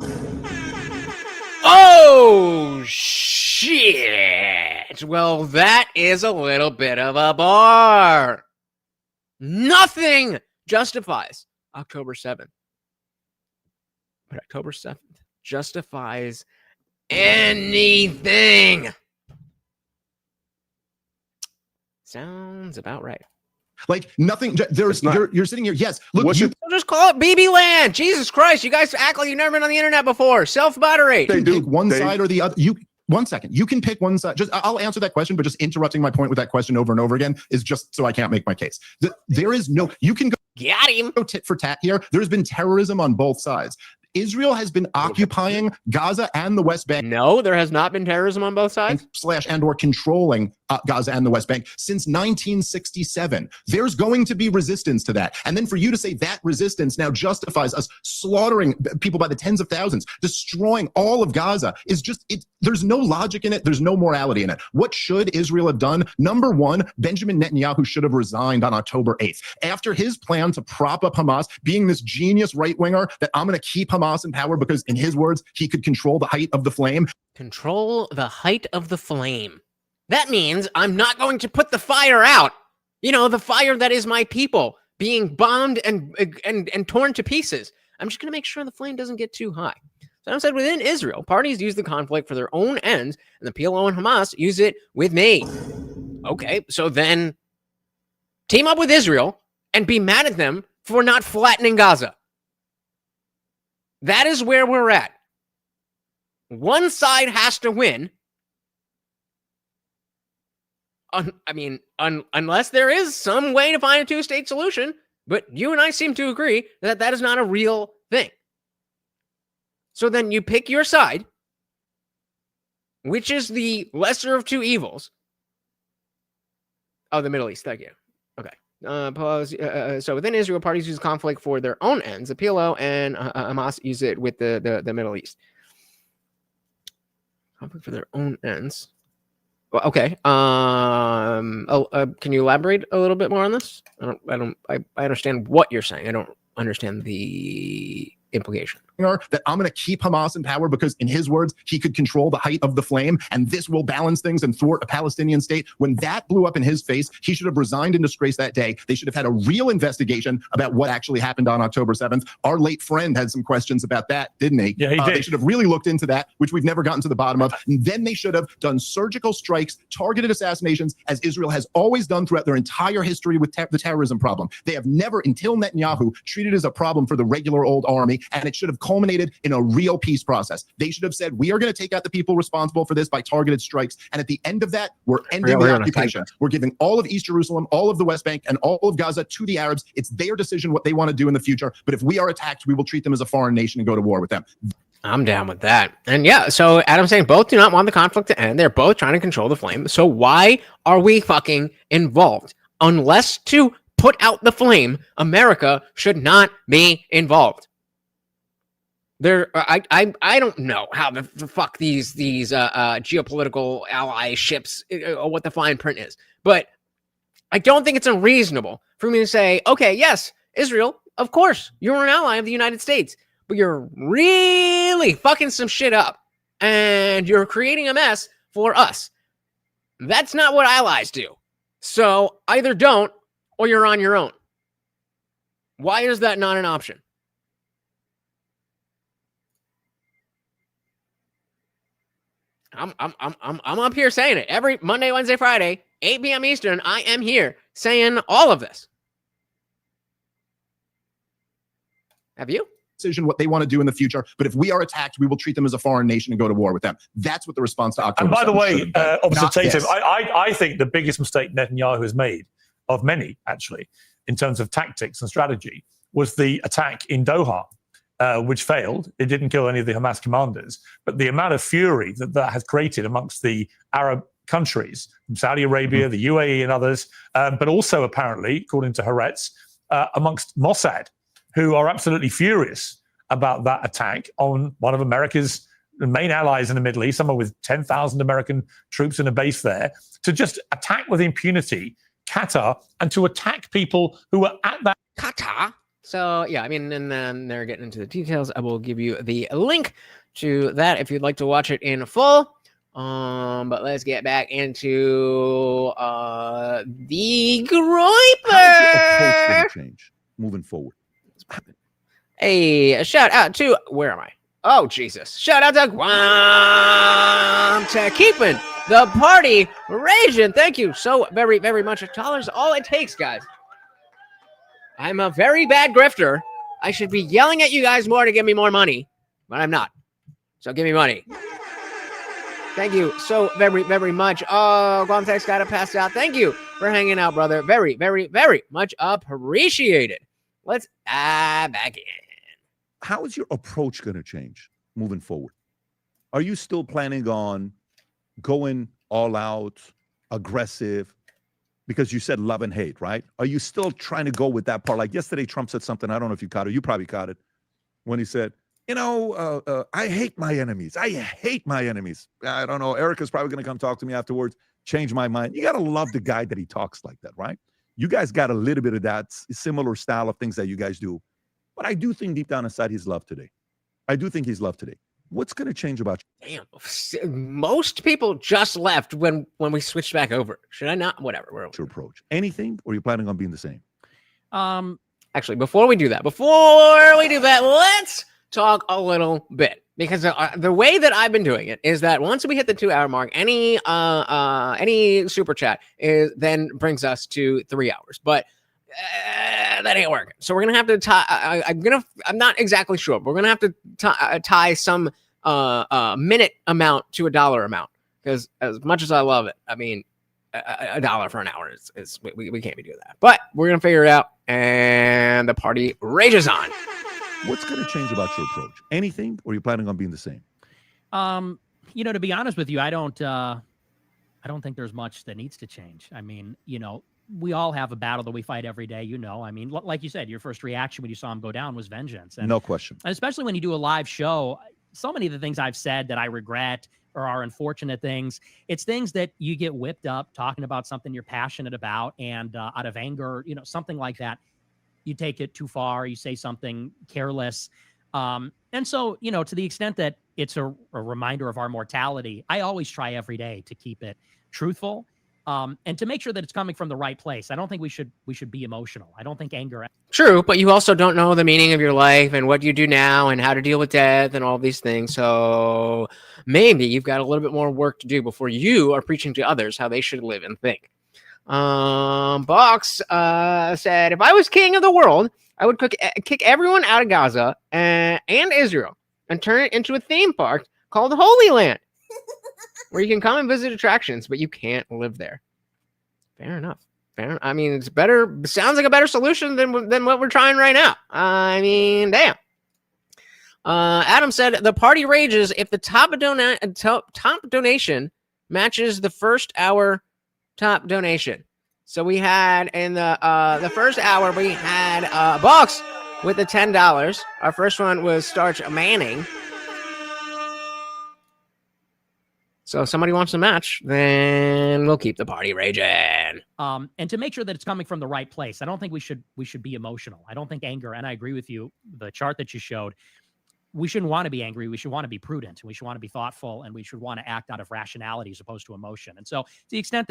Oh shit! Well, that is a little bit of a bar. Nothing justifies October 7th. But October 7th justifies anything. Sounds about right. Like nothing. There's you're sitting here. Yes. Look, just call it BB land. Jesus Christ! You guys act like you've never been on the internet before. Self-moderate. You can pick one side or the other. 1 second. You can pick one side. I'll answer that question, but just interrupting my point with that question over and over again is just so I can't make my case. There is no. You can go tit for tat here. There's been terrorism on both sides. Israel has been occupying Gaza and the West Bank. No, there has not been terrorism on both sides. /or controlling Gaza and the West Bank since 1967. There's going to be resistance to that. And then for you to say that resistance now justifies us slaughtering people by the tens of thousands, destroying all of Gaza is just, there's no logic in it. There's no morality in it. What should Israel have done? Number one, Benjamin Netanyahu should have resigned on October 8th. After his plan to prop up Hamas, being this genius right-winger that I'm going to keep Hamas in power because, in his words, he could control the height of the flame. Control the height of the flame. That means I'm not going to put the fire out. You know, the fire that is my people being bombed and torn to pieces. I'm just going to make sure the flame doesn't get too high. So I said within Israel, parties use the conflict for their own ends, and the PLO and Hamas use it with me. Okay, so then team up with Israel and be mad at them for not flattening Gaza. That is where we're at. One side has to win. Unless there is some way to find a two-state solution, but you and I seem to agree that that is not a real thing. So then you pick your side, which is the lesser of two evils. Oh, the Middle East. Thank you. Okay. So within Israel, parties use conflict for their own ends. The PLO and Hamas use it with the Middle East. Conflict for their own ends. Well, okay. Can you elaborate a little bit more on this? I understand what you're saying. I don't understand the implication. That I'm going to keep Hamas in power because, in his words, he could control the height of the flame, and this will balance things and thwart a Palestinian state. When that blew up in his face, he should have resigned in disgrace that day. They should have had a real investigation about what actually happened on October 7th. Our late friend had some questions about that, didn't he? Yeah, he did. They should have really looked into that, which we've never gotten to the bottom of. And then they should have done surgical strikes, targeted assassinations, as Israel has always done throughout their entire history with the terrorism problem. They have never, until Netanyahu, treated it as a problem for the regular old army, and it should have culminated in a real peace process. They should have said, we are going to take out the people responsible for this by targeted strikes. And at the end of that, we're ending the occupation. We're giving all of East Jerusalem, all of the West Bank, and all of Gaza to the Arabs. It's their decision what they want to do in the future. But if we are attacked, we will treat them as a foreign nation and go to war with them. I'm down with that. And yeah, so Adam's saying both do not want the conflict to end. They're both trying to control the flame. So why are we fucking involved? Unless to put out the flame, America should not be involved. I don't know how the fuck these geopolitical allyships, what the fine print is, but I don't think it's unreasonable for me to say, okay, yes, Israel, of course, you're an ally of the United States, but you're really fucking some shit up, and you're creating a mess for us. That's not what allies do. So either don't, or you're on your own. Why is that not an option? I'm up here saying it every Monday, Wednesday, Friday, 8 p.m. Eastern. I am here saying all of this. Have you? Decision what they want to do in the future. But if we are attacked, we will treat them as a foreign nation and go to war with them. That's what the response to October. And by the way, Officer Tatum, yes. I think the biggest mistake Netanyahu has made, of many actually, in terms of tactics and strategy, was the attack in Doha. Which failed. It didn't kill any of the Hamas commanders. But the amount of fury that has created amongst the Arab countries, from Saudi Arabia, the UAE and others, but also apparently, according to Haaretz, amongst Mossad, who are absolutely furious about that attack on one of America's main allies in the Middle East, someone with 10,000 American troops in a base there, to just attack with impunity Qatar and to attack people who were at that. Qatar? So, yeah, I mean, and then they're getting into the details. I will give you the link to that if you'd like to watch it in full. But let's get back into the Groyper. Change moving forward. Hey, a shout out to, where am I? Oh, Jesus. Shout out to Guam to keeping the party raging. Thank you so very, very much. $1 is all it takes, guys. I'm a very bad grifter. I should be yelling at you guys more to give me more money, but I'm not. So give me money. Thank you so very, very much. Oh, Guam Tex got it passed out. Thank you for hanging out, brother. Very, very, very much appreciated. Let's back in. How is your approach going to change moving forward? Are you still planning on going all out, aggressive? Because you said love and hate, right? Are you still trying to go with that part? Like yesterday, Trump said something, I don't know if you caught it. You probably caught it. When he said, I hate my enemies. I hate my enemies. I don't know. Erica's probably going to come talk to me afterwards, change my mind. You got to love the guy that he talks like that, right? You guys got a little bit of that similar style of things that you guys do. But I do think deep down inside he's loved today. I do think he's loved today. What's going to change about you? Damn, most people just left when we switched back over. Should I not? Whatever. What's your approach? Anything, or are you planning on being the same? Actually, before we do that, let's talk a little bit. Because the way that I've been doing it is that once we hit the 2-hour mark, any super chat then brings us to 3 hours. But that ain't working. So we're gonna have to tie. I'm not exactly sure, but we're gonna have to tie some minute amount to a dollar amount. Because as much as I love it, I mean, $1 for an hour is we can't be doing that. But we're gonna figure it out, and the party rages on. What's going to change about your approach? Anything, or are you planning on being the same? You know, to be honest with you, I don't think there's much that needs to change. I mean, you know, we all have a battle that we fight every day. You know, I mean, like you said, your first reaction when you saw him go down was vengeance. And, no question. and especially when you do a live show, so many of the things I've said that I regret or are unfortunate things, it's things that you get whipped up talking about something you're passionate about, and out of anger, you know, something like that. You take it too far, you say something careless. And so, you know, to the extent that it's a reminder of our mortality, I always try every day to keep it truthful, and to make sure that it's coming from the right place. I don't think we should be emotional. I don't think anger. True, but you also don't know the meaning of your life and what you do now and how to deal with death and all these things. So maybe you've got a little bit more work to do before you are preaching to others how they should live and think. Box said, if I was king of the world, I would kick everyone out of Gaza and Israel and turn it into a theme park called Holy Land, where you can come and visit attractions, but you can't live there. Fair enough. I mean, it's better. Sounds like a better solution than what we're trying right now. I mean, damn. Adam said the party rages if the top donation matches the first hour top donation. So we had in the first hour, we had Box with the $10. Our first one was Starch Manning. So if somebody wants to match, then we'll keep the party raging. And to make sure that it's coming from the right place. I don't think we should be emotional. I don't think anger, and I agree with you, the chart that you showed, we shouldn't want to be angry. We should want to be prudent. We should want to be thoughtful, and we should want to act out of rationality as opposed to emotion. And so to the extent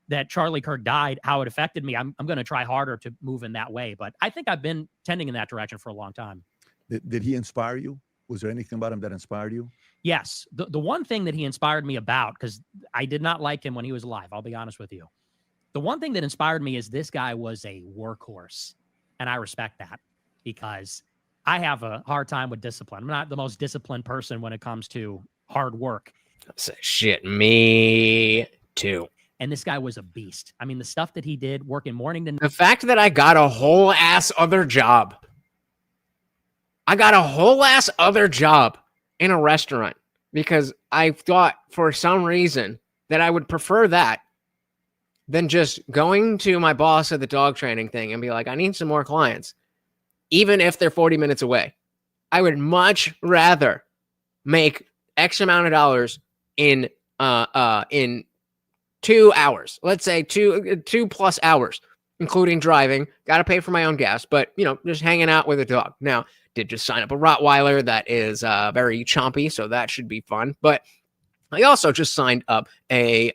that Charlie Kirk died, how it affected me, I'm going to try harder to move in that way. But I think I've been tending in that direction for a long time. Did he inspire you? Was there anything about him that inspired you? Yes. The one thing that he inspired me about, because I did not like him when he was alive, I'll be honest with you. The one thing that inspired me is this guy was a workhorse. And I respect that, because I have a hard time with discipline. I'm not the most disciplined person when it comes to hard work. Shit, me too. And this guy was a beast. I mean, the stuff that he did, working morning to night. The fact that I got a whole ass other job. I got a whole ass other job in a restaurant because I thought for some reason that I would prefer that than just going to my boss at the dog training thing and be like, I need some more clients, even if they're 40 minutes away. I would much rather make X amount of dollars in 2 hours. Let's say two plus hours, including driving. Got to pay for my own gas, but you know, just hanging out with a dog. Now, did just sign up a Rottweiler that is very chompy, so that should be fun. But I also just signed up a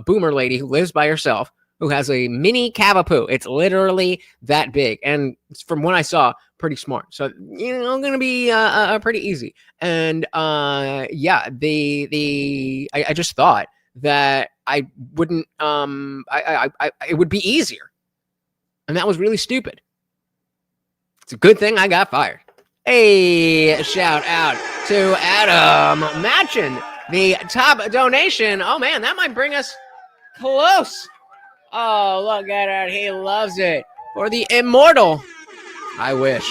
boomer lady who lives by herself, who has a mini Cavapoo. It's literally that big, and from what I saw, pretty smart. So you know, going to be pretty easy. And yeah, I just thought that I wouldn't it would be easier, and that was really stupid. It's a good thing I got fired. Hey, shout out to Adam matching the top donation. Oh man, that might bring us close. Oh, look at it. He loves it. For the immortal. I wish.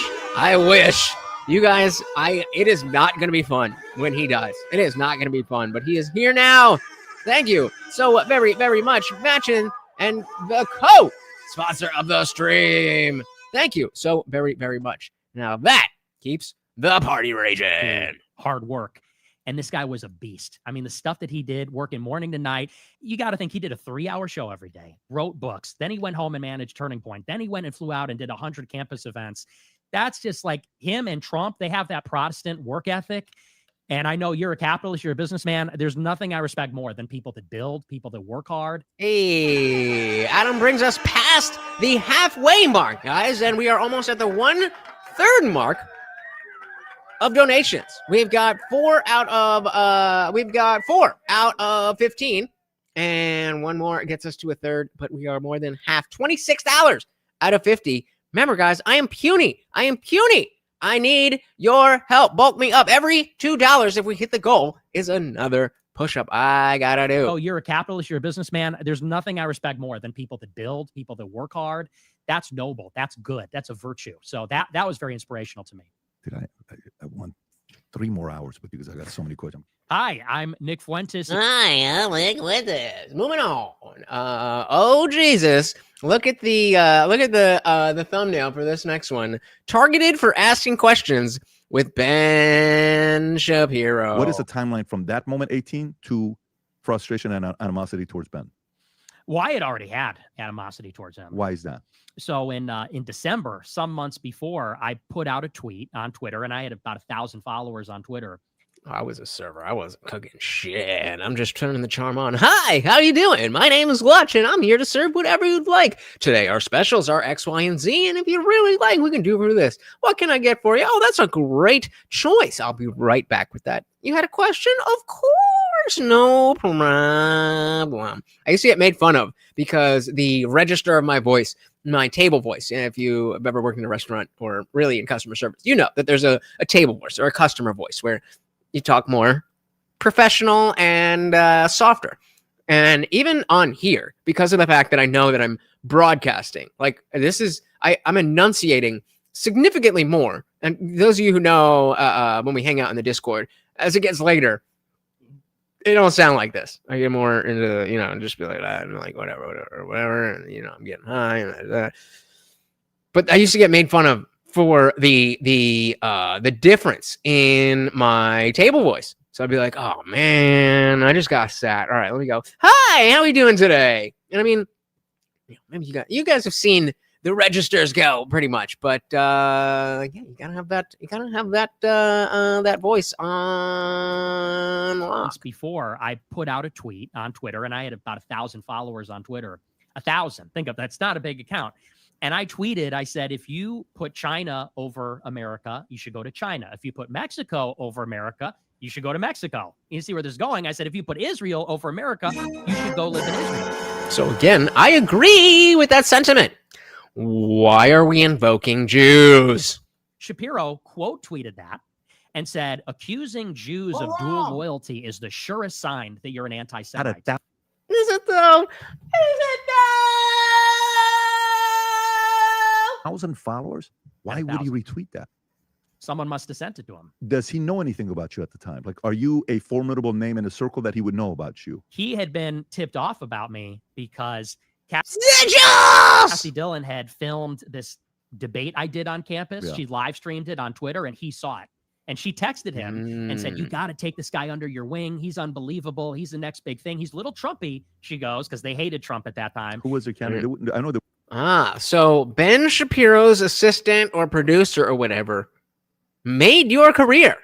You guys, it is not going to be fun when he dies. It is not going to be fun, but he is here now. Thank you so very, very much, Matchin, and the co-sponsor of the stream. Thank you so very, very much. Now that keeps the party raging. Hard work. And this guy was a beast. I mean, the stuff that he did, working morning to night, you got to think he did a 3-hour show every day, wrote books. Then he went home and managed Turning Point. Then he went and flew out and did 100 campus events. That's just like him and Trump. They have that Protestant work ethic. And I know you're a capitalist, you're a businessman. There's nothing I respect more than people that build, people that work hard. Hey, Adam brings us past the halfway mark, guys. And we are almost at the 1/3 mark of donations. We've got 4 out of 15, and one more gets us to a third, but we are more than half. $26 out of 50. Remember, guys, I am puny. I need your help. Bulk me up. Every $2, if we hit the goal, is another push-up I gotta do. Oh, you're a capitalist, you're a businessman. There's nothing I respect more than people that build, people that work hard. That's noble. That's good. That's a virtue. So that was very inspirational to me. Did I want 3 more hours with you because I got so many questions. Hi, I'm Nick Fuentes. Hi, I'm Nick Fuentes. Moving on. Oh Jesus! Look at the thumbnail for this next one. Targeted for asking questions with Ben Shapiro. What is the timeline from that moment, 18, to frustration and animosity towards Ben? Wyatt already had animosity towards him. Why is that? So in December, some months before, I put out a tweet on Twitter, and I had about 1,000 followers on Twitter. I was a server. I wasn't cooking shit. I'm just turning the charm on. Hi, how you doing? My name is Lutch, and I'm here to serve whatever you'd like. Today, our specials are X, Y, and Z, and if you really like, we can do for this. What can I get for you? Oh, that's a great choice. I'll be right back with that. You had a question? Of course, no problem. I used to get made fun of because the register of my voice, my table voice, and if you have ever worked in a restaurant or really in customer service, you know that there's a table voice or a customer voice where you talk more professional and softer. And even on here, because of the fact that I know that I'm broadcasting, like this is, I'm enunciating significantly more. And those of you who know when we hang out in the Discord, as it gets later, it don't sound like this. I get more into, just be like that and like whatever. And, I'm getting high. And but I used to get made fun of for the difference in my table voice. So I'd be like, oh man, I just got sat. All right, let me go. Hi, how are we doing today? And I mean, maybe you guys have seen the registers go pretty much, but yeah, you gotta have that. You gotta have that voice on lock. Once before, I put out a tweet on Twitter, and I had about 1,000 followers on Twitter. 1,000. Think of that's not a big account. And I tweeted, I said, if you put China over America, you should go to China. If you put Mexico over America, you should go to Mexico. You see where this is going? I said, if you put Israel over America, you should go live in Israel. So again, I agree with that sentiment. Why are we invoking Jews? Shapiro quote tweeted that and said, accusing Jews of dual loyalty is the surest sign that you're an anti-Semite. Is it though? Is it though? 1,000 followers? Why would he retweet that? Someone must have sent it to him. Does he know anything about you at the time? Like, are you a formidable name in a circle that he would know about you? He had been tipped off about me because Snitches! Cassie Dillon had filmed this debate I did on campus. Yeah. She live streamed it on Twitter, and he saw it. And she texted him and said, you got to take this guy under your wing. He's unbelievable. He's the next big thing. He's a little Trumpy, she goes, because they hated Trump at that time. Who was the candidate? I know that. So Ben Shapiro's assistant or producer or whatever made your career.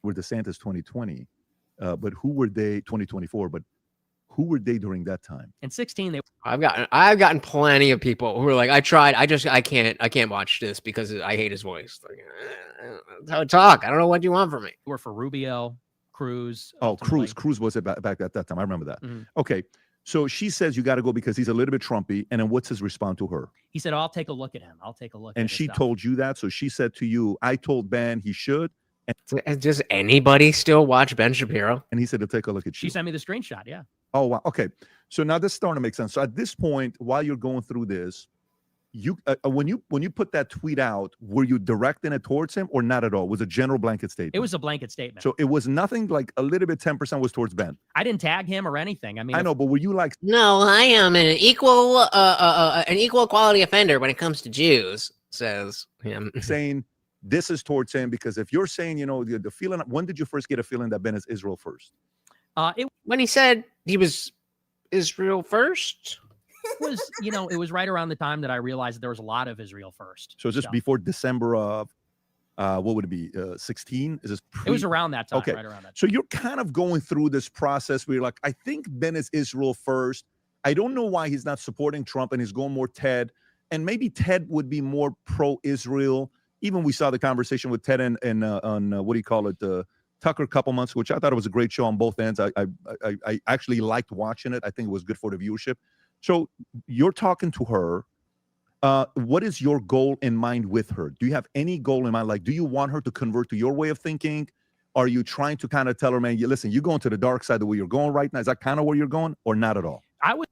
Were DeSantis 2020, but who were they 2024? But who were they during that time? In 16, they I've gotten plenty of people who are like, I tried, I can't watch this because I hate his voice. Like, that's how I talk. I don't know what you want from me. were for Rubio, Cruz. Oh, ultimately. Cruz was it back at that time. I remember that. Mm-hmm. Okay. So she says you got to go because he's a little bit Trumpy. And then what's his response to her? He said, I'll take a look at him. I'll take a look at And his she stuff. told you that. So she said to you, I told Ben he should. And does anybody still watch Ben Shapiro? And he said to take a look at She you. sent me the screenshot. Yeah. Oh, wow. Okay. So now this is starting to make sense. So at this point, while you're going through this, you when you put that tweet out, were you directing it towards him or not at all? It was a general blanket statement. It was a blanket statement. So it was nothing like a little bit 10% was towards Ben. I didn't tag him or anything. I mean, I know, but were you like No, I am an equal quality offender when it comes to Jews, says him. saying this is towards him? Because if you're saying, the feeling, when did you first get a feeling that Ben is Israel first? When he said he was Israel first? was, it was right around the time that I realized that there was a lot of Israel first. So is this before December of, what would it be, 16? Is this It was around that time, Okay. right around that time. So you're kind of going through this process where you're like, I think Ben is Israel first. I don't know why he's not supporting Trump and he's going more Ted. And maybe Ted would be more pro-Israel Even we saw the conversation with Ted and on what do you call it, Tucker a couple months ago, which I thought it was a great show on both ends. I actually liked watching it. I think it was good for the viewership. So you're talking to her. What is your goal in mind with her? Do you have any goal in mind? Like, do you want her to convert to your way of thinking? Are you trying to kind of tell her, man, listen, you're going to the dark side the way you're going right now? Is that kind of where you're going, or not at all?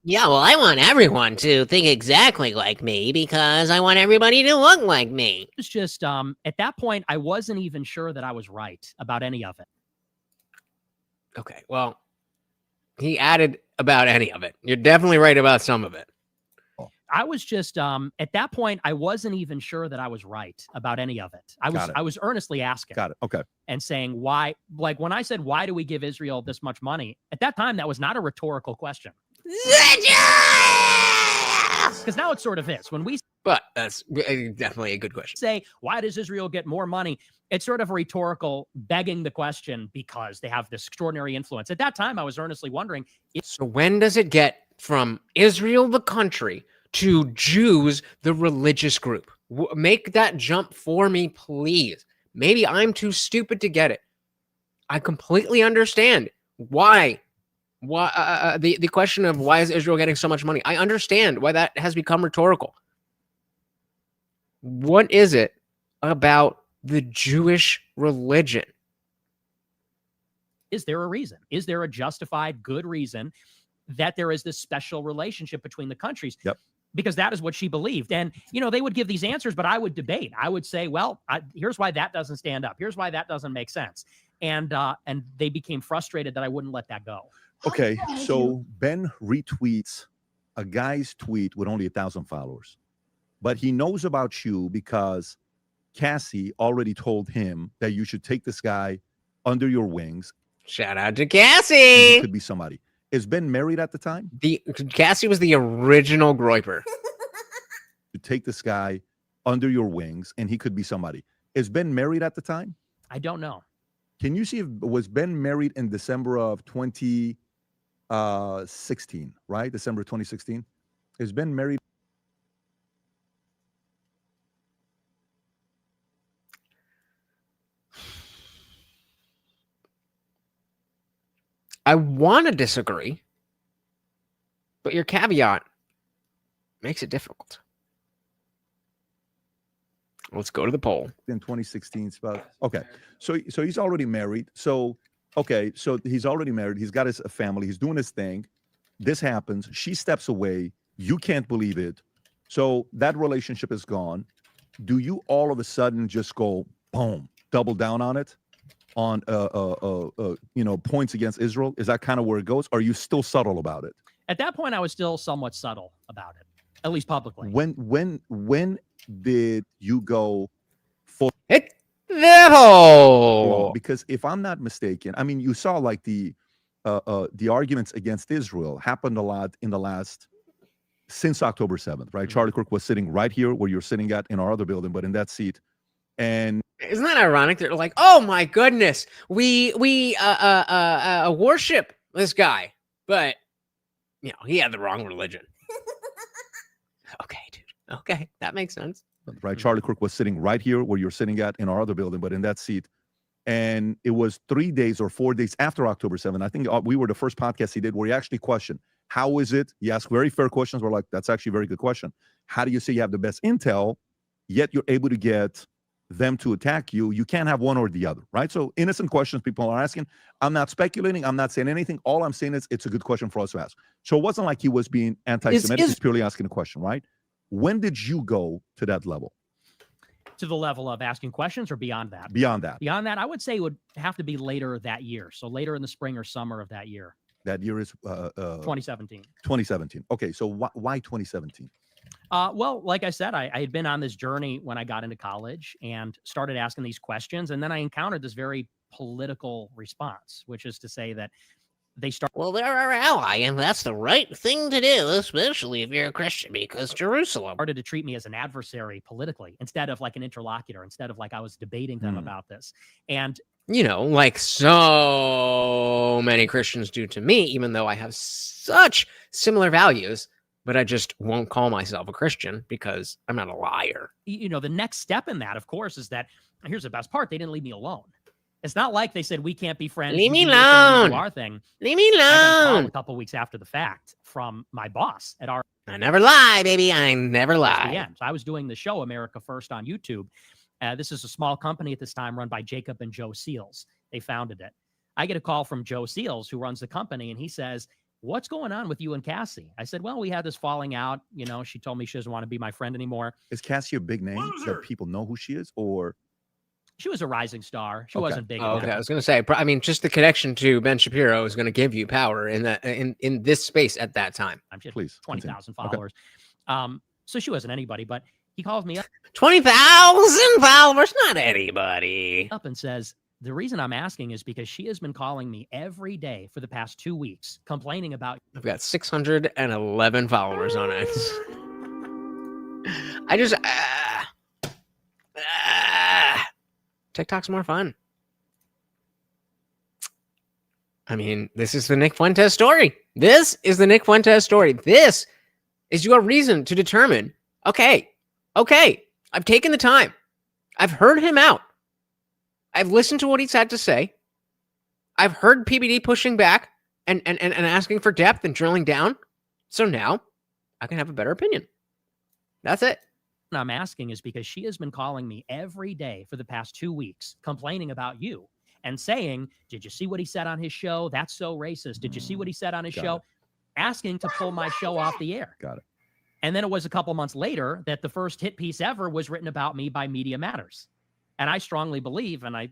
Yeah, well, I want everyone to think exactly like me because I want everybody to look like me. It's just at that point, I wasn't even sure that I was right about any of it. Okay, well, he added about any of it. You're definitely right about some of it. I was just at that point, I wasn't even sure that I was right about any of it. I was earnestly asking. Got it. Okay. And saying why, like when I said, why do we give Israel this much money? At that time, that was not a rhetorical question. Because now it sort of is. When we But that's definitely a good question. say, why does Israel get more money? It's sort of a rhetorical begging the question because they have this extraordinary influence. At that time, I was earnestly wondering. So when does it get from Israel, the country, to JOOZ, the religious group? Make that jump for me, please. Maybe I'm too stupid to get it. I completely understand why the question of why is Israel getting so much money. I understand why that has become rhetorical. What is it about the Jewish religion? Is there a reason? Is there a justified, good reason that there is this special relationship between the countries? Yep. Because that is what she believed. And, you know, they would give these answers, but I would debate. I would say, well, here's why that doesn't stand up. Here's why that doesn't make sense. And they became frustrated that I wouldn't let that go. Okay, so Ben retweets a guy's tweet with only 1,000 followers, but he knows about you because Cassie already told him that you should take this guy under your wings. Shout out to Cassie. It could be somebody. Is Ben married at the time? Cassie was the original Groyper. To take this guy under your wings, and he could be somebody. Is Ben married at the time? I don't know. Can you see if was Ben married in December of 2016, right? December 2016. Is Ben married? I want to disagree, but your caveat makes it difficult. Let's go to the poll. In 2016, about okay. So he's already married. So he's already married. He's got his family. He's doing his thing. This happens. She steps away. You can't believe it. So that relationship is gone. Do you all of a sudden just go boom, double down on it? On points against Israel? Is that kind of where it goes? Or are you still subtle about it? At that point, I was still somewhat subtle about it, at least publicly. When did you go for hit that hole? Because if I'm not mistaken, I mean, you saw like the arguments against Israel happened a lot in the last since October 7th, right? Charlie Kirk was sitting right here where you're sitting at in our other building, but in that seat. And isn't that ironic? They're like, oh my goodness, we worship this guy, but you know, he had the wrong religion. Okay, dude. Okay, that makes sense. Right. Charlie Kirk was sitting right here where you're sitting at in our other building, but in that seat. And it was 3 days or 4 days after October 7th. I think we were the first podcast he did where he actually questioned, how is it? He asked very fair questions. We're like, that's actually a very good question. How do you say you have the best intel, yet you're able to get them to attack you? You can't have one or the other, right? So innocent questions people are asking. I'm not speculating. I'm not saying anything. All I'm saying is it's a good question for us to ask. So it wasn't like he was being anti-Semitic. He's purely asking a question, right? When did you go to that level? To the level of asking questions or beyond that? Beyond that. Beyond that, I would say it would have to be later that year. So later in the spring or summer of that year. That year is 2017. 2017. Okay, so why 2017? Well, like I said, I had been on this journey when I got into college and started asking these questions. And then I encountered this very political response, which is to say that they start. Well, they're our ally, and that's the right thing to do, especially if you're a Christian, because Jerusalem started to treat me as an adversary politically instead of like an interlocutor, instead of like I was debating them about this. And you know, like so many Christians do to me, even though I have such similar values. but I just won't call myself a Christian because I'm not a liar. You know, the next step in that, of course, is that here's the best part. They didn't leave me alone. It's not like they said, we can't be friends. Leave me you do your thing, you alone. do our thing. Leave me I got a call alone. a couple weeks after the fact from my boss at our I never lie, baby. I never lie. end. So I was doing the show America First on YouTube. This is a small company at this time run by Jacob and Joe Seals. They founded it. I get a call from Joe Seals, who runs the company, and he says, what's going on with you and Cassie? I said, well, we had this falling out. You know, she told me she doesn't want to be my friend anymore. Is Cassie a big name that people know who she is, or She was a rising star. She Okay. wasn't big. Oh, okay, I was gonna say. I mean, just the connection to Ben Shapiro is going to give you power in that in this space at that time. She had please 20,000 continue. Okay. followers. So she wasn't anybody, but he calls me 20,000 followers, not anybody. up and says, the reason I'm asking is because she has been calling me every day for the past 2 weeks, complaining about. I've got 611 followers on X. I just TikTok's more fun. I mean, this is the Nick Fuentes story. This is the Nick Fuentes story. This is your reason to determine, okay, I've taken the time. I've heard him out. I've listened to what he's had to say. I've heard PBD pushing back and asking for depth and drilling down. So now I can have a better opinion. That's it. I'm asking is because she has been calling me every day for the past 2 weeks, complaining about you and saying, did you see what he said on his show? That's so racist. Did you see what he said on his show? Asking to pull my show off the air. Got it. And then it was a couple months later that the first hit piece ever was written about me by Media Matters. And I strongly believe, and I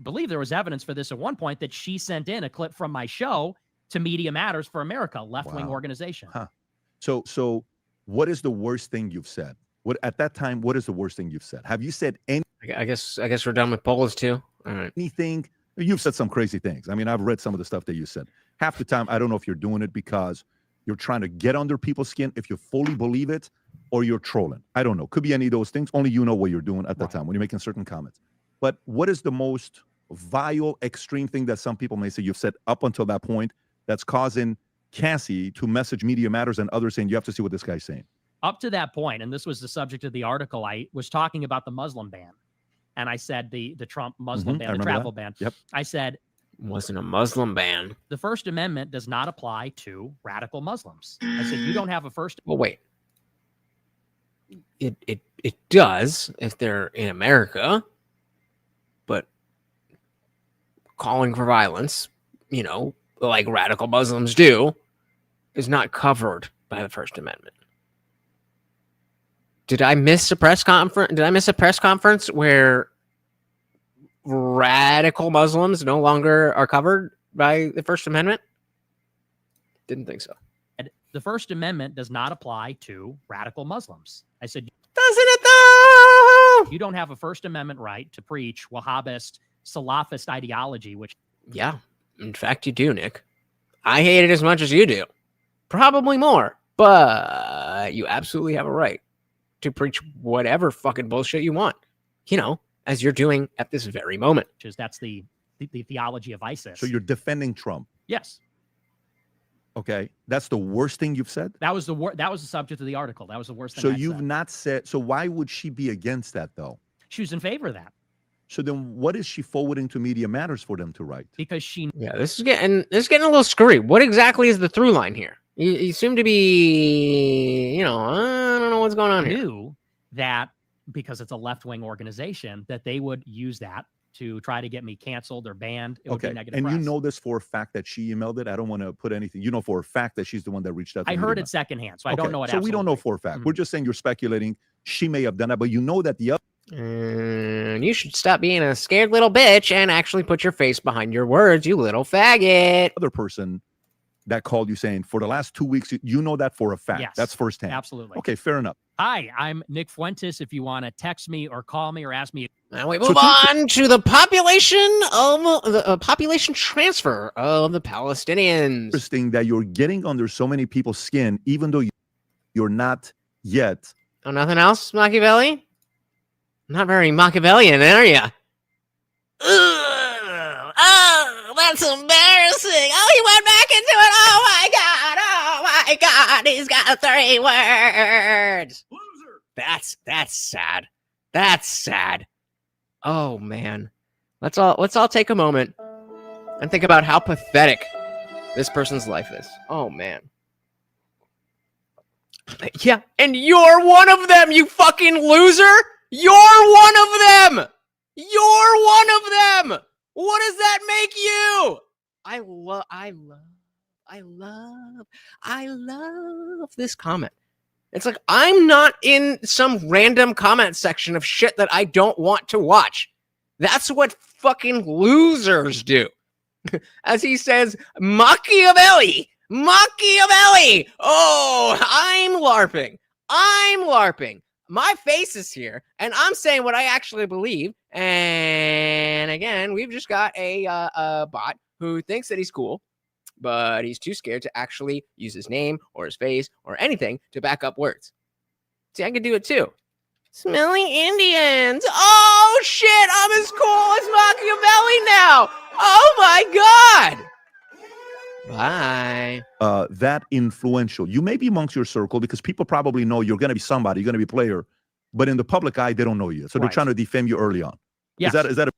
believe there was evidence for this at one point, that she sent in a clip from my show to Media Matters for America, left-wing organization. Huh. So what is the worst thing you've said? What at that time? What is the worst thing you've said? Have you said I guess we're done with polls too. All right. anything? You've said some crazy things. I mean, I've read some of the stuff that you said. Half the time, I don't know if you're doing it because you're trying to get under people's skin, if you fully believe it, or you're trolling. I don't know. Could be any of those things. Only you know what you're doing at that time when you're making certain comments. But what is the most vile, extreme thing that some people may say you've said up until that point that's causing Cassie to message Media Matters and others saying you have to see what this guy's saying? Up to that point, and this was the subject of the article, I was talking about the Muslim ban. And I said the Trump Muslim ban, the travel ban. Yep. I said, Wasn't a Muslim ban. the First Amendment does not apply to radical Muslims. I said, you don't have a First. Well, wait. It does if they're in America, but calling for violence, you know, like radical Muslims do, is not covered by the First Amendment. Did I miss a press conference? Did I miss a press conference where radical Muslims no longer are covered by the First Amendment? Didn't think so. The First Amendment does not apply to radical Muslims. I said, Doesn't it though? you don't have a First Amendment right to preach Wahhabist, Salafist ideology, which Yeah, in fact, you do, Nick. I hate it as much as you do. Probably more, but you absolutely have a right to preach whatever fucking bullshit you want, you know, as you're doing at this very moment. that's the theology of ISIS. So you're defending Trump. Yes, Okay. That's the worst thing you've said? that was the subject of the article. That was the worst thing. So I you've said. not said, so why would she be against that though? She was in favor of that So then what is she forwarding to Media Matters for them to write? because she Yeah, this is getting a little screwy. What exactly is the through line here? You seem to be, you know, I don't know what's going on here. knew that because it's a left-wing organization that they would use that to try to get me canceled or banned. It would be Okay. negative And you press. know this for a fact that she emailed it? I don't want to put anything. You know for a fact that she's the one that reached out to I Media heard it Matters. secondhand, so I don't know it. So we don't know for a fact. We're just saying you're speculating. She may have done that, but you know that the And you should stop being a scared little bitch and actually put your face behind your words, you little faggot. other person that called you saying for the last 2 weeks, you know that for a fact. Yes, That's firsthand. absolutely. Okay, fair enough. Hi, I'm Nick Fuentes. If you want to text me or call me or ask me, Now we move on to the population transfer of the Palestinians. Interesting that you're getting under so many people's skin, even though you're not yet. Oh, nothing else, Machiavelli? Not very Machiavellian, are you? Oh, that's embarrassing. Oh, he went back into it. Oh my God. Oh my my God, he's got 3 words. Loser. That's sad. That's sad. Oh man. Let's all take a moment and think about how pathetic this person's life is. Oh man. Yeah, and you're one of them, you fucking loser. You're one of them. You're one of them. What does that make you? I love this comment. It's like I'm not in some random comment section of shit that I don't want to watch. That's what fucking losers do. As he says, Machiavelli. Machiavelli. Oh, I'm LARPing. I'm LARPing. My face is here, and I'm saying what I actually believe. And again, we've just got a bot who thinks that he's cool, but he's too scared to actually use his name or his face or anything to back up words. See, I can do it too. Smelly Indians. Oh, shit. I'm as cool as Machiavelli now. Oh, my God. Bye. That influential. You may be amongst your circle because people probably know you're going to be somebody, you're going to be a player, but in the public eye, they don't know you. So they're trying to defame you early on. Yes. Is that a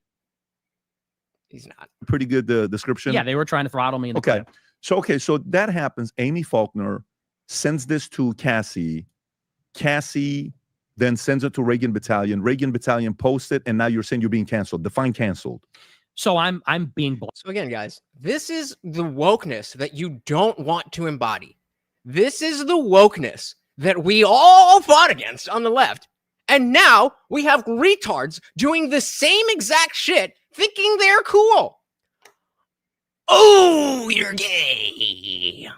He's not. pretty good description? Yeah, they were trying to throttle me in the Okay. clip. So that happens. Amy Faulkner sends this to Cassie. Cassie then sends it to Reagan Battalion. Reagan Battalion posts it, and now you're saying you're being canceled. Define canceled. So I'm being So again, guys, this is the wokeness that you don't want to embody. This is the wokeness that we all fought against on the left. And now we have retards doing the same exact shit, thinking they're cool. Oh, you're gay.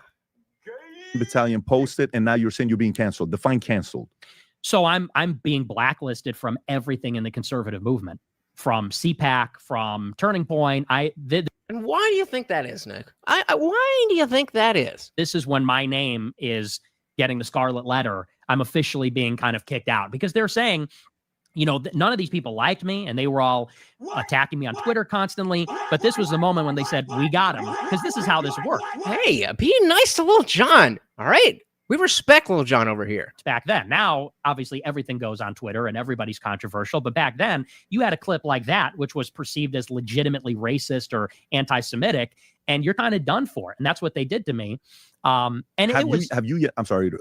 Battalion posts it, and now you're saying you're being canceled. Define canceled. So I'm being blacklisted from everything in the conservative movement, from CPAC, from Turning Point. And why do you think that is, Nick? Why do you think that is? This is when my name is getting the scarlet letter. I'm officially being kind of kicked out because they're saying, you know, none of these people liked me and they were all attacking me on Twitter constantly. But this was the moment when they said, we got him, because this is how this worked. Hey, be nice to Lil Jon. All right. We respect Lil Jon over here. Back then. Now, obviously, everything goes on Twitter and everybody's controversial. But back then, you had a clip like that, which was perceived as legitimately racist or anti-Semitic, and you're kind of done for it. And that's what they did to me. And have you yet? I'm sorry.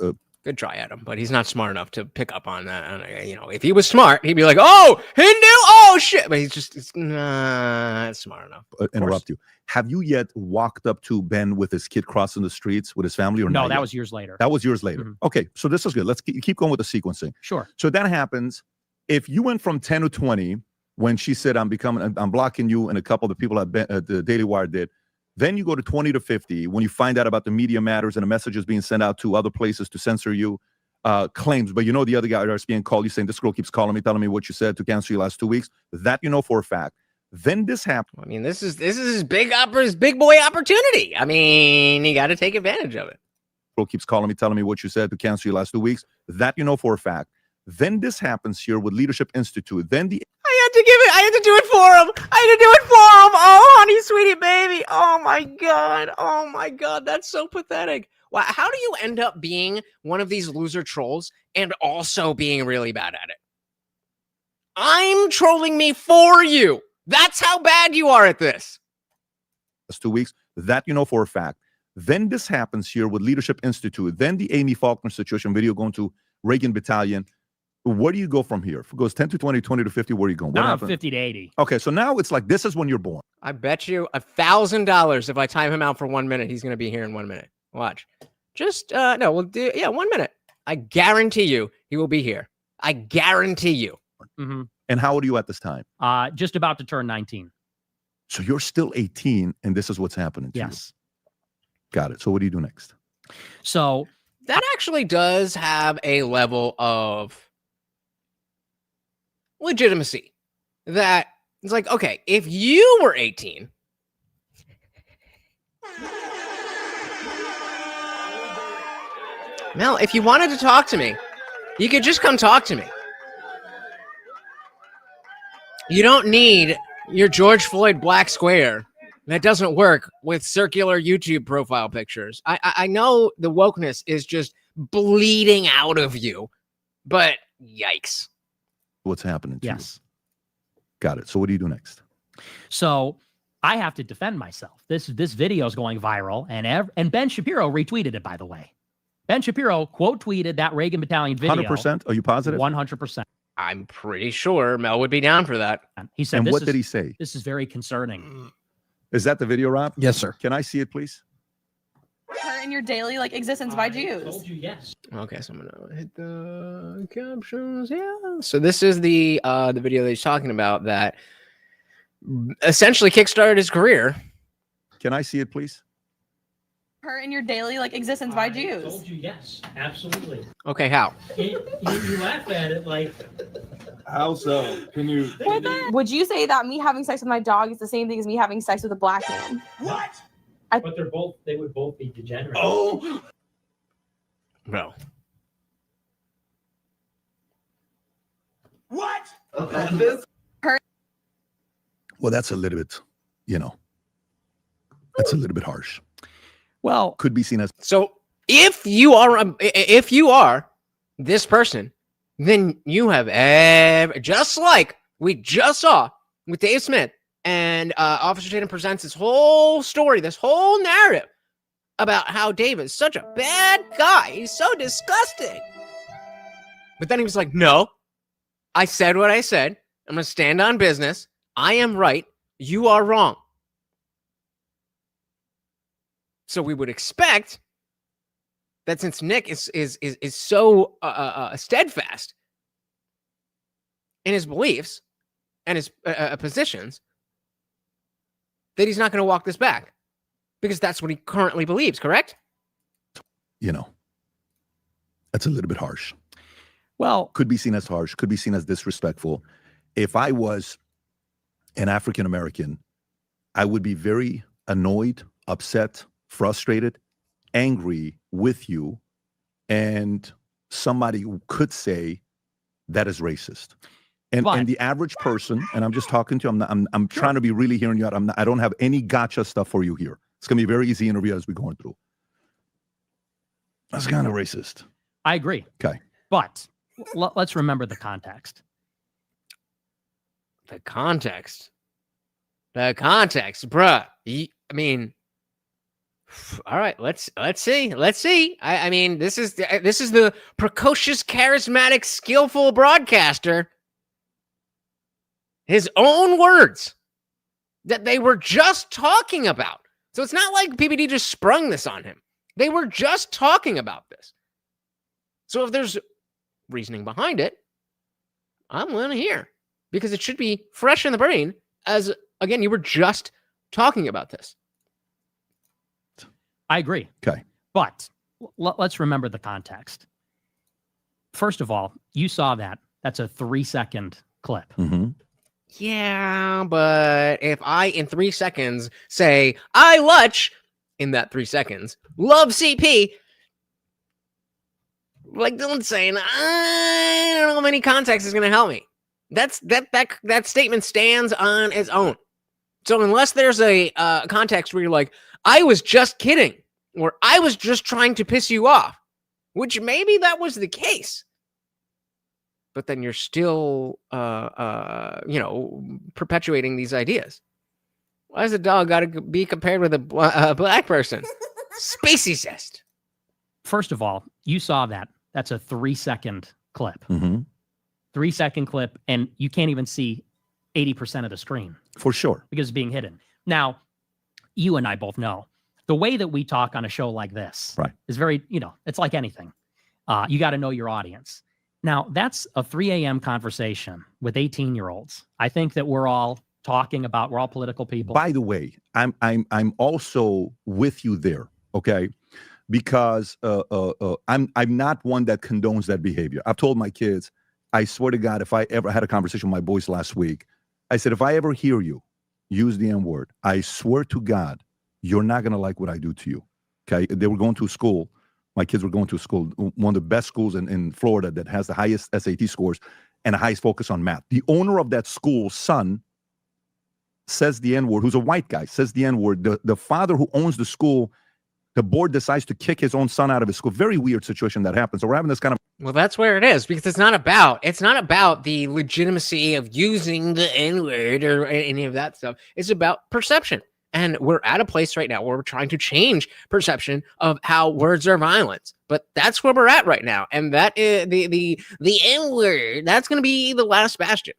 Good try at him, but he's not smart enough to pick up on that. You know, if he was smart, he'd be like, "Oh, Hindu, oh shit!" But he's not smart enough. Interrupt you. Have you yet walked up to Ben with his kid crossing the streets with his family, or no? not That yet? was years later. That was years later. Mm-hmm. Okay, so this is good. Let's keep going with the sequencing. Sure. So that happens. If you went from 10 to 20 when she said, "I'm blocking you," and a couple of the people at the Daily Wire did. Then you go to 20 to 50 when you find out about the media matters and the messages being sent out to other places to censor you. Claims, but you know the other guy is being called. You saying this girl keeps calling me, telling me what you said to cancel you last 2 weeks. That you know for a fact. Then this happened. I mean, this is his big boy opportunity. I mean, you got to take advantage of it. Girl keeps calling me, telling me what you said to cancel you last 2 weeks. That you know for a fact. Then this happens here with Leadership Institute. Then I had to do it for him. Oh, honey, sweetie, baby. Oh my God. That's so pathetic. Wow, how do you end up being one of these loser trolls and also being really bad at it? I'm trolling me for you. That's how bad you are at this. last 2 weeks. That you know for a fact. Then this happens here with Leadership Institute. Then the Amy Faulkner situation video going to Reagan Battalion. Where do you go from here? If it goes 10 to 20, 20 to 50, where are you going? What Now happened? 50 to 80. Okay, so now it's like this is when you're born. I bet you $1,000 if I time him out for 1 minute, he's going to be here in 1 minute. Watch. Just, no, we'll do, 1 minute. I guarantee you he will be here. I guarantee you. Mm-hmm. And how old are you at this time? Just about to turn 19. So you're still 18, and this is what's happening to Yes. you. Got it. So what do you do next? So that actually does have a level of legitimacy that it's like, okay, if you were 18, Mel, if you wanted to talk to me, you could just come talk to me. You don't need your George Floyd black square That doesn't work with circular YouTube profile pictures. I know the wokeness is just bleeding out of you, but yikes. What's happening to you? Yes. Got it. So what do you do next? So I have to defend myself. This video is going viral, and Ben Shapiro retweeted it, by the way. Ben Shapiro quote tweeted that Reagan Battalion video. 100%? Are you positive? 100%. I'm pretty sure Mel would be down for that. He said, And what did he say? This is very concerning. Is that the video, Rob? Yes, sir. Can I see it, please? Her in your daily existence by Jews. Told you yes. Okay, so I'm gonna hit the captions. Yeah. So this is the video that he's talking about that essentially kickstarted his career. Can I see it, please? Her in your daily existence by Jews. Told you yes, absolutely. Okay, how? You laugh at it like. How so? Can you? Would you say that me having sex with my dog is the same thing as me having sex with a black man? What? But they would both be degenerate. Oh. Bro. What? Well, that's a little bit, that's a little bit harsh. Well, Could be seen as So if you are this person, then you have just like we just saw with Dave Smith and Officer Tatum presents this whole story, this whole narrative about how Dave is such a bad guy. He's so disgusting. But then he was like, no, I said what I said. I'm going to stand on business. I am right. You are wrong. So we would expect that since Nick is so steadfast in his beliefs and his positions, that he's not going to walk this back because that's what he currently believes. Correct? that's a little bit harsh. well, Could be seen as harsh. Could be seen as disrespectful. If I was an African American, I would be very annoyed, upset, frustrated, angry with you, and somebody could say that is racist. And the average person, and I'm just talking to you, I'm trying to be really hearing you out. I don't have any gotcha stuff for you here. It's gonna be a very easy interview as we're going through. That's kind of racist. I agree. Okay. But let's remember the context. The context, bruh. I mean, all right. Let's see. I mean, this is the precocious, charismatic, skillful broadcaster. His own words that they were just talking about. So it's not like PBD just sprung this on him. They were just talking about this. So if there's reasoning behind it, I'm willing to hear because it should be fresh in the brain as, again, you were just talking about this. I agree. Okay. But let's remember the context. First of all, you saw that. That's a 3-second clip. Mm-hmm. Yeah, but if I, in 3 seconds, say, I Lutch, in that 3 seconds, love CP, like Dylan's saying, I don't know how many context is going to help me. That statement stands on its own. So unless there's a context where you're like, I was just kidding, or I was just trying to piss you off, which maybe that was the case. But then you're still, perpetuating these ideas. Why does a dog got to be compared with a black person? Speciesist. First of all, you saw that. That's a 3-second clip. Mm-hmm. 3-second clip, and you can't even see 80% of the screen. For sure. Because it's being hidden. Now, you and I both know the way that we talk on a show like this is very, it's like anything. You got to know your audience. Now, that's a 3 a.m. conversation with 18-year-olds. I think that we're all talking about, we're all political people. By the way, I'm also with you there, okay? Because I'm not one that condones that behavior. I've told my kids, I swear to God, if I ever had a conversation with my boys last week, I said, if I ever hear you use the N-word, I swear to God, you're not going to like what I do to you, okay? They were going to school. My kids were going to school, one of the best schools in Florida that has the highest SAT scores and the highest focus on math. The owner of that school's son says the N-word, who's a white guy, says the N-word, the father who owns the school, the board decides to kick his own son out of his school. Very weird situation that happens. So we're having this kind of. Well, that's where it is, because it's not about the legitimacy of using the N-word or any of that stuff. It's about perception. And we're at a place right now where we're trying to change perception of how words are violence. But that's where we're at right now. And that is the N-word, that's going to be the last bastion.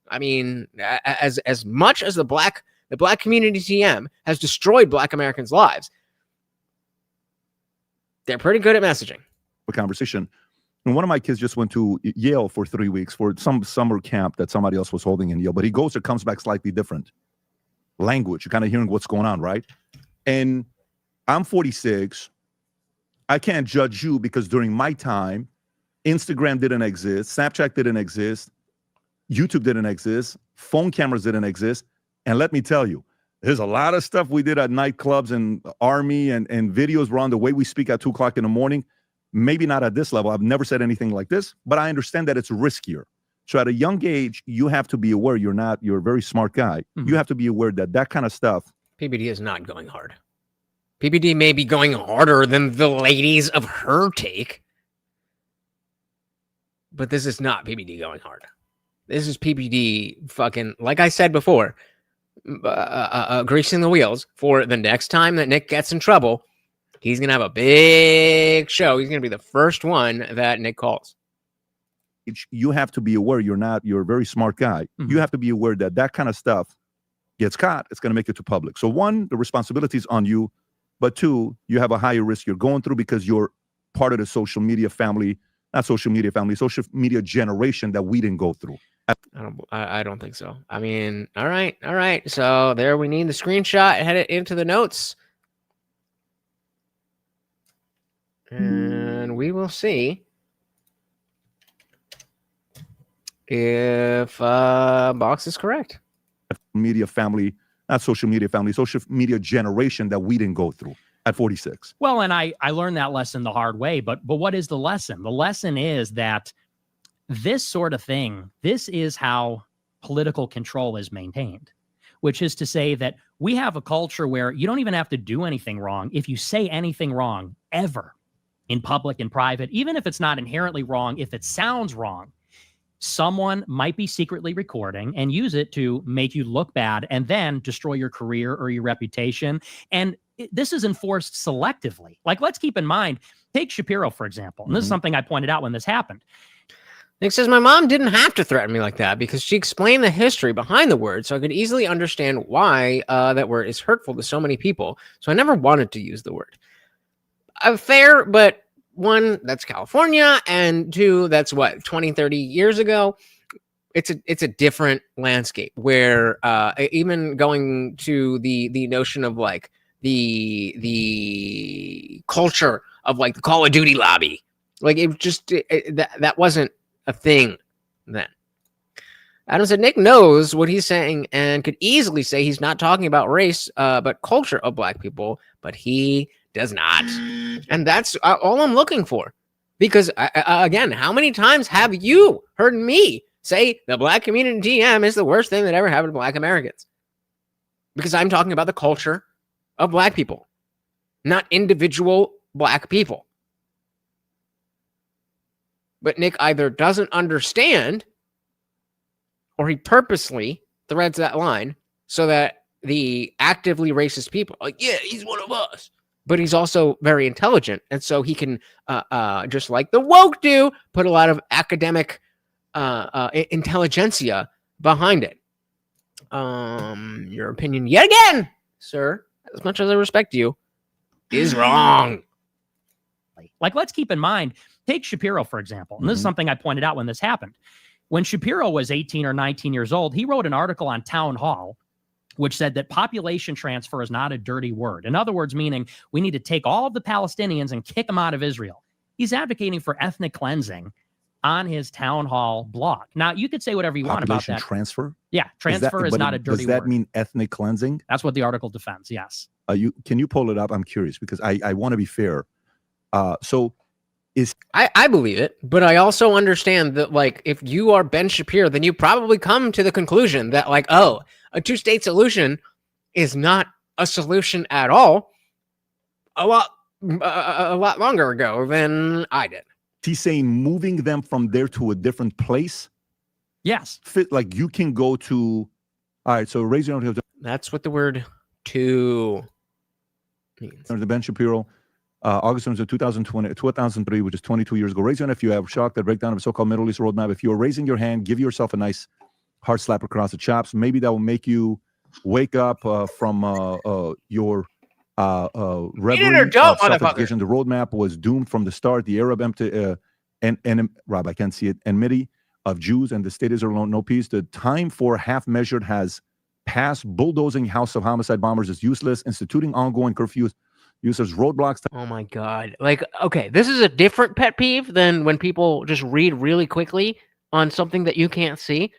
I mean, as much as the black community TM has destroyed Black Americans' lives, they're pretty good at messaging. A conversation. And one of my kids just went to Yale for 3 weeks for some summer camp that somebody else was holding in Yale, but he goes or comes back slightly different. Language, you're kind of hearing what's going on, right? And I'm 46. I can't judge you because during my time, Instagram didn't exist, Snapchat didn't exist, YouTube didn't exist, phone cameras didn't exist. And let me tell you, there's a lot of stuff we did at nightclubs and army and videos were on the way we speak at 2 o'clock in the morning. Maybe not at this level. I've never said anything like this, but I understand that it's riskier. So at a young age, you have to be aware you're a very smart guy. Mm-hmm. You have to be aware that kind of stuff. PBD is not going hard. PBD may be going harder than the ladies of her take, but this is not PBD going hard. This is PBD fucking, like I said before, greasing the wheels for the next time that Nick gets in trouble. He's going to have a big show. He's going to be the first one that Nick calls. You have to be aware you're a very smart guy. Mm-hmm. You have to be aware that kind of stuff gets caught. It's going to make it to public. So one, the responsibility is on you. But two, you have a higher risk you're going through because you're part of the social media family, social media generation that we didn't go through. I don't think so. I mean, all right. So there we need the screenshot. Head it into the notes. And we will see if Box is correct. Media family, not social media family, social media generation that we didn't go through at 46. Well, and I learned that lesson the hard way, but what is the lesson? The lesson is that this sort of thing, this is how political control is maintained, which is to say that we have a culture where you don't even have to do anything wrong. If you say anything wrong ever in public and private, even if it's not inherently wrong, if it sounds wrong, someone might be secretly recording and use it to make you look bad and then destroy your career or your reputation. And this is enforced selectively. Like, let's keep in mind, take Shapiro, for example. And this is something I pointed out when this happened. Nick says, my mom didn't have to threaten me like that because she explained the history behind the word so I could easily understand why that word is hurtful to so many people. So I never wanted to use the word. Fair, but one, that's California, and two, that's what, 20, 30 years ago. It's a different landscape where even going to the notion of like the culture of like the Call of Duty lobby, like it just that wasn't a thing then. Adam said Nick knows what he's saying and could easily say he's not talking about race, but culture of Black people, but he does not. And that's all I'm looking for. Because, again, how many times have you heard me say the Black community TM is the worst thing that ever happened to Black Americans? Because I'm talking about the culture of Black people, not individual Black people. But Nick either doesn't understand or he purposely threads that line so that the actively racist people are like, yeah, he's one of us. But he's also very intelligent. And so he can, just like the woke do, put a lot of academic intelligentsia behind it. Your opinion yet again, sir, as much as I respect you, is wrong. Like, let's keep in mind, take Shapiro, for example. And this is something I pointed out when this happened. When Shapiro was 18 or 19 years old, he wrote an article on Town Hall, which said that population transfer is not a dirty word. In other words, meaning we need to take all of the Palestinians and kick them out of Israel. He's advocating for ethnic cleansing on his Town Hall blog. Now, you could say whatever you want about that. Transfer? Yeah, transfer is not a dirty word. Does that mean ethnic cleansing? That's what the article defends, yes. Can you pull it up? I'm curious because I want to be fair. I believe it, but I also understand that, like, if you are Ben Shapiro, then you probably come to the conclusion that, like, oh, a two-state solution is not a solution at all a lot longer ago than I did. He's saying moving them from there to a different place. Yes. Fit like you can go to. All right, so raise your hand. That's what the word "to" means. The Ben Shapiro, August of 2003, which is 22 years ago. Raise your hand if you have shocked the breakdown of a so-called Middle East roadmap. If you're raising your hand, give yourself a nice hard slap across the chops. Maybe that will make you wake up from your reverie of self-education. The roadmap was doomed from the start. The Arab Rob, I can't see it. Enmity of Jews and the state Israel no peace. The time for half-measured has passed. Bulldozing house of homicide bombers is useless. Instituting ongoing curfews uses roadblocks. Oh my God. Like, okay, this is a different pet peeve than when people just read really quickly on something that you can't see.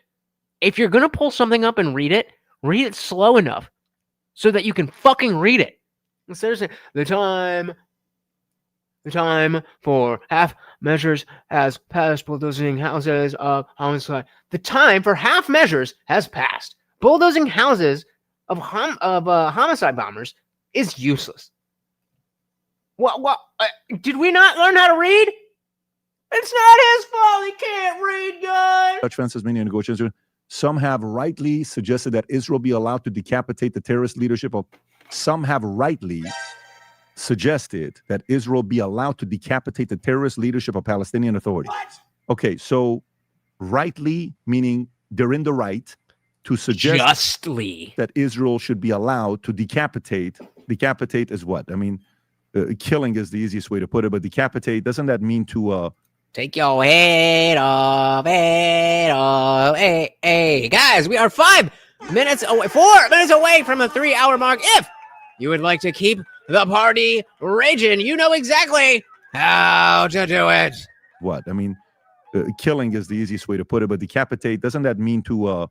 If you're going to pull something up and read it slow enough so that you can fucking read it. Instead of saying, the time for half measures has passed. Bulldozing houses of homicide. The time for half measures has passed. Bulldozing houses of homicide bombers is useless. What? Did we not learn how to read? It's not his fault. He can't read, guys. Such fences, meaning negotiations. Some have rightly suggested that Israel be allowed to decapitate the terrorist leadership of. Some have rightly suggested that Israel be allowed to decapitate the terrorist leadership of Palestinian Authority. What? Okay, so rightly meaning they're in the right to suggest justly that Israel should be allowed to decapitate. Decapitate is what? I mean, killing is the easiest way to put it, but decapitate, doesn't that mean to take your head off, Hey, guys, we are 4 minutes away from a 3-hour mark. If you would like to keep the party raging, you know exactly how to do it. What? I mean, killing is the easiest way to put it, but decapitate, doesn't that mean to,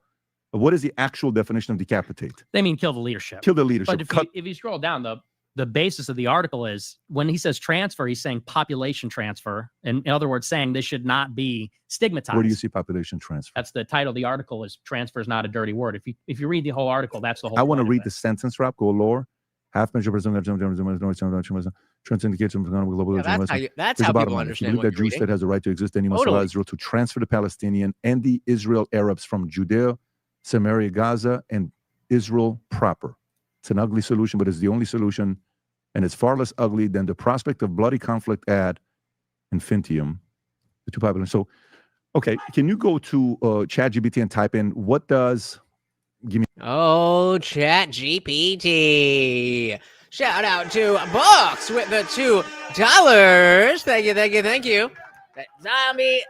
what is the actual definition of decapitate? They mean kill the leadership. Kill the leadership. But if you scroll down, the basis of the article is when he says transfer, he's saying population transfer. And in other words, saying this should not be stigmatized. Where do you see population transfer? That's the title of the article is transfer is not a dirty word. If you read the whole article, that's the whole I want to read the the sentence, Rob. Go lower. Half measure percent trans indicates global. That's how people understand. If you believe that Jewish state has a right to exist, then you must allow Israel to transfer the Palestinian and the Israel Arabs from Judea, Samaria, Gaza, and Israel proper. It's an ugly solution, but it's the only solution, and it's far less ugly than the prospect of bloody conflict ad infinitum. The two populations. So, okay, can you go to ChatGPT and type in what does? Give me. Oh, ChatGPT. Shout out to Box with the $2. Thank you. Zombie.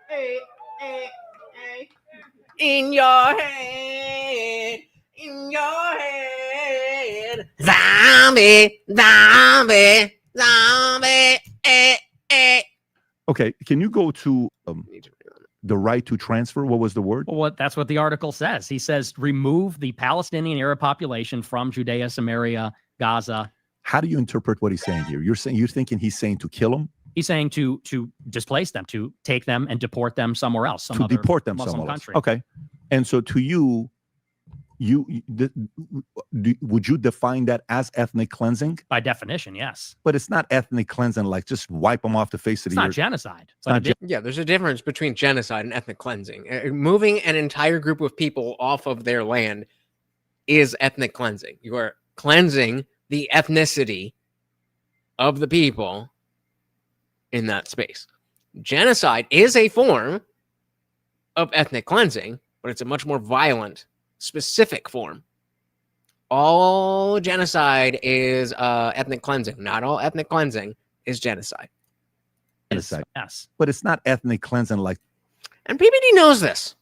Hey. In your head. Zombie. Okay, can you go to the right to transfer? What was the word? Well, that's what the article says. He says remove the Palestinian Arab population from Judea, Samaria, Gaza. How do you interpret what he's saying here? You're thinking he's saying to kill them? He's saying to displace them, to take them and deport them somewhere else, some other deport them Muslim somewhere country. Else. Okay, and so to you, would you define that as ethnic cleansing? By definition, yes. But it's not ethnic cleansing, like just wipe them off the face of the earth. It's not genocide. Yeah, there's a difference between genocide and ethnic cleansing. Moving an entire group of people off of their land is ethnic cleansing. You are cleansing the ethnicity of the people in that space. Genocide is a form of ethnic cleansing, but it's a much more violent, specific form. All genocide is ethnic cleansing. Not all ethnic cleansing is genocide. Yes. But it's not ethnic cleansing like. And PBD knows this.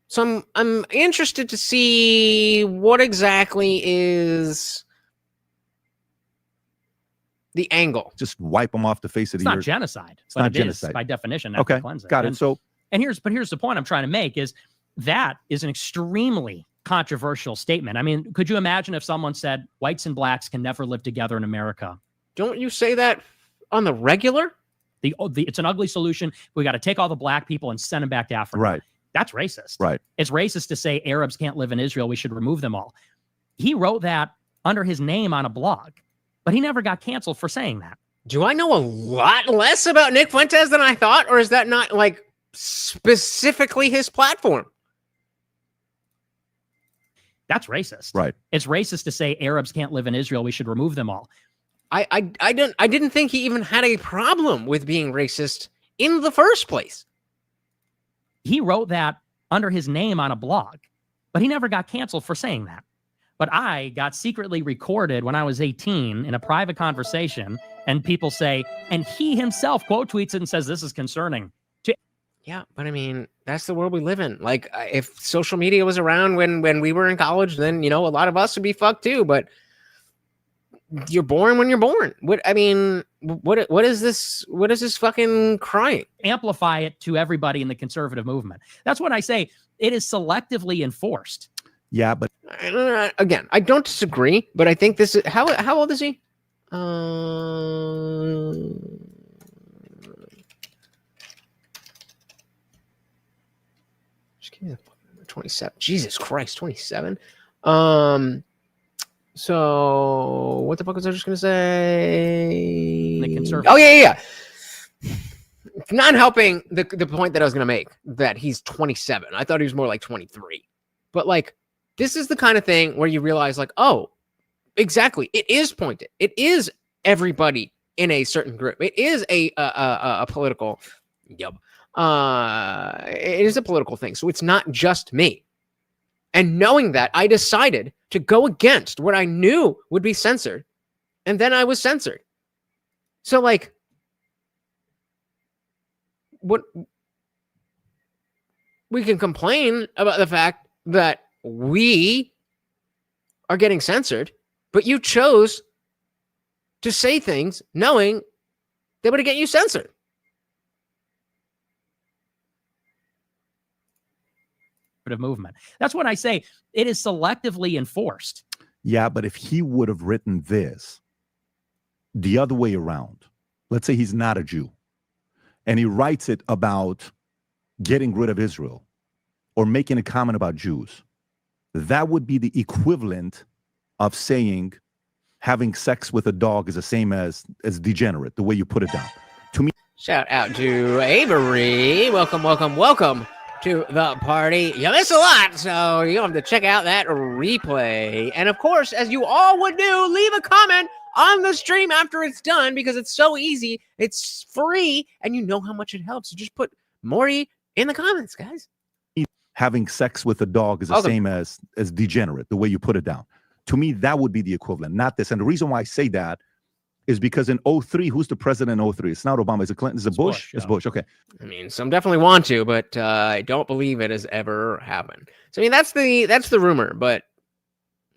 So I'm interested to see what exactly is the angle. Just wipe them off the face of the earth. It's not genocide. It's not genocide. By definition, okay, cleansing. Got it. Here's the point I'm trying to make is that is an extremely controversial statement. I mean, could you imagine if someone said whites and blacks can never live together in America? Don't you say that on the regular? It's an ugly solution. We got to take all the black people and send them back to Africa. Right. That's racist. Right. It's racist to say Arabs can't live in Israel. We should remove them all. He wrote that under his name on a blog, but he never got canceled for saying that. Do I know a lot less about Nick Fuentes than I thought, or is that not like specifically his platform? That's racist. Right. It's racist to say Arabs can't live in Israel. We should remove them all. I didn't think he even had a problem with being racist in the first place. He wrote that under his name on a blog, but he never got canceled for saying that. But I got secretly recorded when I was 18 in a private conversation, and people say, and he himself quote tweets it and says, this is concerning. Yeah, but I mean, that's the world we live in. Like, if social media was around when we were in college, then, you know, a lot of us would be fucked too. But you're born when you're born. What is this? What is this fucking crying? Amplify it to everybody in the conservative movement. That's what I say. It is selectively enforced. Yeah, but again, I don't disagree, but I think this is how old is he? 27. Jesus Christ, 27. So what the fuck was I just gonna say? The conservative. Oh yeah. Not helping the point that I was gonna make, that he's 27. I thought he was more like 23. But like, this is the kind of thing where you realize, like, oh, exactly, it is pointed. It is everybody in a certain group. It is a political. Yep. It is a political thing, so it's not just me. And knowing that, I decided to go against what I knew would be censored, and then I was censored. So, like, what we can complain about the fact that we are getting censored, but you chose to say things knowing they would get you censored. Movement. That's what I say. It is selectively enforced. yeah, but if he would have written this the other way around, let's say he's not a Jew, and he writes it about getting rid of Israel or making a comment about Jews, that would be the equivalent of saying having sex with a dog is the same as degenerate, the way you put it down. To me, shout out to Avery. Welcome to the party. You miss a lot, so you'll have to check out that replay. And of course, as you all would do, leave a comment on the stream after it's done, because it's so easy. It's free, and you know how much it helps. You just put Maury in the comments, guys. having sex with a dog is the same as degenerate, the way you put it down. To me, that would be the equivalent, not this. And the reason why I say that is because in 03, who's the president in 03? It's not Obama. Is it Clinton? Is it Bush? It's Bush. Okay. I mean, some definitely want to, but I don't believe it has ever happened. So I mean, that's the rumor, but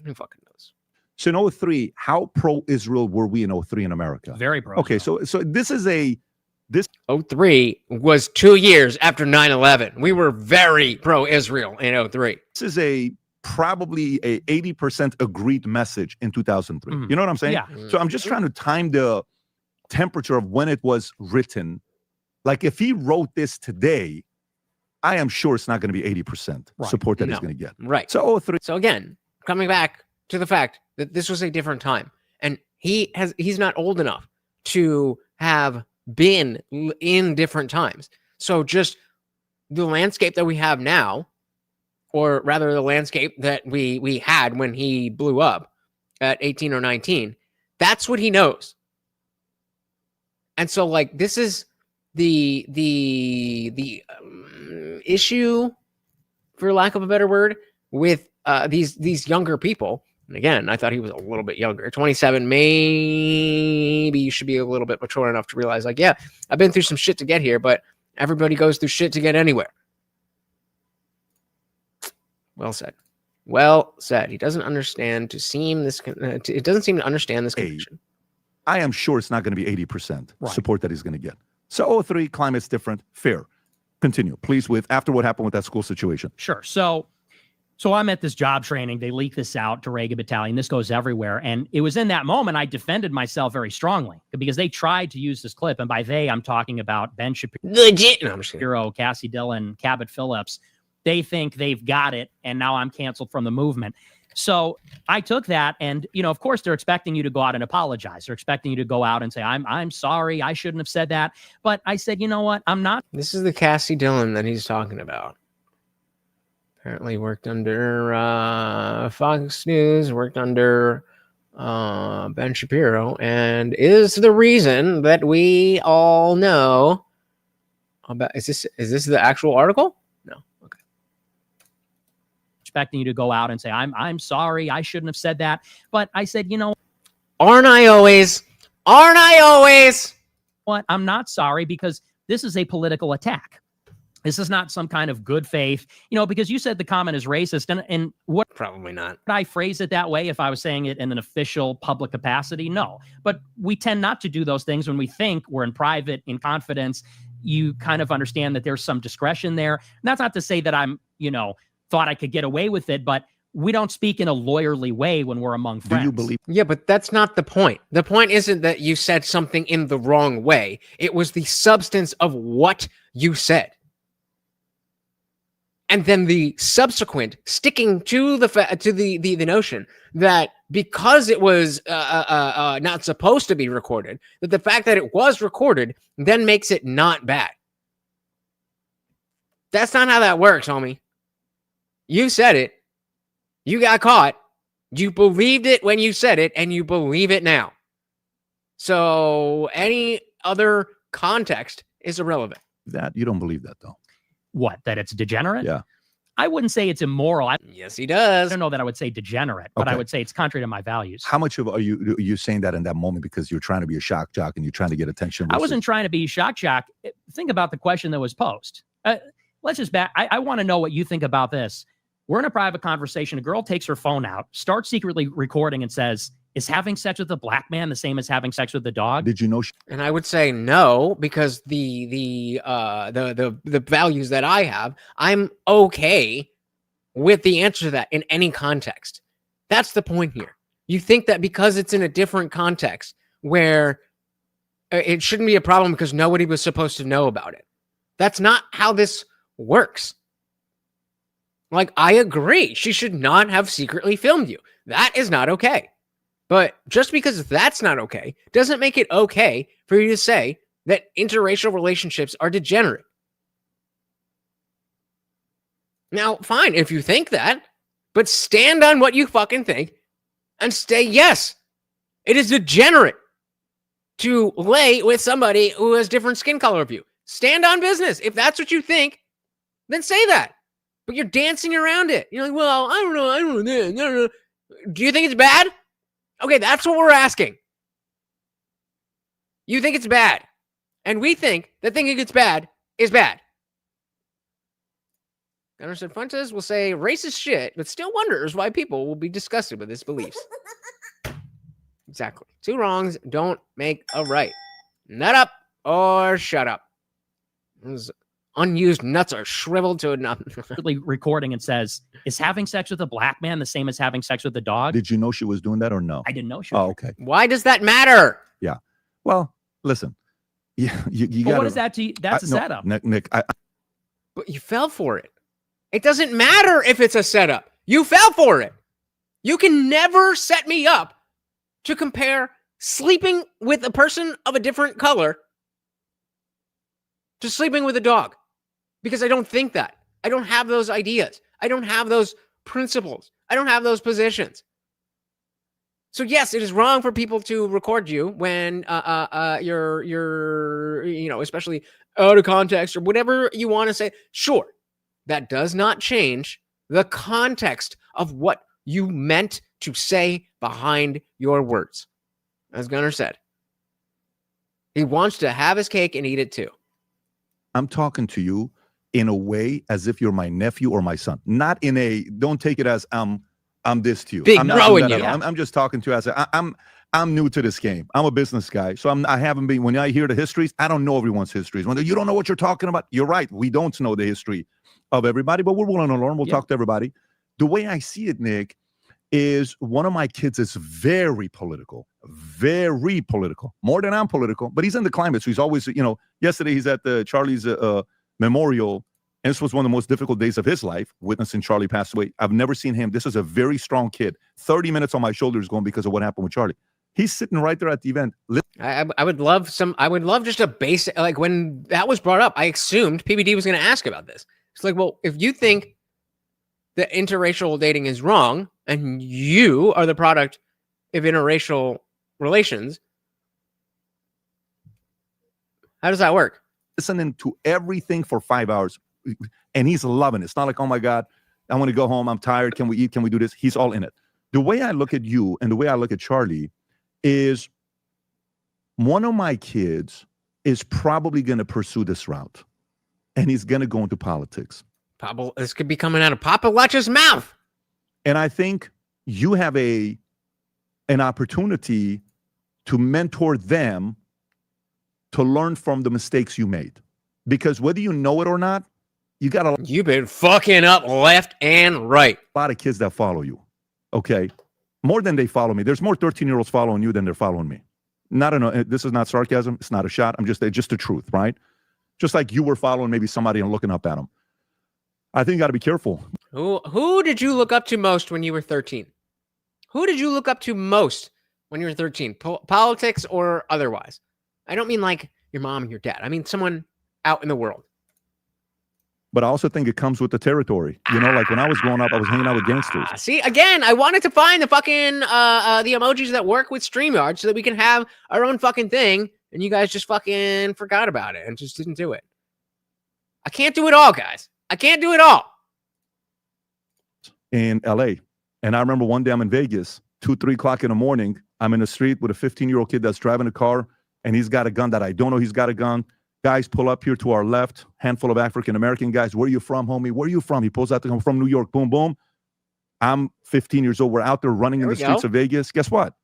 who fucking knows? So in 03, how pro-Israel were we in 03 in America? Very pro. Okay, so this is this 03 was 2 years after 9/11. We were very pro-Israel in 03. is probably a 80% agreed message in 2003. You know what I'm saying? Yeah. So I'm just trying to time the temperature of when it was written. Like if he wrote this today, I am sure it's not going to be 80% support that he's going to get. Right. So 03. So again, coming back to the fact that this was a different time, and he's not old enough to have been in different times. So just the landscape that we have now, or rather the landscape that we had when he blew up at 18 or 19, that's what he knows. And so, like, this is the issue, for lack of a better word, with these younger people. And again, I thought he was a little bit younger. 27, maybe you should be a little bit mature enough to realize, like, yeah, I've been through some shit to get here, but everybody goes through shit to get anywhere. Well said. Well said. He doesn't understand to seem this. It doesn't seem to understand this condition. I am sure it's not going to be 80% support that he's going to get. So 03, climate's different. Fair. Continue, please, with after what happened with that school situation. Sure. So I'm at this job training. They leak this out to Reagan Battalion. This goes everywhere. And it was in that moment I defended myself very strongly, because they tried to use this clip. And by they, I'm talking about Ben Shapiro, Legit. No, I'm just kidding. Cassie Dillon, Cabot Phillips. they think they've got it, and now I'm canceled from the movement. So I took that, and of course they're expecting you to go out and apologize. They're expecting you to go out and say, I'm sorry, I shouldn't have said that. But I said, you know what? I'm not. This is the Cassie Dillon that he's talking about. Apparently worked under Fox News, worked under Ben Shapiro, and is the reason that we all know about. Is this the actual article? No. Okay. Expecting you to go out and say, I'm sorry, I shouldn't have said that. But I said, aren't I always? Aren't I always? What? I'm not sorry, because this is a political attack. This is not some kind of good faith, because you said the comment is racist, and what? Probably not. Would I phrase it that way if I was saying it in an official public capacity? No, but we tend not to do those things when we think we're in private, in confidence. You kind of understand that there's some discretion there. And that's not to say that I'm, thought I could get away with it, but we don't speak in a lawyerly way when we're among friends. Do you believe? Yeah, but that's not the point. The point isn't that you said something in the wrong way. It was the substance of what you said. And then the subsequent sticking to the notion that because it was not supposed to be recorded, that the fact that it was recorded then makes it not bad. That's not how that works, homie. You said it. You got caught. You believed it when you said it, and you believe it now. So any other context is irrelevant. That you don't believe that, though. What? That it's degenerate? Yeah. I wouldn't say it's immoral. Yes, he does. I don't know that I would say degenerate, but I would say it's contrary to my values. How much of are you saying that in that moment because you're trying to be a shock jock and you're trying to get attention? I wasn't trying to be shock jock. Think about the question that was posed. Let's just back. I want to know what you think about this. We're in a private conversation. A girl takes her phone out, starts secretly recording, and says, "Is having sex with a black man the same as having sex with a dog?" Did you know? And I would say no, because the values that I have, I'm okay with the answer to that in any context. That's the point here. You think that because it's in a different context where it shouldn't be a problem because nobody was supposed to know about it. That's not how this works. Like, I agree. She should not have secretly filmed you. That is not okay. But just because that's not okay doesn't make it okay for you to say that interracial relationships are degenerate. Now, fine, if you think that, but stand on what you fucking think and say, yes, it is degenerate to lay with somebody who has different skin color of you. Stand on business. If that's what you think, then say that. But you're dancing around it. You're like, well, I don't know. Do you think it's bad? Okay, that's what we're asking. You think it's bad. And we think that thinking it's bad is bad. Gunnar said Fuentes will say racist shit, but still wonders why people will be disgusted with his beliefs. Exactly. Two wrongs don't make a right. Nut up or shut up. Those unused nuts are shriveled to a nut. Recording and says, "Is having sex with a black man the same as having sex with a dog?" Did you know she was doing that or no? I didn't know she was. Oh, okay. Why does that matter? Yeah. Well, listen. Yeah, you got. What is that to you? That's a setup. Nick, But you fell for it. It doesn't matter if it's a setup. You fell for it. You can never set me up to compare sleeping with a person of a different color to sleeping with a dog, because I don't think that. I don't have those ideas. I don't have those principles. I don't have those positions. So yes, it is wrong for people to record you when you're especially out of context or whatever you want to say. Sure. That does not change the context of what you meant to say behind your words. As Gunnar said, he wants to have his cake and eat it too. I'm talking to you in a way as if you're my nephew or my son. Not in a, don't take it as I'm this to you. Big I'm not bro in doing you. that. I'm just talking to you as I'm new to this game. I'm a business guy. So I haven't been, when I hear the histories, I don't know everyone's histories. When you don't know what you're talking about, you're right. We don't know the history of everybody, but we're willing to learn. We'll talk to everybody. The way I see it, Nick, is one of my kids is very political, more than I'm political, but he's in the climate. So he's always, yesterday he's at the Charlie's memorial And this was one of the most difficult days of his life, witnessing Charlie pass away. I've never seen him. This is a very strong kid. 30 minutes on my shoulders going because of what happened with Charlie. He's sitting right there at the event. I would love just a basic, like when that was brought up, I assumed PBD was going to ask about this. It's like, well, if you think that interracial dating is wrong and you are the product of interracial relations, how does that work? Listening to everything for 5 hours, and he's loving it. It's not like, oh my God, I want to go home. I'm tired. Can we eat? Can we do this? He's all in it. The way I look at you and the way I look at Charlie is one of my kids is probably going to pursue this route, and he's going to go into politics. This could be coming out of Papa Lutch's mouth. And I think you have an opportunity to mentor them to learn from the mistakes you made. Because whether you know it or not, you've been fucking up left and right. A lot of kids that follow you. Okay. More than they follow me. There's more 13-year-olds following you than they're following me. This is not sarcasm. It's not a shot. Just the truth, right? Just like you were following maybe somebody and looking up at them. I think you got to be careful. Who did you look up to most when you were 13? Who did you look up to most when you were 13? Politics or otherwise? I don't mean like your mom and your dad. I mean someone out in the world. But I also think it comes with the territory. You know, like when I was growing up, I was hanging out with gangsters. See, again, I wanted to find the fucking the emojis that work with StreamYard so that we can have our own fucking thing, and you guys just fucking forgot about it and just didn't do it. I can't do it all, guys. I can't do it all. In LA. And I remember one day I'm in Vegas, 2, 3 o'clock in the morning. I'm in the street with a 15-year-old kid that's driving a car, and he's got a gun that I don't know he's got a gun. Guys pull up here to our left, handful of African-American guys. Where are you from, homie? Where are you from? He pulls out I'm from New York. Boom, boom. I'm 15 years old. We're out there running in the streets of Vegas. Guess what?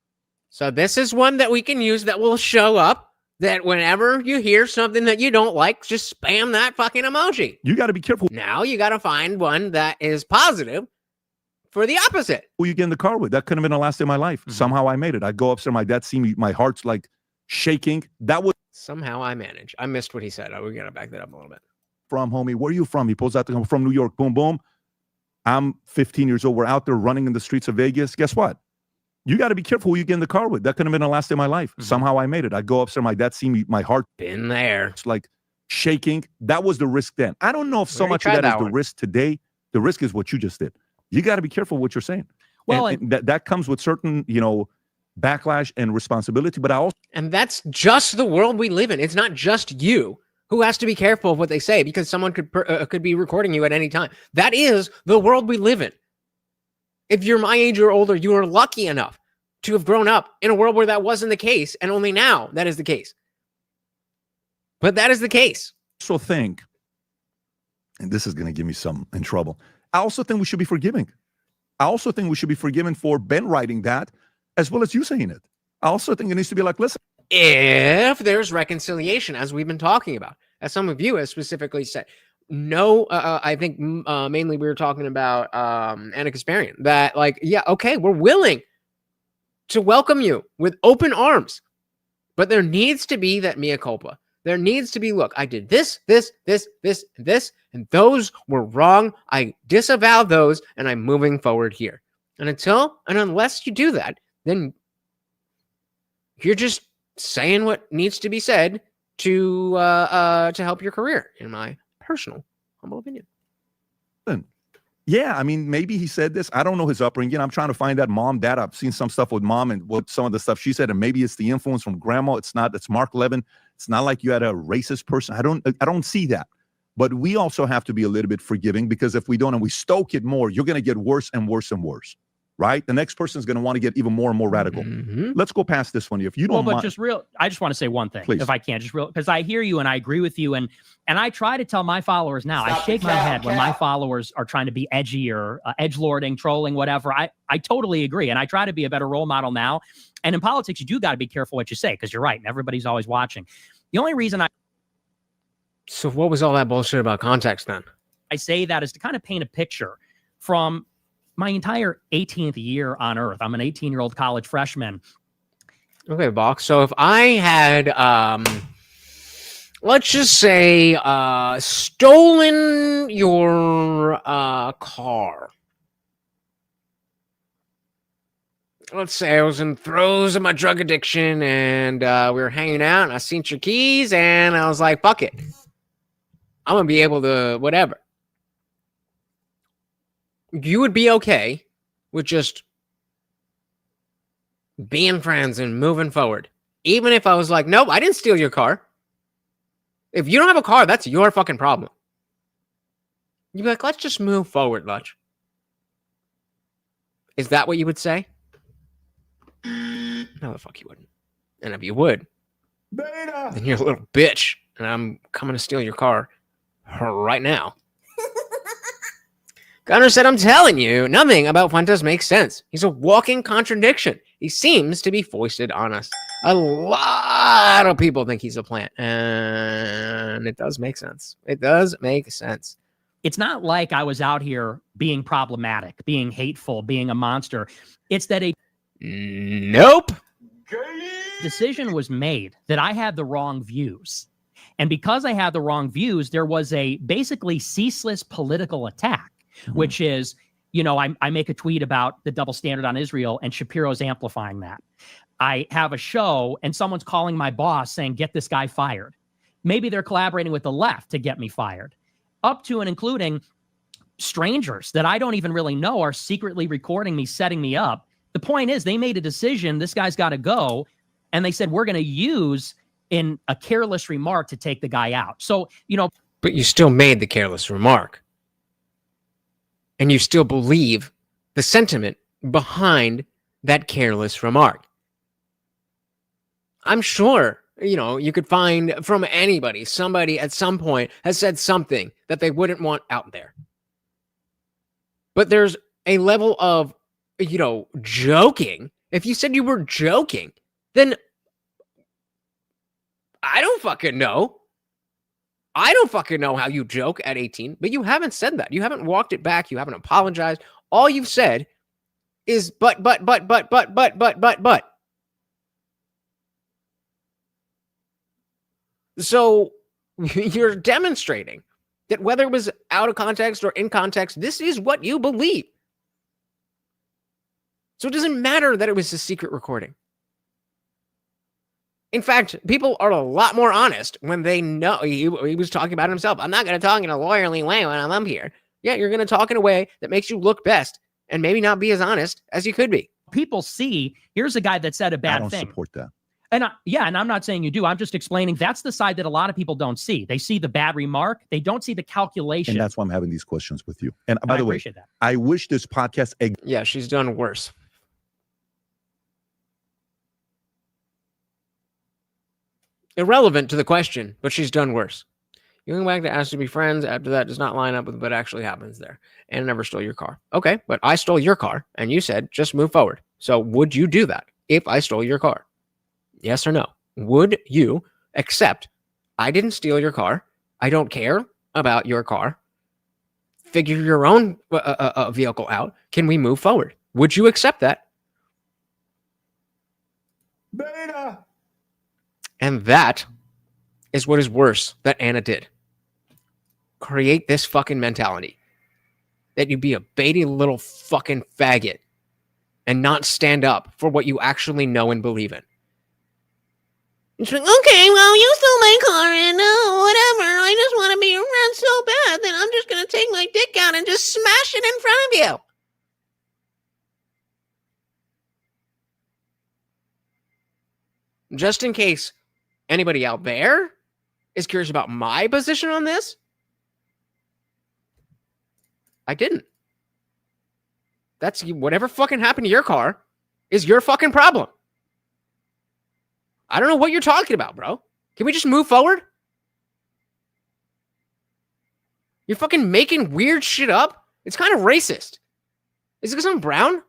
So this is one that we can use that will show up that whenever you hear something that you don't like, just spam that fucking emoji. You got to be careful. Now you got to find one that is positive for the opposite. Who you get in the car with? That could have been the last day of my life. Mm-hmm. Somehow I made it. I go upstairs. My dad see me. My heart's like shaking. That was somehow I manage. I missed what he said. We got to back that up a little bit. From homie, where are you from? He pulls out I'm from New York. Boom, boom. I'm 15 years old. We're out there running in the streets of Vegas. Guess what? You got to be careful who you get in the car with. That could have been the last day of my life. Mm-hmm. Somehow I made it. I go upstairs. My dad see me. My heart been there. It's like shaking. That was the risk then. I don't know if so much of that is the risk today. The risk is what you just did. You got to be careful what you're saying. Well, and that comes with certain, backlash and responsibility. But and that's just the world we live in. It's not just you who has to be careful of what they say because someone could be recording you at any time. That is the world we live in. If you're my age or older, you are lucky enough to have grown up in a world where that wasn't the case, and only now that is the case. But that is the case. So think, and this is going to give me some in trouble. I also think we should be forgiving. I also think we should be forgiven for Ben writing that, as well as you saying it. I also think it needs to be like, listen. If there's reconciliation, as we've been talking about, as some of you have specifically said, no, I think mainly we were talking about Anna Kasparian, that like, yeah, okay, we're willing to welcome you with open arms, but there needs to be that mea culpa. There needs to be, look, I did this, and those were wrong. I disavow those, and I'm moving forward here. And unless you do that, then you're just saying what needs to be said to help your career, in my personal, humble opinion. Yeah, I mean, maybe he said this. I don't know his upbringing. I'm trying to find that mom, dad. I've seen some stuff with mom and what some of the stuff she said, and maybe it's the influence from grandma. It's Mark Levin. It's not like you had a racist person. I don't see that. But we also have to be a little bit forgiving, because if we don't and we stoke it more, you're going to get worse and worse and worse. Right? The next person is going to want to get even more and more radical. Mm-hmm. Let's go past this one. If you don't mind. I just want to say one thing, please, if I can, because I hear you and I agree with you. And I try to tell my followers now, I shake my head when my followers are trying to be edgy or edgelording, trolling, whatever. I totally agree. And I try to be a better role model now. And in politics, you do got to be careful what you say, because you're right. And everybody's always watching. The only reason So what was all that bullshit about context then? I say that is to kind of paint a picture from my entire 18th year on Earth. I'm an 18-year-old college freshman. Okay, Box. So if I had let's just say, stolen your car. Let's say I was in throes of my drug addiction and we were hanging out and I seen your keys and I was like, fuck it. I'm going to be able to whatever. You would be okay with just being friends and moving forward. Even if I was like, nope, I didn't steal your car. If you don't have a car, that's your fucking problem. You'd be like, let's just move forward, Lutch. Is that what you would say? No, the fuck you wouldn't. And if you would, then you're a little bitch. And I'm coming to steal your car right now. Gunner said, I'm telling you, nothing about Fuentes makes sense. He's a walking contradiction. He seems to be foisted on us. A lot of people think he's a plant. And it does make sense. It does make sense. It's not like I was out here being problematic, being hateful, being a monster. It's that a nope. Decision was made that I had the wrong views. And because I had the wrong views, there was a basically ceaseless political attack, which is, you know, I make a tweet about the double standard on Israel and Shapiro's amplifying that. I have a show and someone's calling my boss saying, get this guy fired. Maybe they're collaborating with the left to get me fired. Up to and including strangers that I don't even really know are secretly recording me, setting me up. The point is they made a decision. This guy's got to go. And they said, we're going to use in a careless remark to take the guy out. So, you know. But you still made the careless remark. And you still believe the sentiment behind that careless remark. I'm sure, you know, you could find from anybody, somebody at some point has said something that they wouldn't want out there. But there's a level of, you know, joking. If you said you were joking, then I don't fucking know. I don't fucking know how you joke at 18, but you haven't said that. You haven't walked it back. You haven't apologized. All you've said is but. So you're demonstrating that whether it was out of context or in context, this is what you believe. So it doesn't matter that it was a secret recording. In fact, people are a lot more honest when they know he was talking about himself. I'm not going to talk in a lawyerly way when I'm up here. Yeah, you're going to talk in a way that makes you look best and maybe not be as honest as you could be. People see, here's a guy that said a bad thing. I don't support that. And and I'm not saying you do. I'm just explaining that's the side that a lot of people don't see. They see the bad remark. They don't see the calculation. And that's why I'm having these questions with you. And by the way, that. I wish this podcast. Yeah, she's done worse. Irrelevant to the question, but she's done worse. You going back to ask to be friends after that does not line up with what actually happens there. And I never stole your car. Okay, but I stole your car and you said just move forward. So would you do that if I stole your car? Yes or no? Would you accept I didn't steal your car? I don't care about your car. Figure your own vehicle out. Can we move forward? Would you accept that? Beta. And that is what is worse that Anna did. Create this fucking mentality that you be a baity little fucking faggot and not stand up for what you actually know and believe in. It's like, okay, well, you stole my car and whatever. I just want to be around so bad that I'm just going to take my dick out and just smash it in front of you. Just in case anybody out there is curious about my position on this, I didn't. That's whatever fucking happened to your car is your fucking problem. I don't know what you're talking about, bro. Can we just move forward? You're fucking making weird shit up. It's kind of racist. Is it because I'm brown?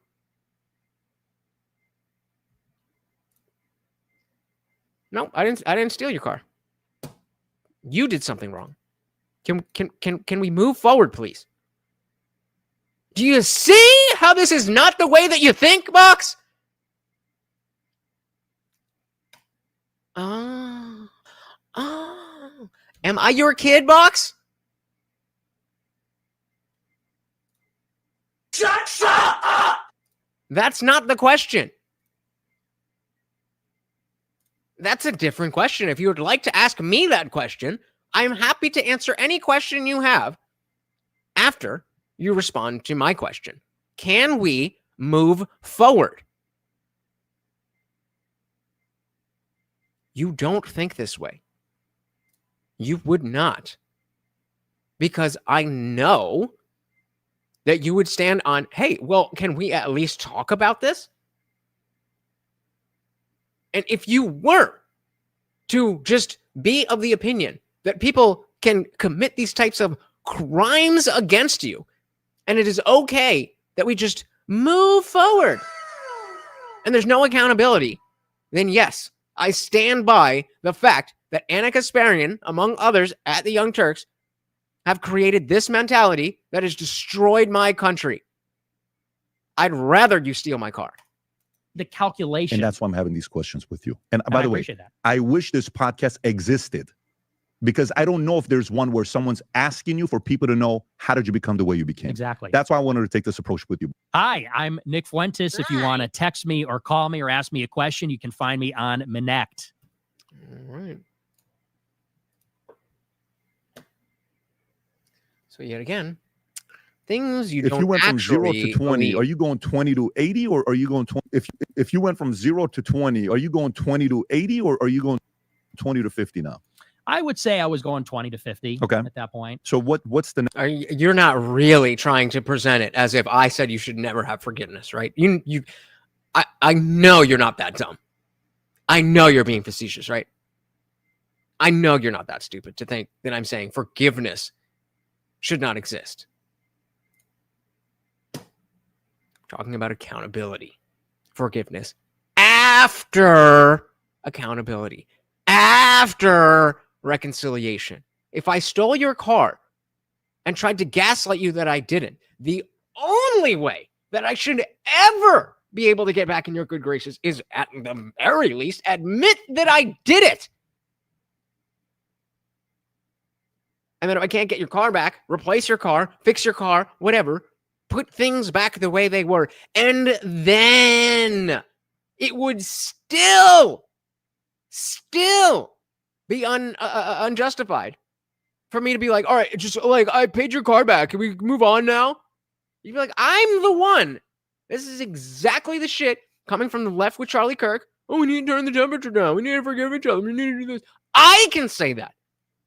No, I didn't steal your car. You did something wrong. Can we move forward, please? Do you see how this is not the way that you think, Box? Oh. Am I your kid, Box? Shut up! That's not the question. That's a different question. If you would like to ask me that question, I'm happy to answer any question you have after you respond to my question. Can we move forward? You don't think this way. You would not. Because I know that you would stand on, hey, well, can we at least talk about this? And if you were to just be of the opinion that people can commit these types of crimes against you, and it is okay that we just move forward, and there's no accountability, then yes, I stand by the fact that Anna Kasparian, among others at the Young Turks, have created this mentality that has destroyed my country. I'd rather you steal my car. The calculation. And that's why I'm having these questions with you. And by I the way, appreciate that. I wish this podcast existed, because I don't know if there's one where someone's asking you for people to know, how did you become the way you became? Exactly. That's why I wanted to take this approach with you. Hi, I'm Nick Fuentes. If you want to text me or call me or ask me a question, you can find me on Minect. All right. So yet again, things you If don't you went from 0 actually to 20, believe. are you going 20 to 80, or are you going 20? If you went from 0 to 20, are you going 20 to 80, or are you going 20 to 50 now? I would say I was going 20 to 50 Okay. at that point. So what's the You're not really trying to present it as if I said you should never have forgiveness, right? I know you're not that dumb. I know you're being facetious, right? I know you're not that stupid to think that I'm saying forgiveness should not exist. Talking about accountability, forgiveness after accountability, after reconciliation. If I stole your car and tried to gaslight you that I didn't, the only way that I should ever be able to get back in your good graces is, at the very least, admit that I did it. And then if I can't get your car back, replace your car, fix your car, whatever, put things back the way they were. And then it would still be unjustified for me to be like, all right, just like, I paid your car back. Can we move on now? You'd be like, I'm the one. This is exactly the shit coming from the left with Charlie Kirk. Oh, we need to turn the temperature down. We need to forgive each other. We need to do this. I can say that.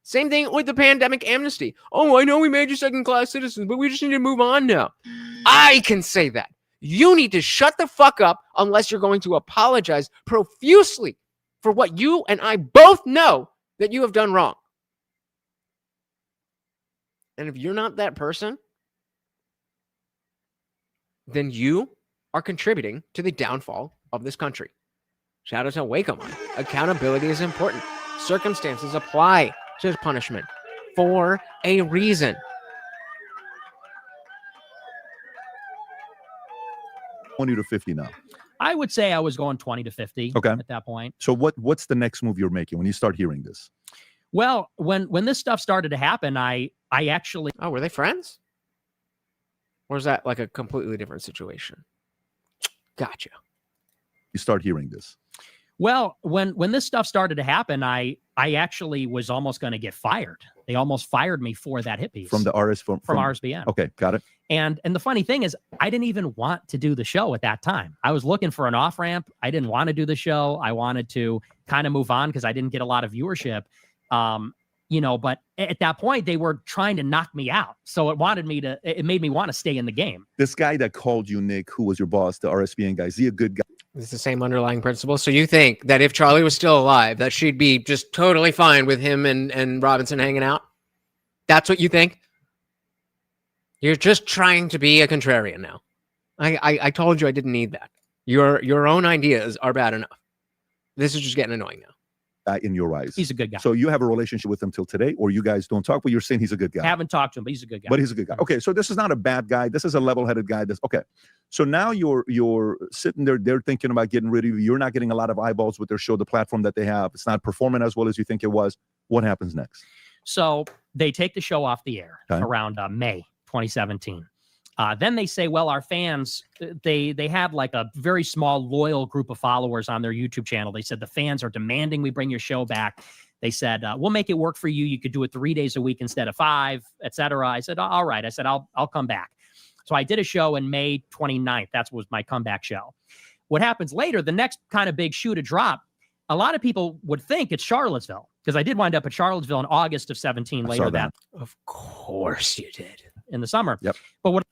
Same thing with the pandemic amnesty. Oh, I know we made you second-class citizens, but we just need to move on now. I can say that. You need to shut the fuck up unless you're going to apologize profusely for what you and I both know that you have done wrong. And if you're not that person, then you are contributing to the downfall of this country. Shout out to Waco. Accountability is important. Circumstances apply to punishment for a reason. $20 to $50 now? I would say I was going 20 to 50 Okay. at that point. So what's the next move you're making when you start hearing this? Well, when this stuff started to happen, I actually... Oh, were they friends? Or is that like a completely different situation? Gotcha. You start hearing this. Well, when this stuff started to happen, I actually was almost going to get fired. They almost fired me for that hit piece. From the RS from RSBN. Okay, got it. And the funny thing is, I didn't even want to do the show at that time. I was looking for an off-ramp. I didn't want to do the show. I wanted to kind of move on because I didn't get a lot of viewership. But at that point, they were trying to knock me out. So it made me want to stay in the game. This guy that called you, Nick, who was your boss, the RSBN guy, is he a good guy? It's the same underlying principle. So you think that if Charlie was still alive, that she'd be just totally fine with him and Robinson hanging out? That's what you think? You're just trying to be a contrarian now. I told you I didn't need that. Your own ideas are bad enough. This is just getting annoying now. In your eyes. He's a good guy. So you have a relationship with him till today, or you guys don't talk, but you're saying he's a good guy. I haven't talked to him, but he's a good guy. But he's a good guy. Okay, so this is not a bad guy. This is a level-headed guy. Okay. So now you're sitting there, they're thinking about getting rid of you. You're not getting a lot of eyeballs with their show, the platform that they have. It's not performing as well as you think it was. What happens next? So they take the show off the air around May 2017. Then they say, well, our fans, they had like a very small, loyal group of followers on their YouTube channel. They said the fans are demanding we bring your show back. They said, we'll make it work for you. You could do it 3 days a week instead of 5, etc. I said, all right. I said, I'll come back. So I did a show in May 29th. That was my comeback show. What happens later, the next kind of big shoe to drop, a lot of people would think it's Charlottesville, because I did wind up at Charlottesville in August of 17 later that. Of course you did. In the summer. Yep. But what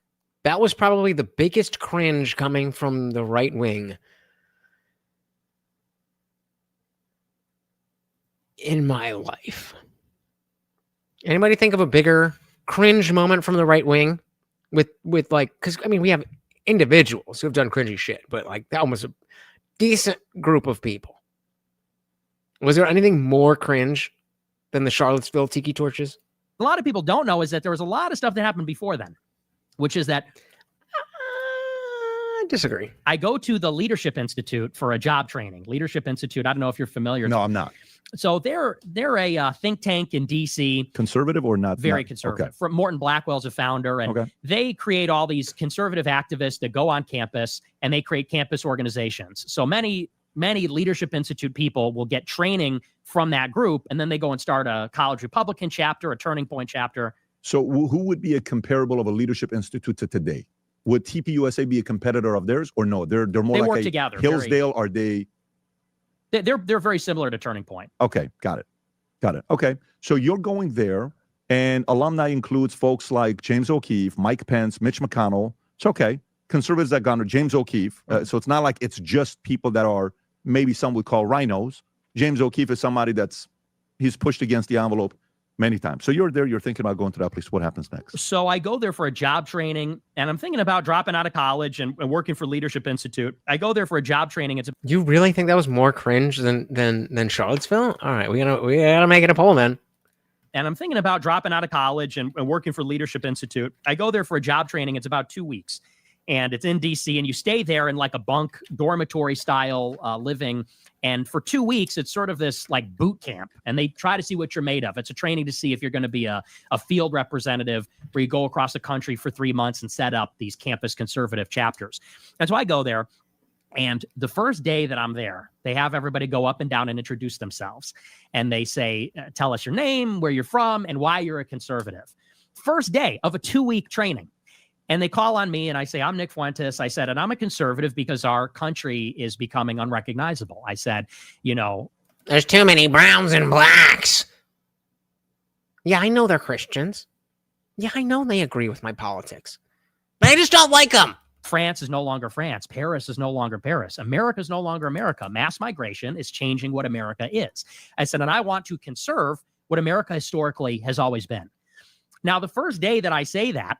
that was probably the biggest cringe coming from the right wing in my life. Anybody think of a bigger cringe moment from the right wing with like, because I mean, we have individuals who have done cringy shit, but like that was a decent group of people. Was there anything more cringe than the Charlottesville tiki torches? a lot of people don't know is that there was a lot of stuff that happened before then, which is that I disagree. I go to the Leadership Institute for a job training. Leadership Institute. I don't know if you're familiar. No, I'm not. So they're a think tank in DC. Conservative or not? Very conservative. Okay. From Morton Blackwell's a founder, and they create all these conservative activists that go on campus and they create campus organizations. So many Leadership Institute people will get training from that group, and then they go and start a college Republican chapter, a Turning Point chapter. So who would be a comparable of a Leadership Institute to today? Would TPUSA be a competitor of theirs, or no? They're more they like work a together. Hillsdale. Are they? They're very similar to Turning Point. Okay, got it. Okay, so you're going there, and alumni includes folks like James O'Keefe, Mike Pence, Mitch McConnell. It's okay. Conservatives that gone to James O'Keefe. So it's not like it's just people that are maybe some would call rhinos. James O'Keefe is somebody he's pushed against the envelope many times. So you're there, you're thinking about going to that place. What happens next? So I go there for a job training, and I'm thinking about dropping out of college and working for Leadership Institute. I go there for a job training. You really think that was more cringe than Charlottesville? All right, we gotta make it a poll, man. And I'm thinking about dropping out of college and working for Leadership Institute. I go there for a job training. It's about 2 weeks, and it's in DC, and you stay there in like a bunk dormitory style living. And for 2 weeks, it's sort of this like boot camp, and they try to see what you're made of. It's a training to see if you're going to be a field representative, where you go across the country for 3 months and set up these campus conservative chapters. And so I go there, and the first day that I'm there, they have everybody go up and down and introduce themselves. And they say, tell us your name, where you're from, and why you're a conservative. First day of a 2-week training. And they call on me, and I say, I'm Nick Fuentes. I said, and I'm a conservative because our country is becoming unrecognizable. I said, there's too many browns and blacks. Yeah, I know they're Christians. Yeah, I know they agree with my politics. But I just don't like them. France is no longer France. Paris is no longer Paris. America is no longer America. Mass migration is changing what America is. I said, and I want to conserve what America historically has always been. Now, the first day that I say that,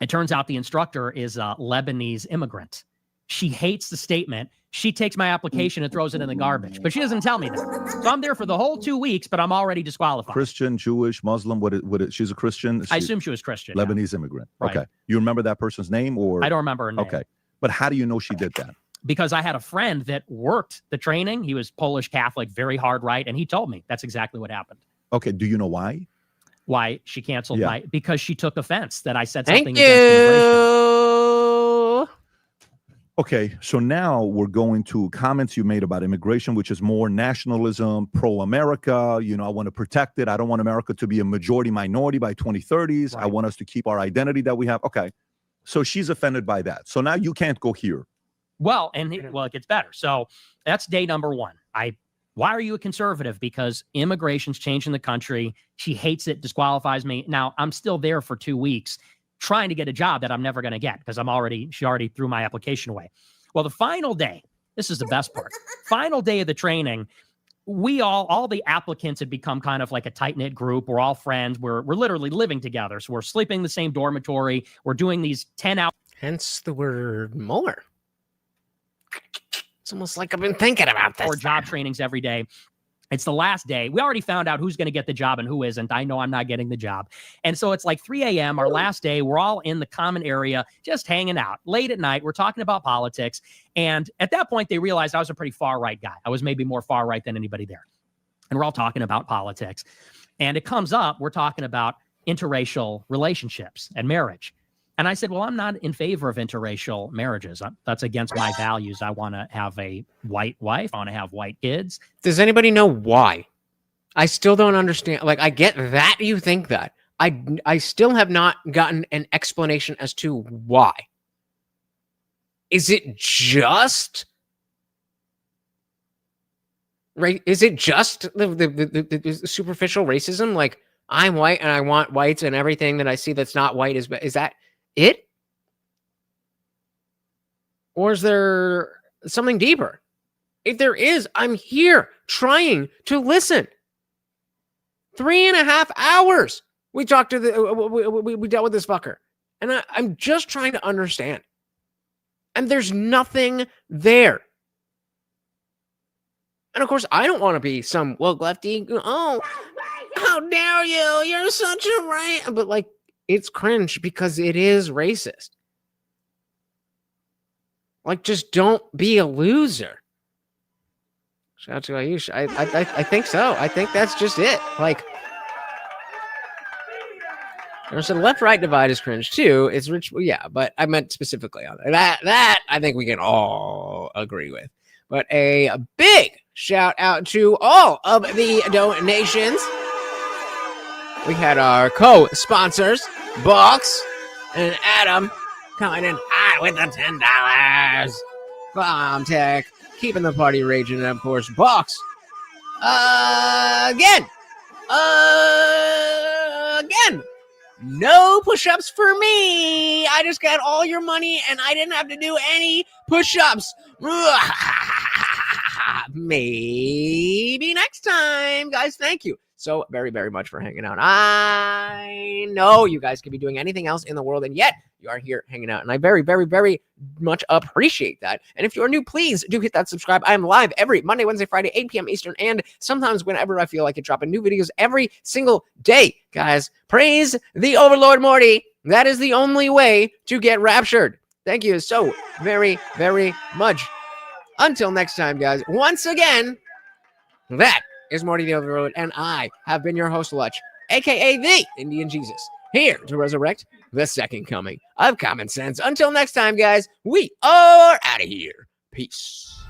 it turns out the instructor is a Lebanese immigrant. She hates the statement. She takes my application and throws it in the garbage, but she doesn't tell me that. So I'm there for the whole 2 weeks, but I'm already disqualified. Christian, Jewish, Muslim, she's a Christian? I assume she was Christian. Lebanese immigrant. Right. Okay. You remember that person's name? Or I don't remember her name. Okay. But how do you know she did that? Because I had a friend that worked the training. He was Polish Catholic, very hard right, and he told me that's exactly what happened. Okay. Do you know why? Why she canceled because she took offense that I said Thank something you. against immigration. Okay, so now we're going to comments you made about immigration, which is more nationalism, pro-America. I want to protect it. I don't want America to be a majority minority by 2030s. Right. I want us to keep our identity that we have. Okay, so she's offended by that. So now you can't go here. Well, it gets better. So that's day number one. Why are you a conservative? Because immigration's changing the country. She hates it, disqualifies me. Now, I'm still there for 2 weeks trying to get a job that I'm never going to get because she already threw my application away. Well, the final day, this is the best part. Final day of the training, we all the applicants had become kind of like a tight-knit group. We're all friends. We're literally living together. So we're sleeping in the same dormitory. We're doing these 10-hour. Hence the word more. It's almost like I've been thinking about this. Or job trainings every day. It's the last day. We already found out who's going to get the job and who isn't. I know I'm not getting the job. And so it's like 3 a.m., our last day. We're all in the common area, just hanging out. Late at night, we're talking about politics. And at that point, they realized I was a pretty far-right guy. I was maybe more far-right than anybody there. And we're all talking about politics. And it comes up, we're talking about interracial relationships and marriage. And I said, well, I'm not in favor of interracial marriages. That's against my values. I want to have a white wife. I want to have white kids. Does anybody know why? I still don't understand. Like, I get that you think that. I still have not gotten an explanation as to why. Is it just right? Is it just the superficial racism? Like, I'm white and I want whites, and everything that I see that's not white is that it? Or is there something deeper? If there is, I'm here trying to listen. 3.5 hours. We talked to we dealt with this fucker. And I'm just trying to understand. And there's nothing there. And of course, I don't want to be some woke lefty. Oh, how dare you? You're such a right. But like, it's cringe because it is racist. Like, just don't be a loser. Shout out to Ayush. I think so. I think that's just it. Like, there's a left-right divide is cringe too. It's rich, yeah, but I meant specifically on that. That I think we can all agree with. But a big shout out to all of the donations. We had our co-sponsors, Box and Adam, coming in hot with the $10. Bomb Tech, keeping the party raging, and of course, Box. Again. No push-ups for me. I just got all your money and I didn't have to do any push-ups. Maybe next time, guys. Thank you so very, very much for hanging out. I know you guys could be doing anything else in the world, and yet you are here hanging out, and I very, very, very much appreciate that. And if you're new, please do hit that subscribe. I am live every Monday, Wednesday, Friday, 8 p.m. Eastern, and sometimes whenever I feel like it, dropping new videos every single day. Guys, praise the Overlord Morty. That is the only way to get raptured. Thank you so very, very much. Until next time, guys, once again, that is Morty the Overlord, and I have been your host, Lutch, aka the Indian Jesus, here to resurrect the second coming of common sense. Until next time, guys, we are out of here. Peace.